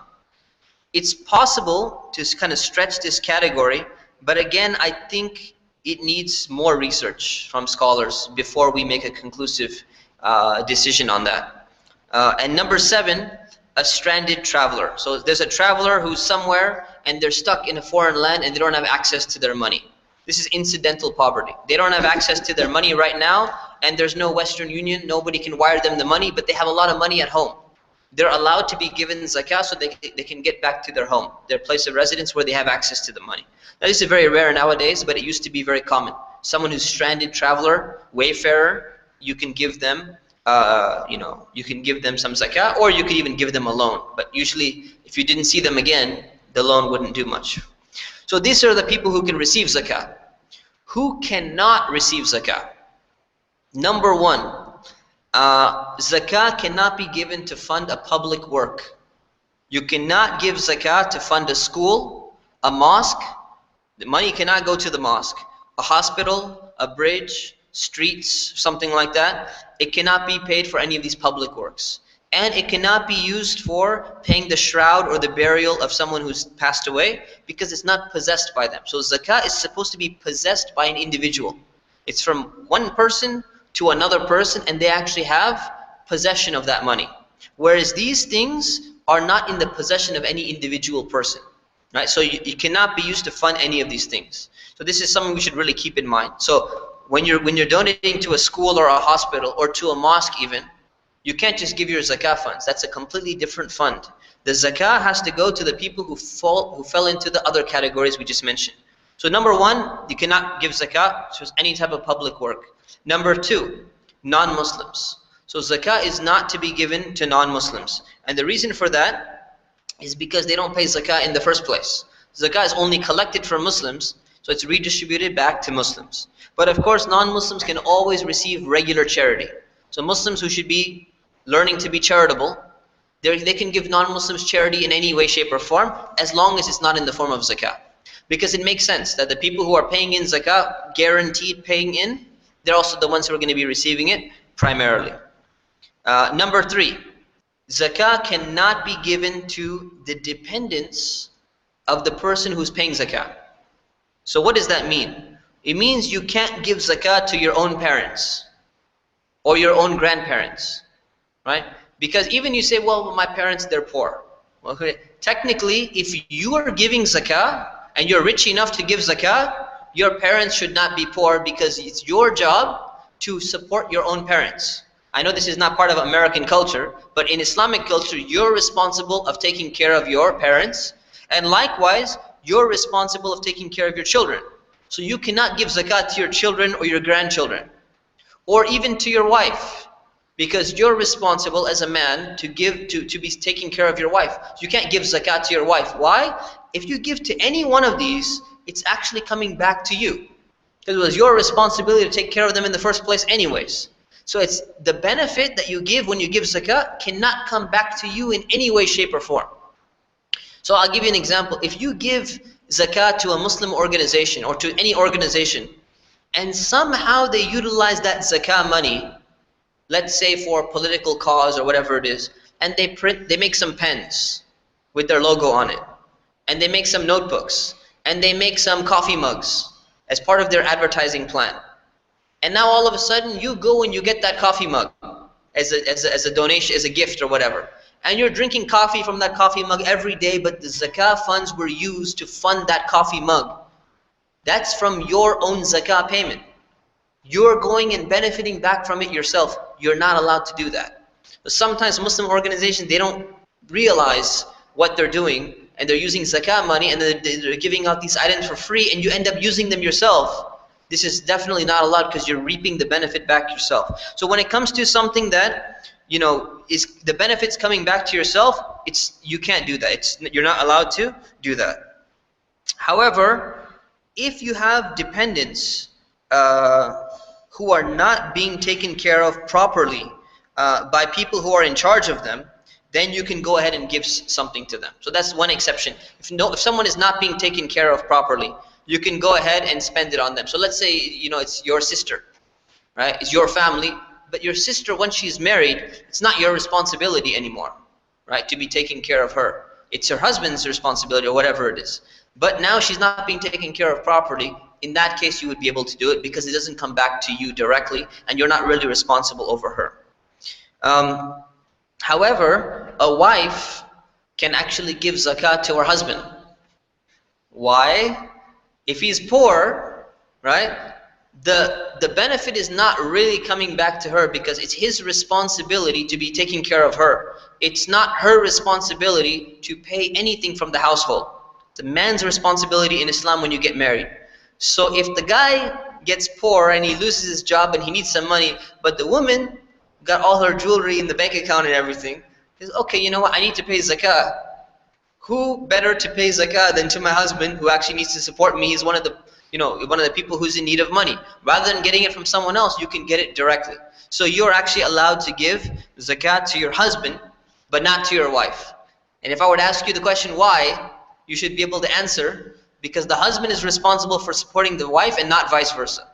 It's possible to kind of stretch this category, but again, I think it needs more research from scholars before we make a conclusive decision on that. And number 7, a stranded traveler. So there's a traveler who's somewhere and they're stuck in a foreign land and they don't have access to their money. This is incidental poverty. They don't have access to their money right now, and there's no Western Union, nobody can wire them the money, but they have a lot of money at home. They're allowed to be given zakah so they can get back to their home, their place of residence where they have access to the money. Now this is very rare nowadays, but it used to be very common. Someone who's stranded traveler, wayfarer, you can give them you can give them some zakah, or you could even give them a loan. But usually, if you didn't see them again, the loan wouldn't do much. So these are the people who can receive zakah. Who cannot receive zakah? Number 1, zakah cannot be given to fund a public work. You cannot give zakah to fund a school, a mosque. The money cannot go to the mosque. A hospital, a bridge, streets, something like that. It cannot be paid for any of these public works. And it cannot be used for paying the shroud or the burial of someone who's passed away, because it's not possessed by them. So zakah is supposed to be possessed by an individual. It's from one person to another person, and they actually have possession of that money. Whereas these things are not in the possession of any individual person. Right? So you cannot be used to fund any of these things. So this is something we should really keep in mind. So when you're donating to a school or a hospital or to a mosque even, You can't just give your zakah funds. That's a completely different fund. The zakah has to go to the people who fell into the other categories we just mentioned. So number one, you cannot give zakah to any type of public work. Number two, non-Muslims. So zakah is not to be given to non-Muslims. And the reason for that is because they don't pay zakah in the first place. Zakah is only collected from Muslims, so it's redistributed back to Muslims. But of course, non-Muslims can always receive regular charity. So Muslims who should be learning to be charitable, they can give non-Muslims charity in any way, shape, or form, as long as it's not in the form of zakah. Because it makes sense that the people who are paying in zakah, guaranteed paying in, they're also the ones who are going to be receiving it primarily. Number three, zakah cannot be given to the dependents of the person who's paying zakah. So what does that mean? It means you can't give zakah to your own parents or your own grandparents, right? Because even you say, well, my parents, they're poor. Well, technically, if you are giving zakah and you're rich enough to give zakah, your parents should not be poor, because it's your job to support your own parents. I know this is not part of American culture, but in Islamic culture, you're responsible of taking care of your parents, and likewise, you're responsible of taking care of your children. So you cannot give zakat to your children or your grandchildren, or even to your wife, because you're responsible as a man to be taking care of your wife. You can't give zakat to your wife. Why? If you give to any one of these, it's actually coming back to you, because it was your responsibility to take care of them in the first place anyways. So it's the benefit that you give when you give zakat cannot come back to you in any way, shape, or form. So I'll give you an example. If you give zakat to a Muslim organization or to any organization, and somehow they utilize that zakah money, let's say for a political cause or whatever it is, and they make some pens with their logo on it, and they make some notebooks, and they make some coffee mugs as part of their advertising plan. And now all of a sudden you go and you get that coffee mug as a donation, as a gift or whatever. And you're drinking coffee from that coffee mug every day, but the zakah funds were used to fund that coffee mug. That's from your own zakah payment. You're going and benefiting back from it yourself. You're not allowed to do that. But sometimes Muslim organizations, they don't realize what they're doing, and they're using zakah money, and they're giving out these items for free, and you end up using them yourself. This is definitely not allowed, because you're reaping the benefit back yourself. So when it comes to something that, is the benefits coming back to yourself, you can't do that. You're not allowed to do that. However, if you have dependents who are not being taken care of properly by people who are in charge of them, then you can go ahead and give something to them. So that's one exception. If someone is not being taken care of properly, you can go ahead and spend it on them. So let's say, it's your sister, right? It's your family, but your sister, once she's married, it's not your responsibility anymore, right? To be taking care of her. It's her husband's responsibility, or whatever it is. But now she's not being taken care of properly. In that case, you would be able to do it, because it doesn't come back to you directly, and you're not really responsible over her. However, a wife can actually give zakat to her husband. Why? If he's poor, right, the benefit is not really coming back to her, because it's his responsibility to be taking care of her. It's not her responsibility to pay anything from the household. It's a man's responsibility in Islam when you get married. So if the guy gets poor and he loses his job and he needs some money, but the woman got all her jewelry in the bank account and everything, says, okay, you know what, I need to pay zakah. Who better to pay zakah than to my husband, who actually needs to support me? He's one of the people who's in need of money. Rather than getting it from someone else, you can get it directly. So you're actually allowed to give zakat to your husband, but not to your wife. And if I were to ask you the question why, you should be able to answer, because the husband is responsible for supporting the wife and not vice versa.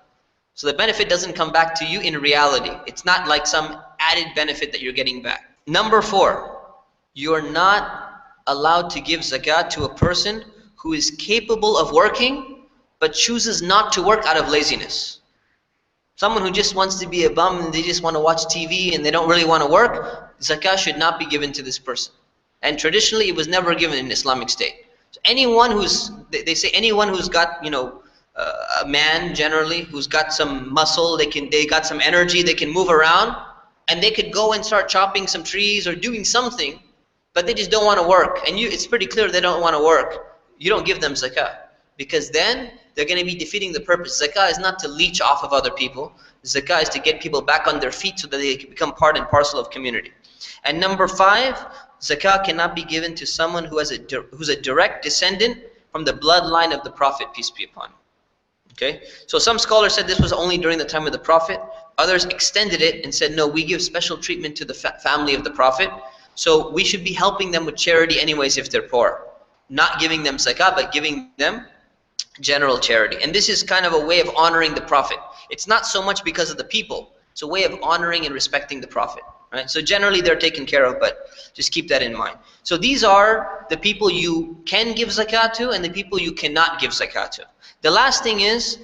So the benefit doesn't come back to you in reality. It's not like some added benefit that you're getting back. Number 4, you're not allowed to give zakat to a person who is capable of working but chooses not to work out of laziness. Someone who just wants to be a bum and they just want to watch TV and they don't really want to work, zakah should not be given to this person. And traditionally it was never given in Islamic State. So anyone they say anyone who's got, a man generally, who's got some muscle, they got some energy, they can move around, and they could go and start chopping some trees or doing something, but they just don't want to work, and it's pretty clear they don't want to work, you don't give them zakah, because then they're going to be defeating the purpose. Zakah is not to leech off of other people. Zakah is to get people back on their feet so that they can become part and parcel of community. And number 5, zakah cannot be given to someone who's a direct descendant from the bloodline of the Prophet, peace be upon him. Okay, so some scholars said this was only during the time of the Prophet. Others extended it and said, no, we give special treatment to the family of the Prophet. So we should be helping them with charity anyways if they're poor. Not giving them zakah, but giving them general charity. And this is kind of a way of honoring the Prophet. It's not so much because of the people. It's a way of honoring and respecting the Prophet. Right? So generally they're taken care of, but just keep that in mind. So these are the people you can give zakah to and the people you cannot give zakah to. The last thing is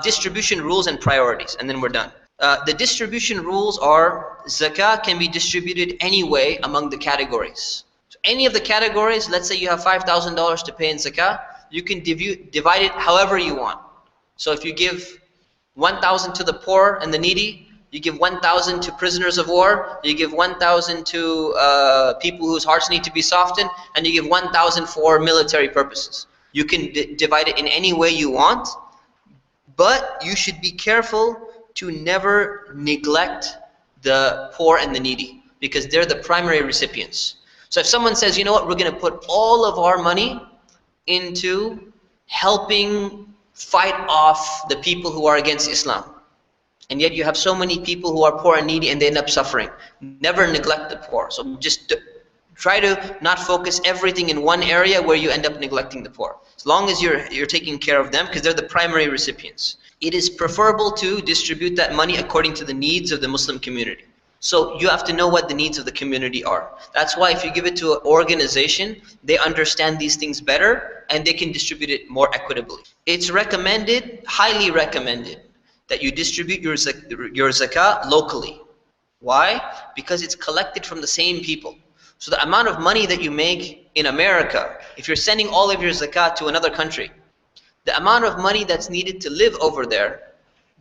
distribution rules and priorities, and then we're done. The distribution rules are zakah can be distributed anyway among the categories. So any of the categories, let's say you have $5,000 to pay in zakah, you can divide it however you want. So if you give 1,000 to the poor and the needy, you give 1,000 to prisoners of war, you give 1,000 to people whose hearts need to be softened, and you give 1,000 for military purposes. You can divide it in any way you want, but you should be careful to never neglect the poor and the needy, because they're the primary recipients. So if someone says, you know what, we're going to put all of our money into helping fight off the people who are against Islam, and yet you have so many people who are poor and needy and they end up suffering. Never neglect the poor. So just try to not focus everything in one area where you end up neglecting the poor. As long as you're taking care of them, because they're the primary recipients. It is preferable to distribute that money according to the needs of the Muslim community. So you have to know what the needs of the community are. That's why if you give it to an organization, they understand these things better and they can distribute it more equitably. It's recommended, highly recommended, that you distribute your zakah locally. Why? Because it's collected from the same people. So the amount of money that you make in America, if you're sending all of your zakat to another country, the amount of money that's needed to live over there,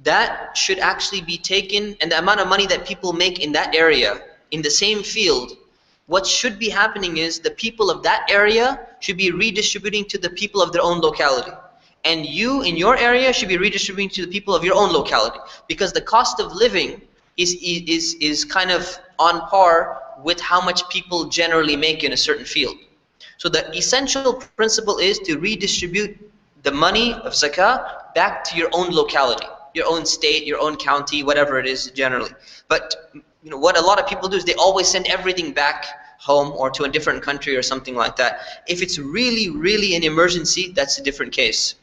that should actually be taken, and the amount of money that people make in that area, in the same field, what should be happening is the people of that area should be redistributing to the people of their own locality. And you, in your area, should be redistributing to the people of your own locality. Because the cost of living is kind of on par with how much people generally make in a certain field. So the essential principle is to redistribute the money of zakah back to your own locality, your own state, your own county, whatever it is generally. But you know what a lot of people do is they always send everything back home or to a different country or something like that. If it's really, really an emergency, that's a different case.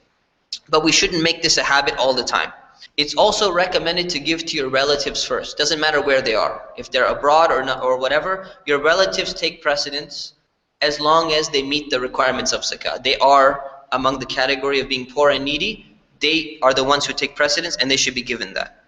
But we shouldn't make this a habit all the time. It's also recommended to give to your relatives first. Doesn't matter where they are. If they're abroad or not or whatever, your relatives take precedence as long as they meet the requirements of zakah. They are among the category of being poor and needy. They are the ones who take precedence and they should be given that.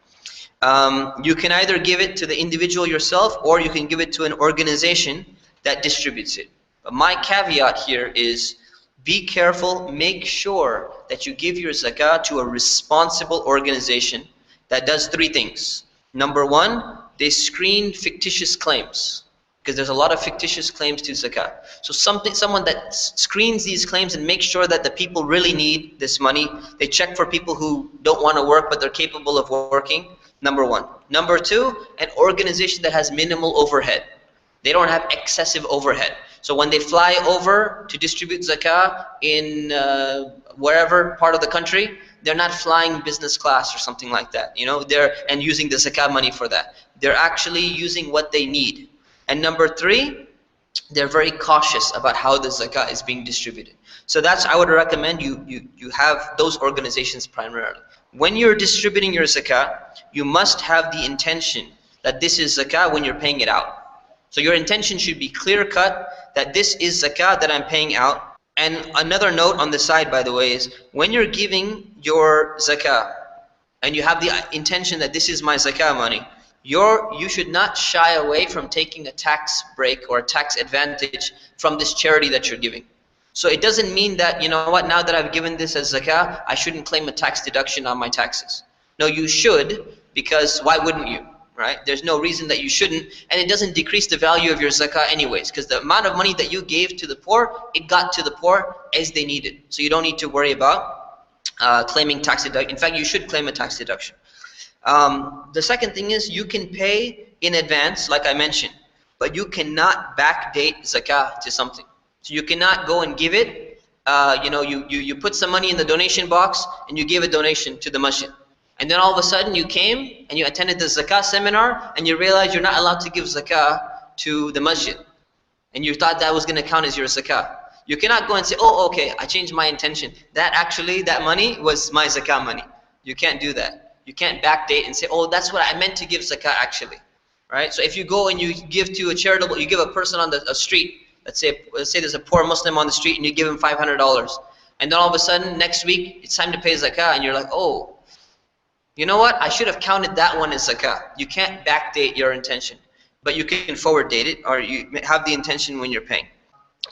You can either give it to the individual yourself or you can give it to an organization that distributes it. But my caveat here is be careful, make sure that you give your zakah to a responsible organization that does 3 things. Number 1, they screen fictitious claims, because there's a lot of fictitious claims to zakah. So someone that screens these claims and makes sure that the people really need this money. They check for people who don't want to work but they're capable of working. Number 1. Number 2, an organization that has minimal overhead. They don't have excessive overhead. So when they fly over to distribute zakah in wherever part of the country, they're not flying business class or something like that, you know, and using the zakah money for that. They're actually using what they need. And number 3, they're very cautious about how the zakah is being distributed. So that's, I would recommend you have those organizations primarily. When you're distributing your zakah, you must have the intention that this is zakah when you're paying it out. So your intention should be clear-cut that this is zakah that I'm paying out. And another note on the side, by the way, is when you're giving your zakah and you have the intention that this is my zakah money, you should not shy away from taking a tax break or a tax advantage from this charity that you're giving. So it doesn't mean that, you know what, now that I've given this as zakah, I shouldn't claim a tax deduction on my taxes. No, you should, because why wouldn't you? right? There's no reason that you shouldn't, and it doesn't decrease the value of your zakah anyways, because the amount of money that you gave to the poor, it got to the poor as they needed. So you don't need to worry about claiming tax deduction. In fact, you should claim a tax deduction. The second thing is you can pay in advance, like I mentioned, but you cannot backdate zakah to something. So you cannot go and give it, you put some money in the donation box and you give a donation to the masjid. And then all of a sudden you came and you attended the zakah seminar and you realize you're not allowed to give zakah to the masjid. And you thought that was going to count as your zakah. You cannot go and say, oh, okay, I changed my intention. That money was my zakah money. You can't do that. You can't backdate and say, oh, that's what I meant to give zakah actually. Right? So if you go and you give to a charitable, you give a person on a street, let's say there's a poor Muslim on the street and you give him $500. And then all of a sudden next week it's time to pay zakah and you're like, oh, you know what? I should have counted that one as zakah. You can't backdate your intention, but you can forward date it, or you have the intention when you're paying.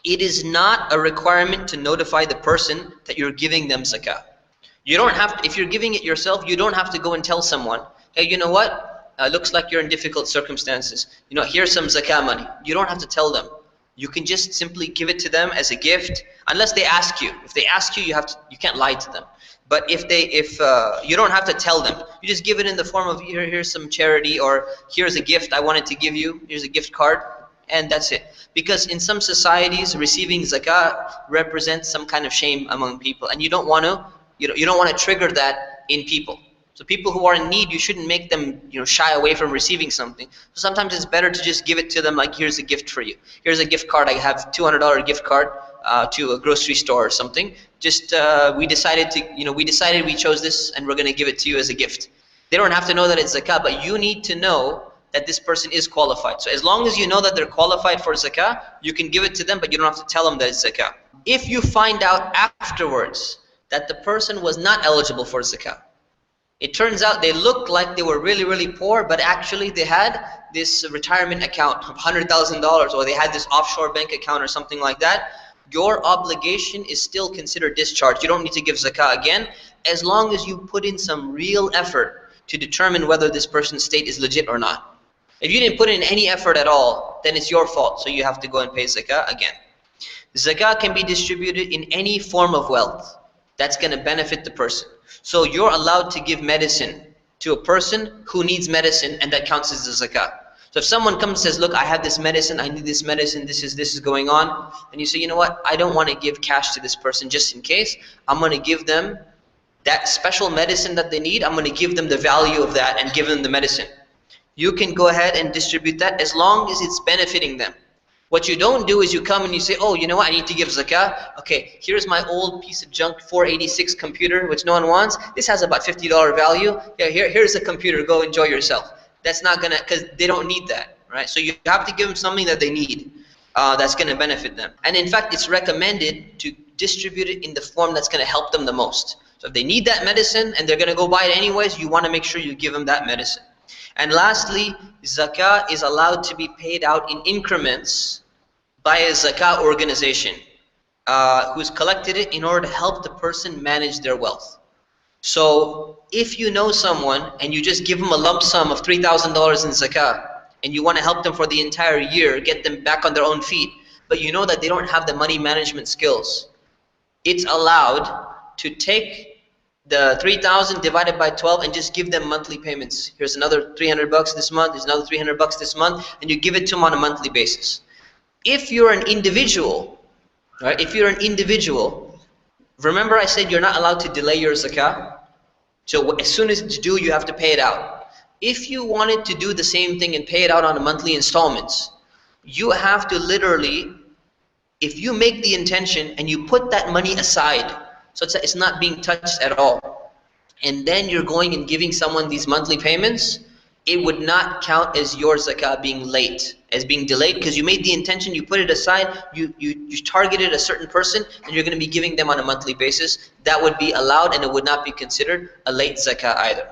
It is not a requirement to notify the person that you're giving them zakah. You don't have to, if you're giving it yourself, you don't have to go and tell someone, hey, you know what? Looks like you're in difficult circumstances. Here's some zakah money. You don't have to tell them. You can just simply give it to them as a gift, unless they ask you. If they ask you, you can't lie to them. But if you don't have to tell them, you just give it in the form of here's some charity, or here's a gift I wanted to give you. Here's a gift card, and that's it. Because in some societies, receiving zakah represents some kind of shame among people, and you don't want to trigger that in people. So people who are in need, you shouldn't make them shy away from receiving something. So sometimes it's better to just give it to them, like here's a gift for you. Here's a gift card. I have $200 gift card to a grocery store or something. Just we decided we chose this and we're going to give it to you as a gift. They don't have to know that it's zakah, but you need to know that this person is qualified. So as long as you know that they're qualified for zakah, you can give it to them, but you don't have to tell them that it's zakah. If you find out afterwards that the person was not eligible for zakah, it turns out they looked like they were really, really poor, but actually they had this retirement account of $100,000, or they had this offshore bank account or something like that, your obligation is still considered discharged. You don't need to give zakah again, as long as you put in some real effort to determine whether this person's state is legit or not. If you didn't put in any effort at all, then it's your fault, so you have to go and pay zakah again. Zakah can be distributed in any form of wealth that's going to benefit the person. So you're allowed to give medicine to a person who needs medicine, and that counts as the zakah. So if someone comes and says, look, I have this medicine, I need this medicine, this is going on, and you say, you know what, I don't want to give cash to this person just in case. I'm going to give them that special medicine that they need. I'm going to give them the value of that and give them the medicine. You can go ahead and distribute that as long as it's benefiting them. What you don't do is you come and you say, oh, you know what, I need to give zakah. Okay, here's my old piece of junk 486 computer, which no one wants. This has about $50 value. Yeah, here's a computer, go enjoy yourself. That's not gonna, because they don't need that, right? So you have to give them something that they need, that's gonna benefit them. And in fact, it's recommended to distribute it in the form that's gonna help them the most. So if they need that medicine and they're gonna go buy it anyways, you wanna make sure you give them that medicine. And lastly, zakah is allowed to be paid out in increments by a zakah organization who's collected it in order to help the person manage their wealth. So if you know someone and you just give them a lump sum of $3,000 in zakah, and you want to help them for the entire year, get them back on their own feet, but you know that they don't have the money management skills, it's allowed to take the 3,000 divided by 12 and just give them monthly payments. Here's another 300 bucks this month, there's another 300 bucks this month, and you give it to them on a monthly basis. If you're an individual, right? If you're an individual, remember I said you're not allowed to delay your zakah? So as soon as it's due, you have to pay it out. If you wanted to do the same thing and pay it out on a monthly installments, you have to literally, if you make the intention and you put that money aside, so it's not being touched at all, and then you're going and giving someone these monthly payments, it would not count as your zakah being late, as being delayed, because you made the intention, you put it aside, you targeted a certain person, and you're going to be giving them on a monthly basis. That would be allowed, and it would not be considered a late zakah either.